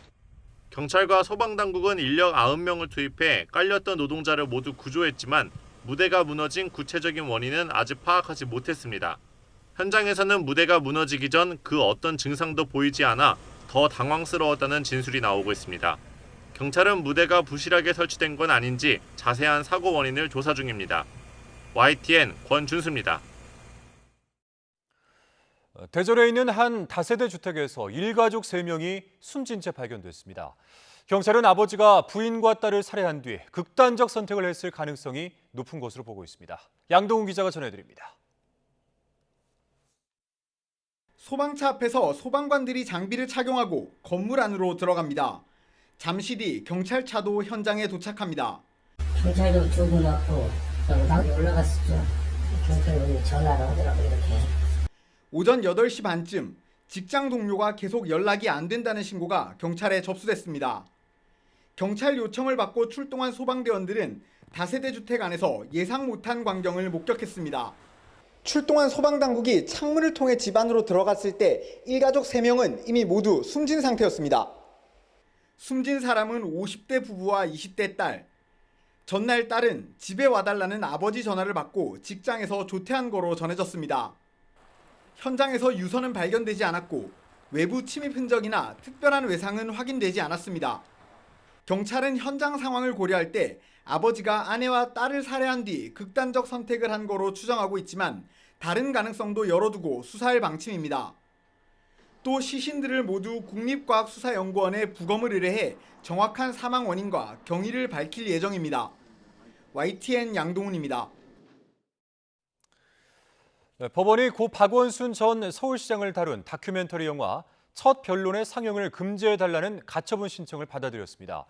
경찰과 소방당국은 인력 90명을 투입해 깔렸던 노동자를 모두 구조했지만 무대가 무너진 구체적인 원인은 아직 파악하지 못했습니다. 현장에서는 무대가 무너지기 전 그 어떤 증상도 보이지 않아 더 당황스러웠다는 진술이 나오고 있습니다. 경찰은 무대가 부실하게 설치된 건 아닌지 자세한 사고 원인을 조사 중입니다. YTN 권준수입니다. 대전에 있는 한 다세대 주택에서 일가족 3명이 숨진 채 발견됐습니다. 경찰은 아버지가 부인과 딸을 살해한 뒤 극단적 선택을 했을 가능성이 높은 것으로 보고 있습니다. 양동훈 기자가 전해드립니다. 소방차 앞에서 소방관들이 장비를 착용하고 건물 안으로 들어갑니다. 잠시 뒤 경찰차도 현장에 도착합니다. 경찰도 두 분 왔고 나도 올라갔었죠. 경찰분이 전화를 하더라고요. 이렇게. 오전 8시 반쯤 직장 동료가 계속 연락이 안 된다는 신고가 경찰에 접수됐습니다. 경찰 요청을 받고 출동한 소방대원들은 다세대 주택 안에서 예상 못한 광경을 목격했습니다. 출동한 소방당국이 창문을 통해 집 안으로 들어갔을 때 일가족 3명은 이미 모두 숨진 상태였습니다. 숨진 사람은 50대 부부와 20대 딸. 전날 딸은 집에 와달라는 아버지 전화를 받고 직장에서 조퇴한 거로 전해졌습니다. 현장에서 유서는 발견되지 않았고 외부 침입 흔적이나 특별한 외상은 확인되지 않았습니다. 경찰은 현장 상황을 고려할 때 아버지가 아내와 딸을 살해한 뒤 극단적 선택을 한 거로 추정하고 있지만 다른 가능성도 열어두고 수사할 방침입니다. 또 시신들을 모두 국립과학수사연구원에 부검을 의뢰해 정확한 사망 원인과 경위를 밝힐 예정입니다. YTN 양동훈입니다. 법원이 고 박원순 전 서울시장을 다룬 다큐멘터리 영화 첫 변론의 상영을 금지해달라는 가처분 신청을 받아들였습니다.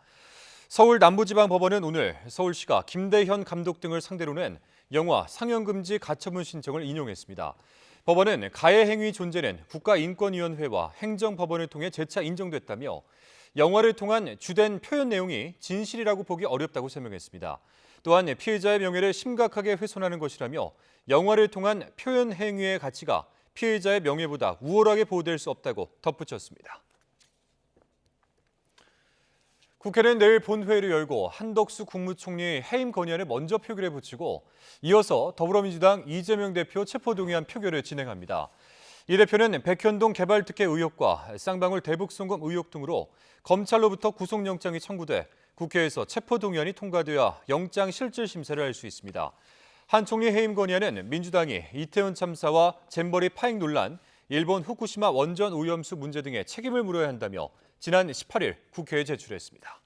서울 남부지방법원은 오늘 서울시가 김대현 감독 등을 상대로 낸 영화 상영금지 가처분 신청을 인용했습니다. 법원은 가해 행위 존재는 국가인권위원회와 행정법원을 통해 재차 인정됐다며 영화를 통한 주된 표현 내용이 진실이라고 보기 어렵다고 설명했습니다. 또한 피해자의 명예를 심각하게 훼손하는 것이라며 영화를 통한 표현 행위의 가치가 피해자의 명예보다 우월하게 보호될 수 없다고 덧붙였습니다. 국회는 내일 본회의를 열고 한덕수 국무총리 해임 건의안을 먼저 표결에 붙이고 이어서 더불어민주당 이재명 대표 체포동의안 표결을 진행합니다. 이 대표는 백현동 개발특혜 의혹과 쌍방울 대북송금 의혹 등으로 검찰로부터 구속영장이 청구돼 국회에서 체포동의안이 통과되어야 영장 실질 심사를 할 수 있습니다. 한 총리 해임 건의안은 민주당이 이태원 참사와 잼버리 파행 논란, 일본 후쿠시마 원전 오염수 문제 등의 책임을 물어야 한다며 지난 18일 국회에 제출했습니다.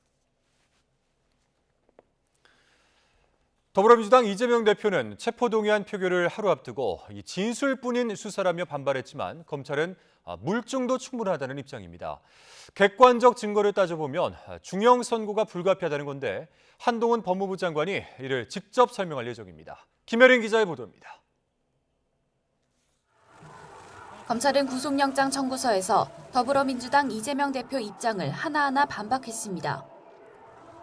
더불어민주당 이재명 대표는 체포동의안 표결을 하루 앞두고 진술뿐인 수사라며 반발했지만 검찰은 물증도 충분하다는 입장입니다. 객관적 증거를 따져보면 중형 선고가 불가피하다는 건데 한동훈 법무부 장관이 이를 직접 설명할 예정입니다. 김혜린 기자의 보도입니다. 검찰은 구속영장 청구서에서 더불어민주당 이재명 대표 입장을 하나하나 반박했습니다.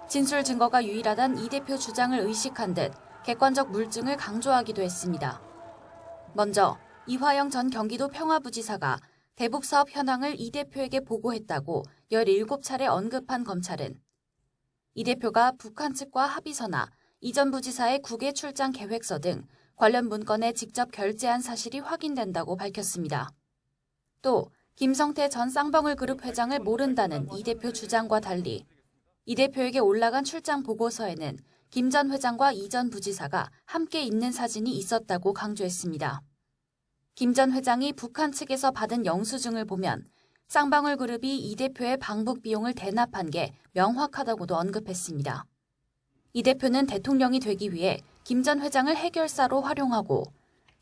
진술 증거가 유일하단 이 대표 주장을 의식한 듯 객관적 물증을 강조하기도 했습니다. 먼저 이화영 전 경기도 평화부지사가 대북사업 현황을 이 대표에게 보고했다고 17차례 언급한 검찰은 이 대표가 북한 측과 합의서나 이전 부지사의 국외 출장 계획서 등 관련 문건에 직접 결재한 사실이 확인된다고 밝혔습니다. 또 김성태 전 쌍방울 그룹 회장을 모른다는 이 대표 주장과 달리 이 대표에게 올라간 출장 보고서에는 김 전 회장과 이 전 부지사가 함께 있는 사진이 있었다고 강조했습니다. 김 전 회장이 북한 측에서 받은 영수증을 보면 쌍방울 그룹이 이 대표의 방북 비용을 대납한 게 명확하다고도 언급했습니다. 이 대표는 대통령이 되기 위해 김 전 회장을 해결사로 활용하고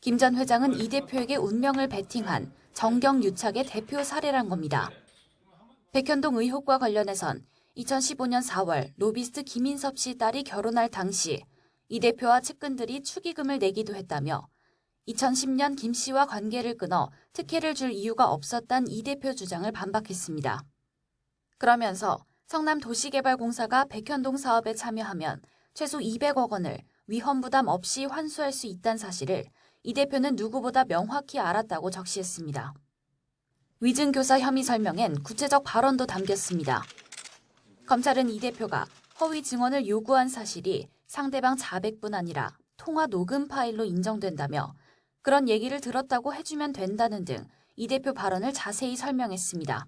김 전 회장은 이 대표에게 운명을 베팅한 정경유착의 대표 사례란 겁니다. 백현동 의혹과 관련해선 2015년 4월 로비스트 김인섭 씨 딸이 결혼할 당시 이 대표와 측근들이 축의금을 내기도 했다며 2010년 김 씨와 관계를 끊어 특혜를 줄 이유가 없었단 이 대표 주장을 반박했습니다. 그러면서 성남도시개발공사가 백현동 사업에 참여하면 최소 200억 원을 위험 부담 없이 환수할 수 있다는 사실을 이 대표는 누구보다 명확히 알았다고 적시했습니다. 위증교사 혐의 설명엔 구체적 발언도 담겼습니다. 검찰은 이 대표가 허위 증언을 요구한 사실이 상대방 자백뿐 아니라 통화 녹음 파일로 인정된다며 그런 얘기를 들었다고 해주면 된다는 등 이 대표 발언을 자세히 설명했습니다.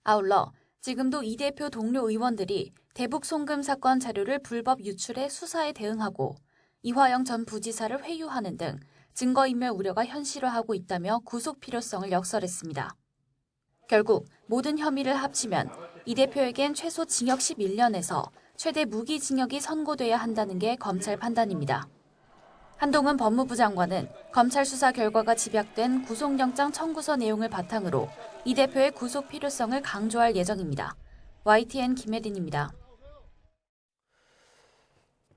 아울러 지금도 이 대표 동료 의원들이 대북 송금 사건 자료를 불법 유출해 수사에 대응하고 이화영 전 부지사를 회유하는 등 증거인멸 우려가 현실화하고 있다며 구속 필요성을 역설했습니다. 결국 모든 혐의를 합치면 이 대표에겐 최소 징역 11년에서 최대 무기징역이 선고돼야 한다는 게 검찰 판단입니다. 한동훈 법무부 장관은 검찰 수사 결과가 집약된 구속영장 청구서 내용을 바탕으로 이 대표의 구속 필요성을 강조할 예정입니다. YTN 김혜린입니다.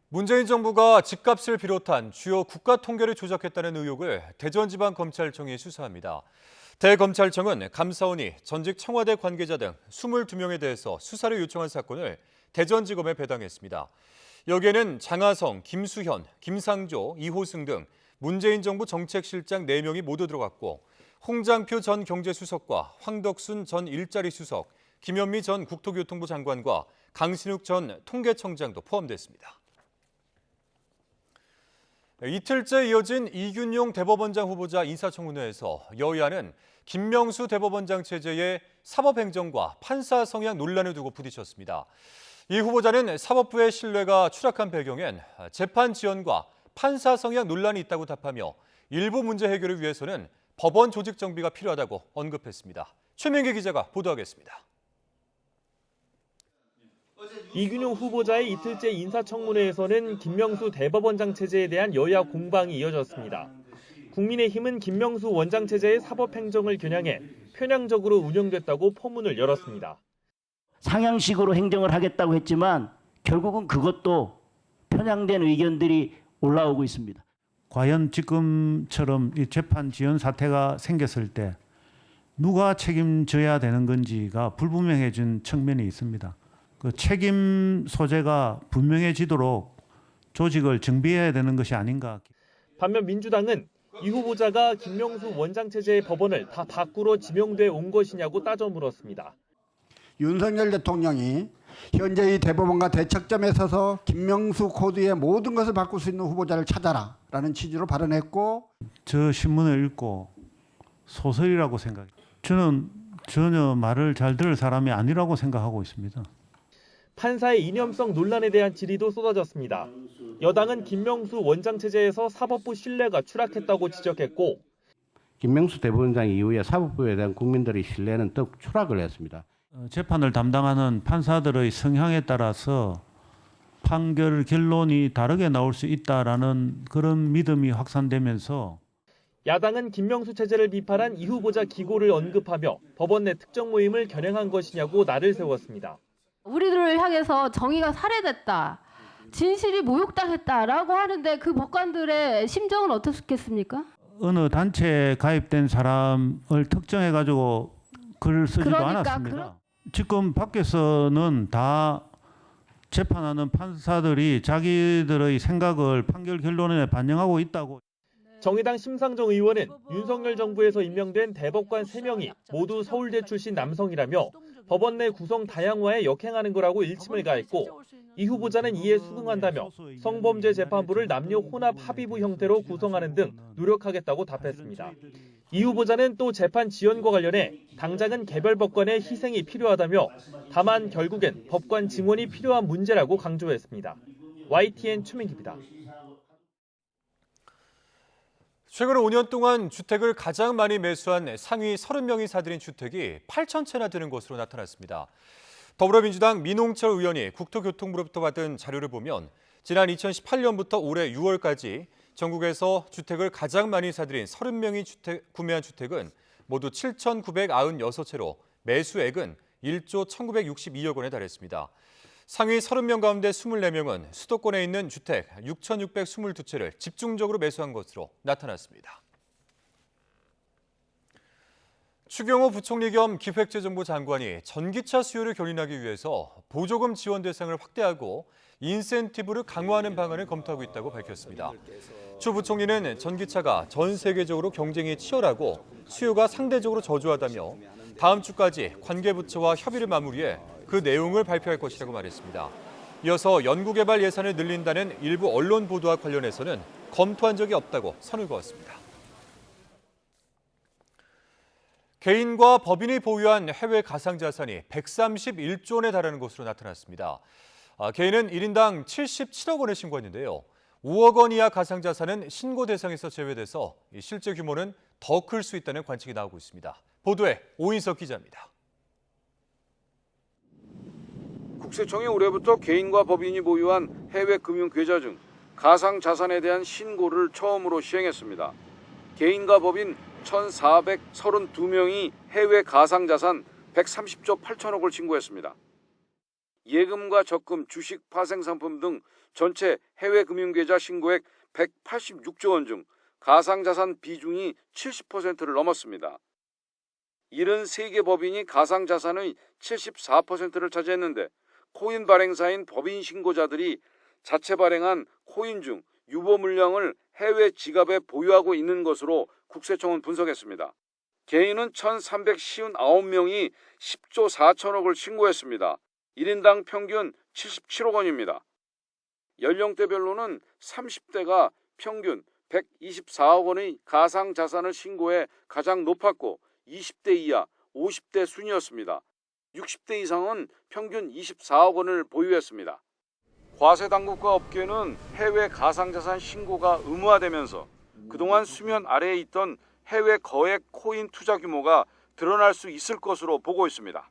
문재인 정부가 집값을 비롯한 주요 국가 통계를 조작했다는 의혹을 대전지방검찰청이 수사합니다. 대검찰청은 감사원이 전직 청와대 관계자 등 22명에 대해서 수사를 요청한 사건을 대전지검에 배당했습니다. 여기에는 장하성, 김수현, 김상조, 이호승 등 문재인 정부 정책실장 4명이 모두 들어갔고 홍장표 전 경제수석과 황덕순 전 일자리 수석, 김현미 전 국토교통부 장관과 강신욱 전 통계청장도 포함됐습니다. 이틀째 이어진 이균용 대법원장 후보자 인사청문회에서 여야는 김명수 대법원장 체제의 사법행정과 판사 성향 논란을 두고 부딪혔습니다. 이 후보자는 사법부의 신뢰가 추락한 배경엔 재판 지연과 판사 성향 논란이 있다고 답하며 일부 문제 해결을 위해서는 법원 조직 정비가 필요하다고 언급했습니다. 최민기 기자가 보도하겠습니다. 이균용 후보자의 이틀째 인사청문회에서는 김명수 대법원장 체제에 대한 여야 공방이 이어졌습니다. 국민의힘은 김명수 원장 체제의 사법행정을 겨냥해 편향적으로 운영됐다고 포문을 열었습니다. 상향식으로 행정을 하겠다고 했지만 결국은 그것도 편향된 의견들이 올라오고 있습니다. 과연 지금처럼 이 재판 지연 사태가 생겼을 때 누가 책임져야 되는 건지가 불분명해진 측면이 있습니다. 그 책임 소재가 분명해지도록 조직을 정비해야 되는 것이 아닌가. 반면 민주당은 이 후보자가 김명수 원장 체제의 법원을 다 밖으로 지명돼 온 것이냐고 따져 물었습니다. 윤석열 대통령이 현재의 대법원과 대척점에 서서 김명수 코드의 모든 것을 바꿀 수 있는 후보자를 찾아라라는 취지로 발언했고 저 신문을 읽고 소설이라고 생각해요. 저는 전혀 말을 잘 들을 사람이 아니라고 생각하고 있습니다. 판사의 이념성 논란에 대한 질의도 쏟아졌습니다. 여당은 김명수 원장 체제에서 사법부 신뢰가 추락했다고 지적했고 김명수 대법원장 이후에 사법부에 대한 국민들의 신뢰는 더욱 추락을 했습니다. 재판을 담당하는 판사들의 성향에 따라서 판결 결론이 다르게 나올 수 있다라는 그런 믿음이 확산되면서 야당은 김명수 체제를 비판한 이 후보자 기고를 언급하며 법원 내 특정 모임을 겨냥한 것이냐고 날을 세웠습니다. 우리들을 향해서 정의가 살해됐다, 진실이 모욕당했다라고 하는데 그 법관들의 심정은 어떻겠습니까? 어느 단체에 가입된 사람을 특정해가지고 글을 쓰지도 않았습니다. 지금 밖에서는 다 재판하는 판사들이 자기들의 생각을 판결 결론에 반영하고 있다고. 정의당 심상정 의원은 윤석열 정부에서 임명된 대법관 3명이 모두 서울대 출신 남성이라며 법원 내 구성 다양화에 역행하는 거라고 일침을 가했고 이 후보자는 이에 수긍한다며 성범죄 재판부를 남녀 혼합 합의부 형태로 구성하는 등 노력하겠다고 답했습니다. 이 후보자는 또 재판 지연과 관련해 당장은 개별 법관의 희생이 필요하다며 다만 결국엔 법관 증언이 필요한 문제라고 강조했습니다. YTN 최민기입니다. 최근 5년 동안 주택을 가장 많이 매수한 상위 30명이 사들인 주택이 8천 채나 되는 것으로 나타났습니다. 더불어민주당 민홍철 의원이 국토교통부로부터 받은 자료를 보면 지난 2018년부터 올해 6월까지 전국에서 주택을 가장 많이 사들인 30명이 구매한 주택은 모두 7,996채로 매수액은 1조 1,962억 원에 달했습니다. 상위 30명 가운데 24명은 수도권에 있는 주택 6,622채를 집중적으로 매수한 것으로 나타났습니다. 추경호 부총리 겸 기획재정부 장관이 전기차 수요를 견인하기 위해서 보조금 지원 대상을 확대하고 인센티브를 강화하는 방안을 검토하고 있다고 밝혔습니다. 추 부총리는 전기차가 전 세계적으로 경쟁이 치열하고 수요가 상대적으로 저조하다며 다음 주까지 관계부처와 협의를 마무리해 그 내용을 발표할 것이라고 말했습니다. 이어서 연구개발 예산을 늘린다는 일부 언론 보도와 관련해서는 검토한 적이 없다고 선을 그었습니다. 개인과 법인이 보유한 해외 가상자산이 131조 원에 달하는 것으로 나타났습니다. 개인은 1인당 77억 원을 신고했는데요. 5억 원 이하 가상자산은 신고 대상에서 제외돼서 실제 규모는 더 클 수 있다는 관측이 나오고 있습니다. 보도에 오인석 기자입니다. 국세청이 올해부터 개인과 법인이 보유한 해외 금융 계좌 중 가상자산에 대한 신고를 처음으로 시행했습니다. 개인과 법인 1,432명이 해외 가상자산 130조 8천억을 신고했습니다. 예금과 적금, 주식, 파생상품 등 전체 해외 금융계좌 신고액 186조 원 중 가상자산 비중이 70%를 넘었습니다. 73개 법인이 가상자산의 74%를 차지했는데 코인 발행사인 법인 신고자들이 자체 발행한 코인 중 유보 물량을 해외 지갑에 보유하고 있는 것으로 국세청은 분석했습니다. 개인은 1,359명이 10조 4천억을 신고했습니다. 1인당 평균 77억 원입니다. 연령대별로는 30대가 평균 124억 원의 가상자산을 신고해 가장 높았고 20대 이하, 50대 순이었습니다. 60대 이상은 평균 24억 원을 보유했습니다. 과세당국과 업계는 해외 가상자산 신고가 의무화되면서 그동안 수면 아래에 있던 해외 거액 코인 투자 규모가 드러날 수 있을 것으로 보고 있습니다.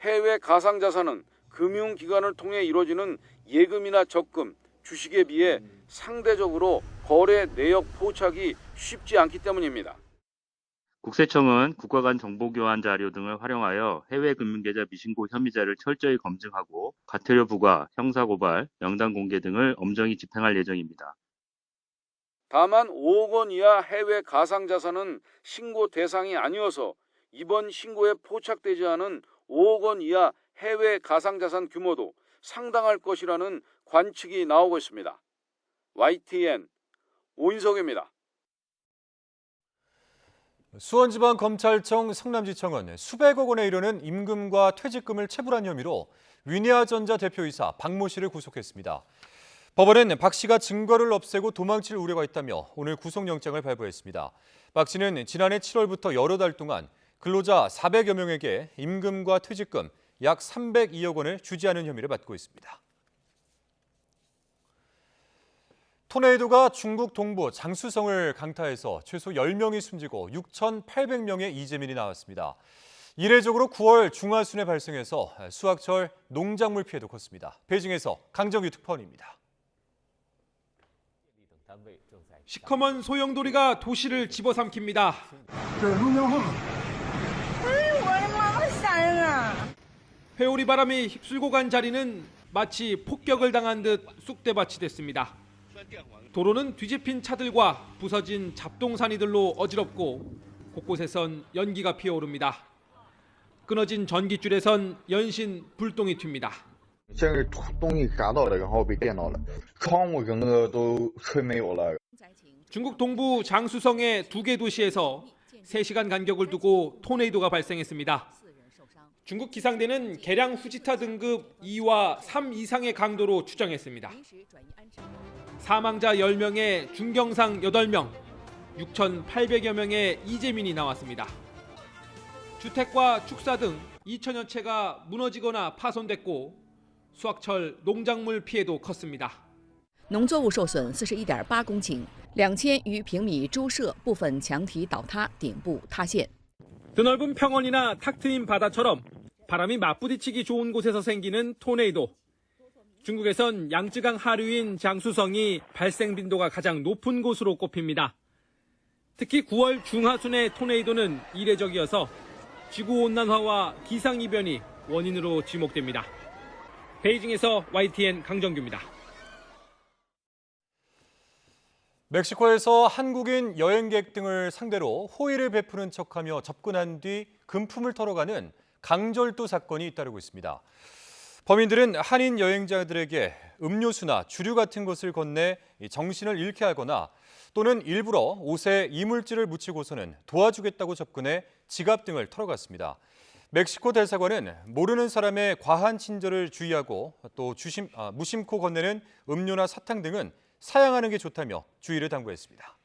해외 가상자산은 금융기관을 통해 이루어지는 예금이나 적금, 주식에 비해 상대적으로 거래 내역 포착이 쉽지 않기 때문입니다. 국세청은 국가 간 정보 교환 자료 등을 활용하여 해외 금융계좌 미신고 혐의자를 철저히 검증하고 과태료 부과, 형사고발, 명단 공개 등을 엄정히 집행할 예정입니다. 다만 5억 원 이하 해외 가상자산은 신고 대상이 아니어서 이번 신고에 포착되지 않은 5억 원 이하 해외 가상자산 규모도 상당할 것이라는 관측이 나오고 있습니다. YTN 오인석입니다. 수원지방검찰청 성남지청은 수백억 원에 이르는 임금과 퇴직금을 체불한 혐의로 위니아전자 대표이사 박모 씨를 구속했습니다. 법원은 박 씨가 증거를 없애고 도망칠 우려가 있다며 오늘 구속영장을 발부했습니다. 박 씨는 지난해 7월부터 여러 달 동안 근로자 400여 명에게 임금과 퇴직금 약 302억 원을 주지하는 혐의를 받고 있습니다. 토네이도가 중국 동부 장쑤성을 강타해서 최소 10명이 숨지고 6,800명의 이재민이 나왔습니다. 이례적으로 9월 중하순에 발생해서 수확철 농작물 피해도 컸습니다. 베이징에서 강정규 특파원입니다. 시커먼 소용돌이가 도시를 집어삼킵니다. 회오리 바람이 휩쓸고 간 자리는 마치 폭격을 당한 듯 쑥대밭이 됐습니다. 도로는 뒤집힌 차들과 부서진 잡동사니들로 어지럽고 곳곳에선 연기가 피어오릅니다. 끊어진 전깃줄에선 연신 불똥이 튑니다. 중국 동부 장쑤성의 2개 도시에서 3시간 간격을 두고 토네이도가 발생했습니다. 중국 기상대는 개량 후지타 등급 2와 3 이상의 강도로 추정했습니다. 사망자 10명에 중경상 8명, 6,800여 명의 이재민이 나왔습니다. 주택과 축사 등 2천여 채가 무너지거나 파손됐고 수확철 농작물 피해도 컸습니다. 农作物受损41.8公顷，2000余平米猪舍部分墙体倒塌，顶部塌陷。 드넓은 평원이나 탁 트인 바다처럼 바람이 맞부딪히기 좋은 곳에서 생기는 토네이도. 중국에선 양쯔강 하류인 장수성이 발생 빈도가 가장 높은 곳으로 꼽힙니다. 특히 9월 중하순의 토네이도는 이례적이어서 지구온난화와 기상이변이 원인으로 지목됩니다. 베이징에서 YTN 강정규입니다. 멕시코에서 한국인 여행객 등을 상대로 호의를 베푸는 척하며 접근한 뒤 금품을 털어가는 강절도 사건이 잇따르고 있습니다. 범인들은 한인 여행자들에게 음료수나 주류 같은 것을 건네 정신을 잃게 하거나 또는 일부러 옷에 이물질을 묻히고서는 도와주겠다고 접근해 지갑 등을 털어갔습니다. 멕시코 대사관은 모르는 사람의 과한 친절을 주의하고 또 무심코 건네는 음료나 사탕 등은 사양하는 게 좋다며 주의를 당부했습니다.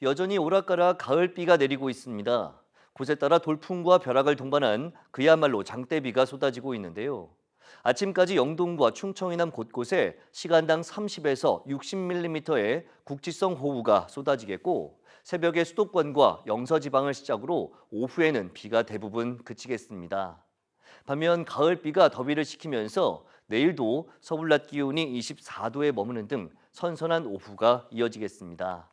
여전히 오락가락 가을비가 내리고 있습니다. 곳에 따라 돌풍과 벼락을 동반한 그야말로 장대비가 쏟아지고 있는데요. 아침까지 영동과 충청 이남 곳곳에 시간당 30에서 60mm의 국지성 호우가 쏟아지겠고 새벽에 수도권과 영서지방을 시작으로 오후에는 비가 대부분 그치겠습니다. 반면 가을비가 더위를 식히면서 내일도 서울 낮 기온이 24도에 머무는 등 선선한 오후가 이어지겠습니다.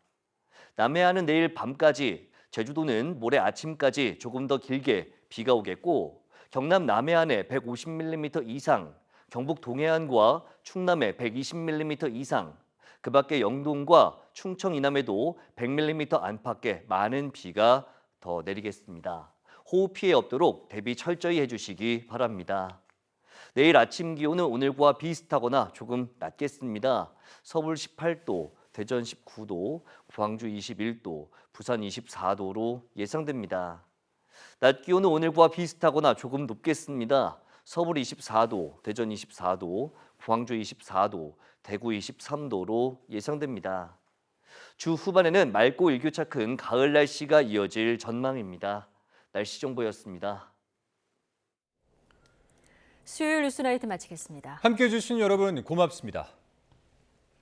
남해안은 내일 밤까지, 제주도는 모레 아침까지 조금 더 길게 비가 오겠고 경남 남해안에 150mm 이상, 경북 동해안과 충남에 120mm 이상, 그 밖에 영동과 충청 이남에도 100mm 안팎의 많은 비가 더 내리겠습니다. 호우 피해 없도록 대비 철저히 해주시기 바랍니다. 내일 아침 기온은 오늘과 비슷하거나 조금 낮겠습니다. 서울 18도, 대전 19도, 광주 21도, 부산 24도로 예상됩니다. 낮 기온은 오늘과 비슷하거나 조금 높겠습니다. 서울 24도, 대전 24도, 광주 24도, 대구 23도로 예상됩니다. 주 후반에는 맑고 일교차 큰 가을 날씨가 이어질 전망입니다. 날씨 정보였습니다. 수요일 뉴스나이트 마치겠습니다. 함께해 주신 여러분 고맙습니다.